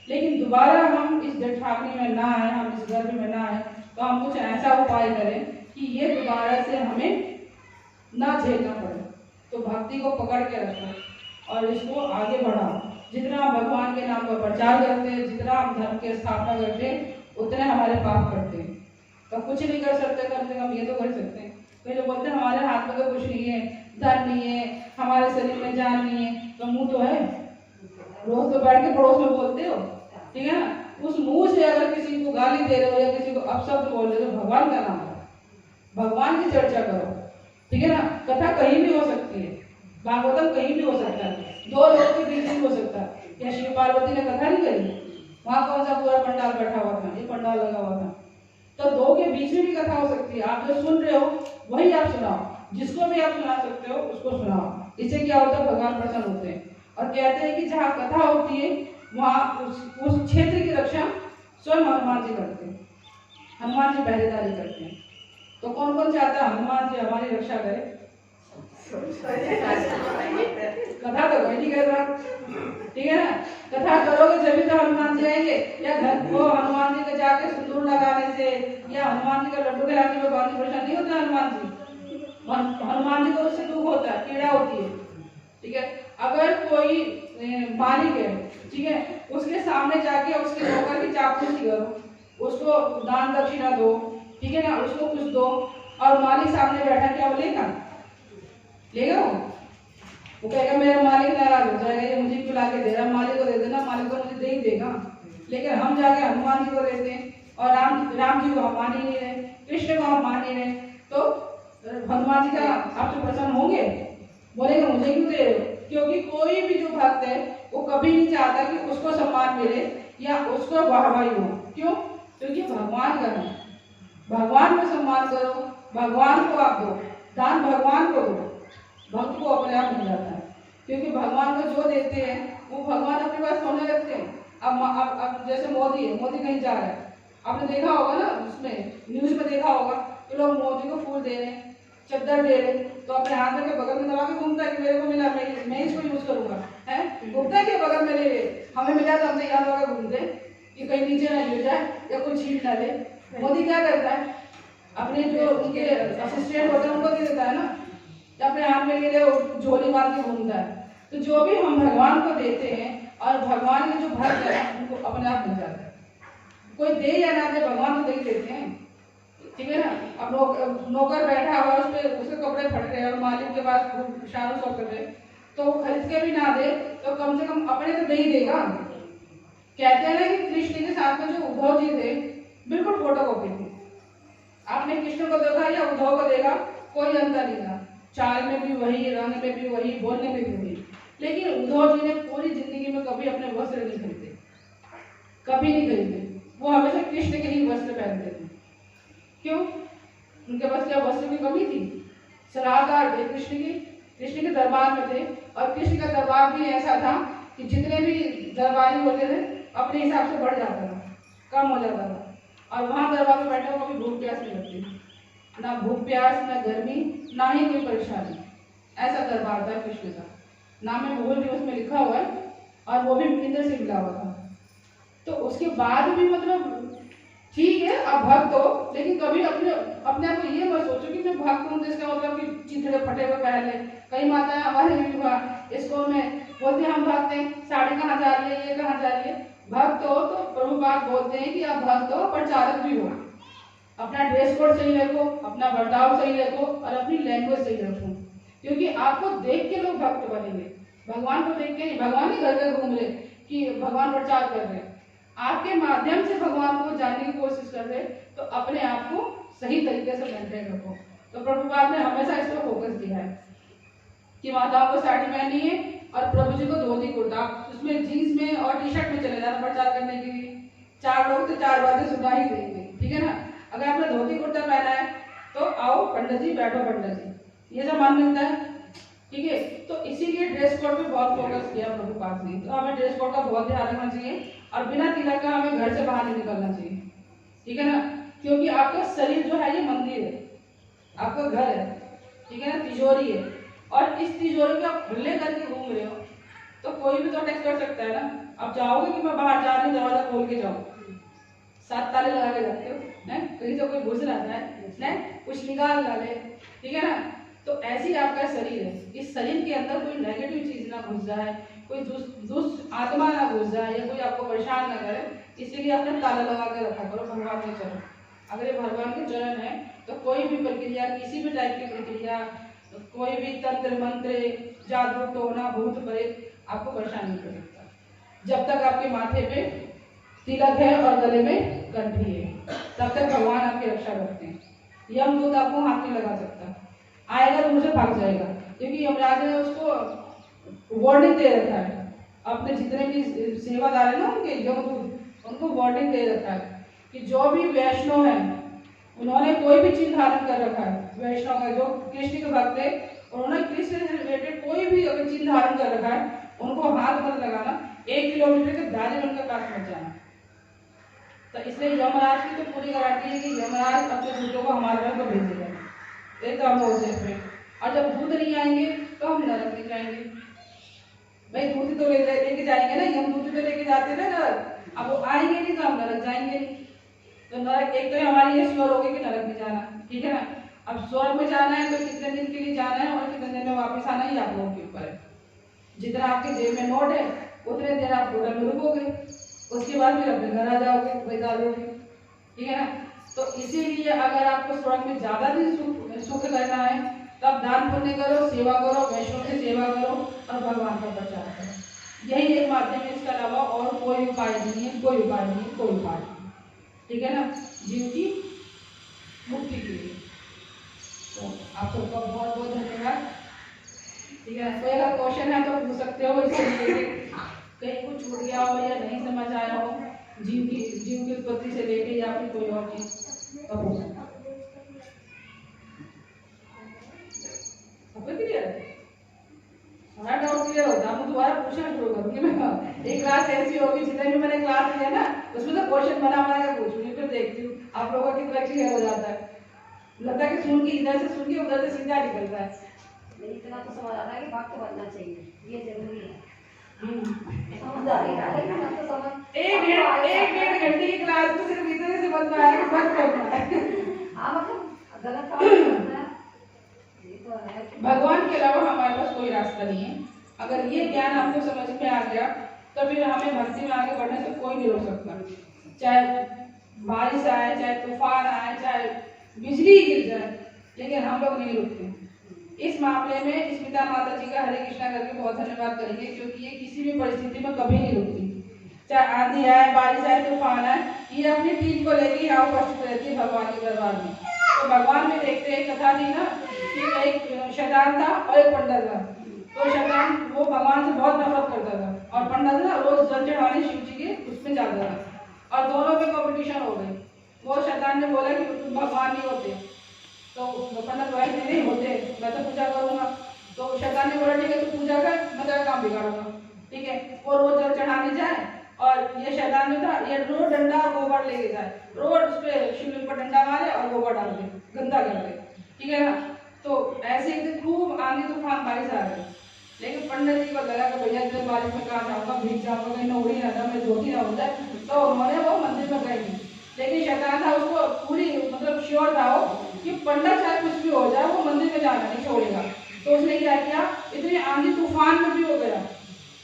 लेकिन दोबारा हम इस जठराग्नि में ना आए, हम इस गर्भ में ना आए। तो हम कुछ ऐसा उपाय करें कि ये दोबारा से हमें ना झेलना पड़े। तो भक्ति को पकड़ के रखो और इसको आगे बढ़ाओ। जितना हम भगवान के नाम का प्रचार करते हैं, जितना हम धर्म की स्थापना करते हैं, उतने हमारे पाप करते हैं। तो कुछ नहीं कर सकते, कम से कम ये तो कर सकते हैं। तो जो बोलते हैं हमारे हाथ में तो कुछ नहीं है, धन नहीं है, हमारे शरीर में जान नहीं है, तो मुंह तो है, रोज तो बैठ के पड़ोस में बोलते हो, ठीक है ना। उस मुंह से अगर किसी को गाली दे रहे हो या किसी को अपशब्द बोल रहे हो, भगवान का नाम लो, भगवान की चर्चा करो, ठीक है ना। कथा कहीं भी हो सकती है, भागवतम कहीं भी हो सकता है, दो लोग के बीच में हो सकता है। क्या शिव पार्वती ने कथा नहीं करी? वहां कौन सा पूरा पंडाल बैठा हुआ था? ये पंडाल लगा हुआ था। तो दो के बीच में भी कथा हो सकती है। आप जो सुन रहे हो वही आप सुनाओ, जिसको भी आप सुना सकते हो उसको सुनाओ। इससे क्या होता है, भगवान प्रसन्न होते हैं। और कहते हैं कि जहाँ कथा होती है वहाँ उस क्षेत्र की रक्षा स्वयं हनुमान जी करते हैं, हनुमान जी पहरेदारी करते हैं। तो कौन कौन चाहता है हनुमान जी हमारी रक्षा करे? कथा तो कोई नहीं कर रहा, ठीक है ना। कथा करोगे जब तो हनुमान जी आएंगे, या घर को हनुमान जी के जाके सिंदूर लगाने से या हनुमान जी का लड्डू खिलाने में बहुत परेशान नहीं होता हनुमान जी। हनुमान जी को उससे दुख होता है, पीड़ा होती है, ठीक है। अगर कोई मालिक है, ठीक है, उसके सामने जाके उसके नौकर की चापलूसी करो, उसको दान दक्षिणा दो, ठीक है ना, उसको कुछ दो, और मालिक सामने बैठा, क्या वो लेगा? लेगा वो कहेगा मेरा मालिक नाराज हो जाएगा, ये मुझे क्यों लाके दे रहा, मालिक को दे देना, मालिक को मुझे दे ही देगा। लेकिन हम जाके हनुमान जी को देते हैं और राम जी को हम मान ही नहीं रहे, कृष्ण को हम मान ही रहे, तो हनुमान जी का आपसे प्रसन्न होंगे? बोलेगा मुझे क्यों दे रहे हो? क्योंकि कोई भी जो भक्त है वो कभी नहीं चाहता कि उसको सम्मान मिले या उसको वाहवाही हो। क्यों? क्योंकि भगवान का है, भगवान को सम्मान करो, भगवान को आप दो, दान भगवान को दो, भक्त को अपने आप मिल जाता है। क्योंकि भगवान को जो देते हैं वो भगवान अपने पास सोने रखते हैं। अब जैसे मोदी है, मोदी कहीं जा रहा है, आपने देखा होगा ना, उसमें न्यूज में देखा होगा कि लोग मोदी को फूल दे रहे हैं, चद्दर दे रहे, तो अपने हाथ में के बगल में दबा के घूमता है कि मेरे को मिला, मैं इसको यूज करूंगा, है घूमता है कि बगल में ले, हमें मिला तो हमने यहाँ दबा के घूमते कि कहीं नीचे ना गिर जाए या कोई छीन ना ले। मोदी क्या करता है, अपने जो उनके असिस्टेंट होते हैं उनको दे देता है ना, अपने हाथ में ले ले झोली बांध के घूमता है। तो जो भी हम भगवान को देते हैं और भगवान के जो भक्त है उनको अपने आप मिल जाता है। कोई दे या ना दे, भगवान तो दे देते हैं, ठीक है ना। अब नौकर बैठा हुआ, उस पे उसके कपड़े फट रहे और मालिक के पास शारू सौ कर रहे, तो वो खरीद के भी ना दे तो कम से कम अपने तो दे ही देगा। कहते हैं ना कि कृष्ण के साथ में जो उद्धव जी थे बिल्कुल फोटो कॉपी थे। आपने कृष्ण को देखा या उद्धव को देखा, कोई अंतर नहीं था, चाल में भी वही, रंग में भी वही, बोलने में भी वही। लेकिन उद्धव जी ने पूरी जिंदगी में कभी अपने वस्त्र नहीं खरीदे, कभी नहीं खरीदे, वो हमेशा कृष्ण के ही वस्त्र पहनते थे। क्यों? उनके पास क्या वस्त्र की कमी थी? सलाहकार थे कृष्ण के दरबार में थे, और कृष्ण का दरबार भी ऐसा था कि जितने भी दरबारी होते थे अपने हिसाब से बढ़ जाता था, कम हो जाता था, और वहाँ दरबार में बैठे हो कभी भूख प्यास नहीं लगती, ना भूख प्यास, ना गर्मी, ना ही कोई परेशानी। ऐसा दरबार था कृष्ण का। नाम में भूगोल भी उसमें लिखा हुआ है, और वो भी इंद्र से मिला हुआ था। तो उसके बाद भी मतलब ठीक है आप भक्त हो, लेकिन कभी अपने आप को ये मत सोचो कि मैं भक्त हूँ तो इसका मतलब कि चिथड़े फटे हुए पहन ले। कई माताएं हमारे भी हुआ इसको में बोलते हैं हम भक्त हैं, साड़ी कहाँ जा रही है, ये कहाँ जा रही है। भक्त हो तो प्रभुपाद बोलते हैं कि आप भक्त हो, प्रचारक भी हो। अपना ड्रेस कोड सही रखो, अपना बर्ताव सही रखो, और अपनी लैंग्वेज सही रखो, क्योंकि आपको देख के लोग भक्त बनेंगे। भगवान को देख के नहीं, भगवान ही घर घर घूम रहे कि भगवान प्रचार कर रहे हैं। आपके माध्यम से भगवान को जानने की कोशिश कर रहे, तो अपने आप को सही तरीके से मेंटेन रखो। तो प्रभुपाद ने हमेशा इस पर फोकस दिया है कि माताओं को साड़ी पहननी है और प्रभु जी को धोती कुर्ता, उसमें जीन्स में और टी शर्ट में चले जाना प्रचार करने के लिए। 4 लोग तो 4 बातें सुना ही देंगे, ठीक है ना। अगर आपने धोती कुर्ता पहना है तो आओ पंडित जी, बैठो पंडित जी, ये सम्मान मिलता है, ठीक है। तो इसीलिए ड्रेस कोड पे बहुत फोकस किया प्रभुपाद ने। तो हमें ड्रेस कोड का बहुत ध्यान रखना चाहिए, और बिना तिलक का हमें घर से बाहर नहीं निकलना चाहिए, ठीक है ना। क्योंकि आपका शरीर जो है ये मंदिर है, आपका घर है, ठीक है ना, तिजोरी है, और इस तिजोरी को आप खुले करके घूम रहे हो तो कोई भी तो अटैक कर सकता है ना। आप चाहोगे कि मैं बाहर जा रही हूँ दरवाजा खोल के जाऊँ, 7 ताले लगा के जाते हो, कहीं से कोई घुस ना जाए, कुछ निकाल डाले, ठीक है ना। तो ऐसे ही आपका शरीर है, इस शरीर के अंदर कोई नेगेटिव चीज ना घुस जाए, कोई दुष्ट आत्मा ना घुस जाए, या कोई आपको परेशान ना करे, इसीलिए आपने ताला लगा के रखा करो भगवान के चरण। अगर ये भगवान के चरण है तो कोई भी प्रक्रिया, किसी भी टाइप की प्रक्रिया, कोई भी तंत्र मंत्र, जादू टोना भूत प्रेत आपको परेशान नहीं कर सकता, जब तक आपके माथे पे तिलक है और गले में कंठी है, तब तक भगवान आपकी रक्षा करते हैं। यमदूत आपको हाथ नहीं लगा सकता, आएगा तो मुझे भाग जाएगा, क्योंकि यमराज ने उसको वार्निंग दे रखा है। अपने जितने भी सेवादार है ना उनके यमदूत, उनको वार्निंग दे रखा है कि जो भी वैष्णव है, उन्होंने कोई भी चिन्ह धारण कर रखा है, वैष्णव का जो कृष्ण के भक्त है, उन्होंने कृष्ण से रिलेटेड कोई भी अगर चिन्ह धारण कर रखा है, उनको हाथ मत लगाना, 1 किलोमीटर के दायरे में उनका पास मत जाना। तो इसलिए यमराज की तो पूरी गारंटी है कि यमराज अपने दूतों को हमारे घर को भेजेगा, एकदम हो जाए। और जब दूत नहीं आएंगे तो हम नरक नहीं जाएंगे। भाई दूत तो लेके जाएंगे ना, यमदूत तो लेके जाते ना नरक, अब वो आएंगे नहीं तो हम नरक जाएंगे नहीं। तो नरक एक तो हमारी ये श्योर होगी कि नरक में जाना, ठीक है ना। अब स्वर्ग में जाना है तो कितने दिन के लिए जाना है और कितने दिन में वापस आना है, आप लोगों के ऊपर है। जितना आपके जेब में नोट है उतने देर आप होटल में रुकोगे, उसके बाद फिर अपने घर आ जाओगे, बिता दोगे, ठीक है ना। तो इसीलिए अगर आपको स्वर्ग में ज्यादा दिन सुख करना है तब दान पुण्य करो, सेवा करो, वैष्णव की सेवा करो और भगवान का प्रचार करो। यही एक माध्यम है, इसके अलावा और कोई उपाय नहीं है, कोई उपाय नहीं, कोई उपाय नहीं, ठीक है ना, जीव की मुक्ति के लिए। तो आप सबका बहुत बहुत धन्यवाद, ठीक है। कोई अगर क्वेश्चन है तो पूछ सकते हो, इससे रिलेटेड कहीं कुछ छूट गया हो या नहीं समझ आया हो, जीव की उत्पत्ति से लेके या फिर कोई और चीज तो हो सकता है। क्लियर है? हमारा डाउट क्लियर होता है, हम दोबारा पूछना शुरू करूंगी मैं। एक क्लास ऐसी होगी, जितने भी मैंने क्लास लिया ना उसमें तो क्वेश्चन बना के पूछूंगी, फिर देखती हूँ आप लोगों की कितना क्लियर हो जाता है। लगता है कि सुन के इधर से सुन के उधर से सीधा निकलता है। नहीं, इतना तो समझ आता है कि भक्त बनना चाहिए, ये जरूरी है। एक डेढ़ घंटे की क्लास में सिर्फ इधर से बन पाया है, बस करना है। हाँ, मतलब गलत काम नहीं करना है, ये तो है। भगवान के अलावा हमारे पास कोई रास्ता नहीं है। अगर ये ज्ञान आपको समझ में आ गया तो फिर हमें भक्ति में आगे बढ़ने से कोई नहीं रोक सकता। चाहे बारिश आए, चाहे तूफान आए, चाहे बिजली गिर जाए, लेकिन हम लोग नहीं रुकते। इस मामले में स्मिता माता जी का हरे कृष्णा करके बहुत धन्यवाद करेंगे, क्योंकि ये किसी भी परिस्थिति में कभी नहीं रुकती। चाहे आंधी आए, बारिश आए, तूफान आए, ये अपनी टीम को लेके यहाँ उपस्थित रहती है भगवान के दरबार में। तो भगवान में देखते एक कथा थी ना कि एक शैतान था और एक पंडित था। तो शैतान वो भगवान से बहुत नफरत करता था और पंडित ना रोज जल चढ़ाने शिव जी के उसमें जाता था। और दोनों में कंपटीशन हो गई। वो शैतान ने बोला कि तुम भगवान नहीं होते, तो पंडित भाई नहीं होते, मैं तो पूजा करूंगा। तो शैतान ने बोला ठीक है तू पूजा कर, मैं तेरा काम बिगाड़ूंगा। ठीक है, वो रोज जल चढ़ाने जाए और ये शैतान जो था ये रोज डंडा और गोबर लेके जाए, रोज उस पे शिवलिंग पर डंडा मारे और गोबर डाल दे, गंदा कर दे। ठीक है ना। तो ऐसे एक दिन खूब आंधी तूफान बारिश आ रही, लेकिन पंडित जी को लगा कि भैया इतने बारिश में कहाँ जाऊंगा, भीग जाऊंगा, कहीं नौकरी ना जाए, मैं ज्योति ना हो जाए, तो उन्होंने वो मंदिर में गए नहीं। लेकिन शैतान था उसको पूरी मतलब श्योर था वो कि पंडित चाहे कुछ भी हो जाए वो मंदिर में जाना नहीं छोड़ेगा। तो उसने क्या किया, इतनी आंधी तूफान में भी हो गया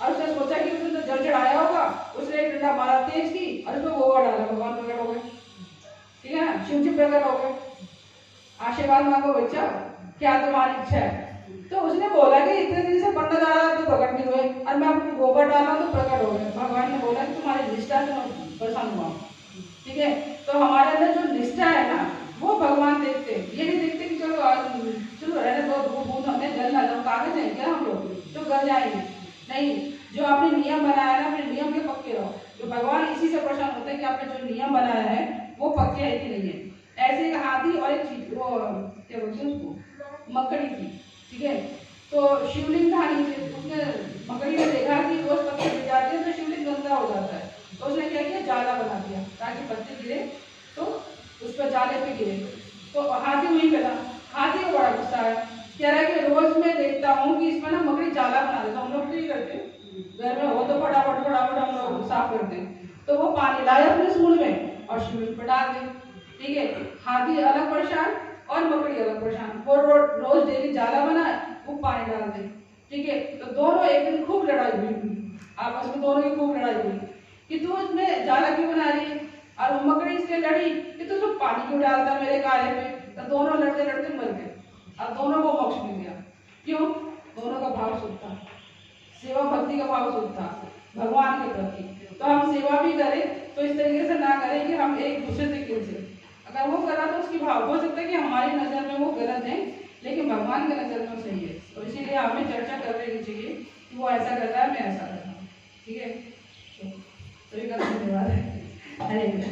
और उसने सोचा कि उसने तो जल चढ़ाया होगा, उसने एक डंडा मारा तेज की और उसमें गोबर डाला, भगवान प्रकट हो गए। ठीक है ना, शिव जी प्रकट हो गए, आशीर्वाद मांगो बच्चा, क्या तुम्हारी इच्छा है। तो उसने बोला कि इतने दिन से पंडित आ रहा तो प्रकट नहीं हुए और मैं आपको गोबर डाला तो प्रकट हो गए। भगवान ने बोला कि तुम्हारी निष्ठा से मैं प्रसन्न हुआ। ठीक है, तो हमारे अंदर जो निष्ठा है ना वो भगवान देखते हैं, ये नहीं देखते कि चलो रहने दो, बूंद हमें गल ना जाओ, कागज है क्या हम लोग तो गल जाएंगे। नहीं, जो आपने नियम बनाया ना अपने नियम के पक्के रहो। तो भगवान इसी से प्रसन्न होते हैं कि आपने जो नियम बनाया है वो पक्के है कि नहीं है। ऐसे एक हाथी और एक चीज वो क्या बोलते हैं उसको, मकड़ी थी। ठीक है, तो शिवलिंग था नीचे, उसने मकड़ी ने देखा कि रोज पत्ते गिर जाते हैं तो शिवलिंग गंदा हो जाता है, तो उसने क्या किया, जाला बना दिया ताकि पत्ते गिरे तो उस पर जाले पे गिरे। तो हाथी वहीं पे था, हाथी को बड़ा गुस्सा है, कह रहा है कि रोज मैं देखता हूँ कि इसमें ना मकड़ी जाला बना देता, हम लोग तो ही करते घर में हो तो फटाफट फटाफट हम लोग साफ करते हैं। तो वो पानी लाए अपने सूंड में और शिवलिंग पर डाल दे। ठीक है, हाथी अलग परेशान और मकड़ी अलग परेशान, वो रोज डेली जाला बनाए वो पानी डाल दे। ठीक है, तो दोनों एक दिन खूब लड़ाई हुई, आपस में दोनों की खूब लड़ाई हुई कि तू इसमें जाला क्यों बना रही है, और वो मकड़ी इससे लड़ी कि तू तो पानी क्यों डालता है मेरे कार्य पे। तो दोनों लड़ते लड़ते मर गए, अब दोनों को मोक्ष मिल गया। क्यों, दोनों का भाव शुद्ध था, सेवा भक्ति का भाव शुद्ध था भगवान के प्रति। तो हम सेवा भी करें तो इस तरीके से ना करें कि हम एक दूसरे से किलसे, अगर वो करा तो उसकी भाव हो सकता है कि हमारी नजर में वो गलत है लेकिन भगवान की नजर में सही है। तो इसीलिए हमें चर्चा कर लेनी चाहिए कि वो ऐसा कर रहा है मैं ऐसा कर रहा हूँ। ठीक है, तो सभी का धन्यवाद है। हरे कृष्ण।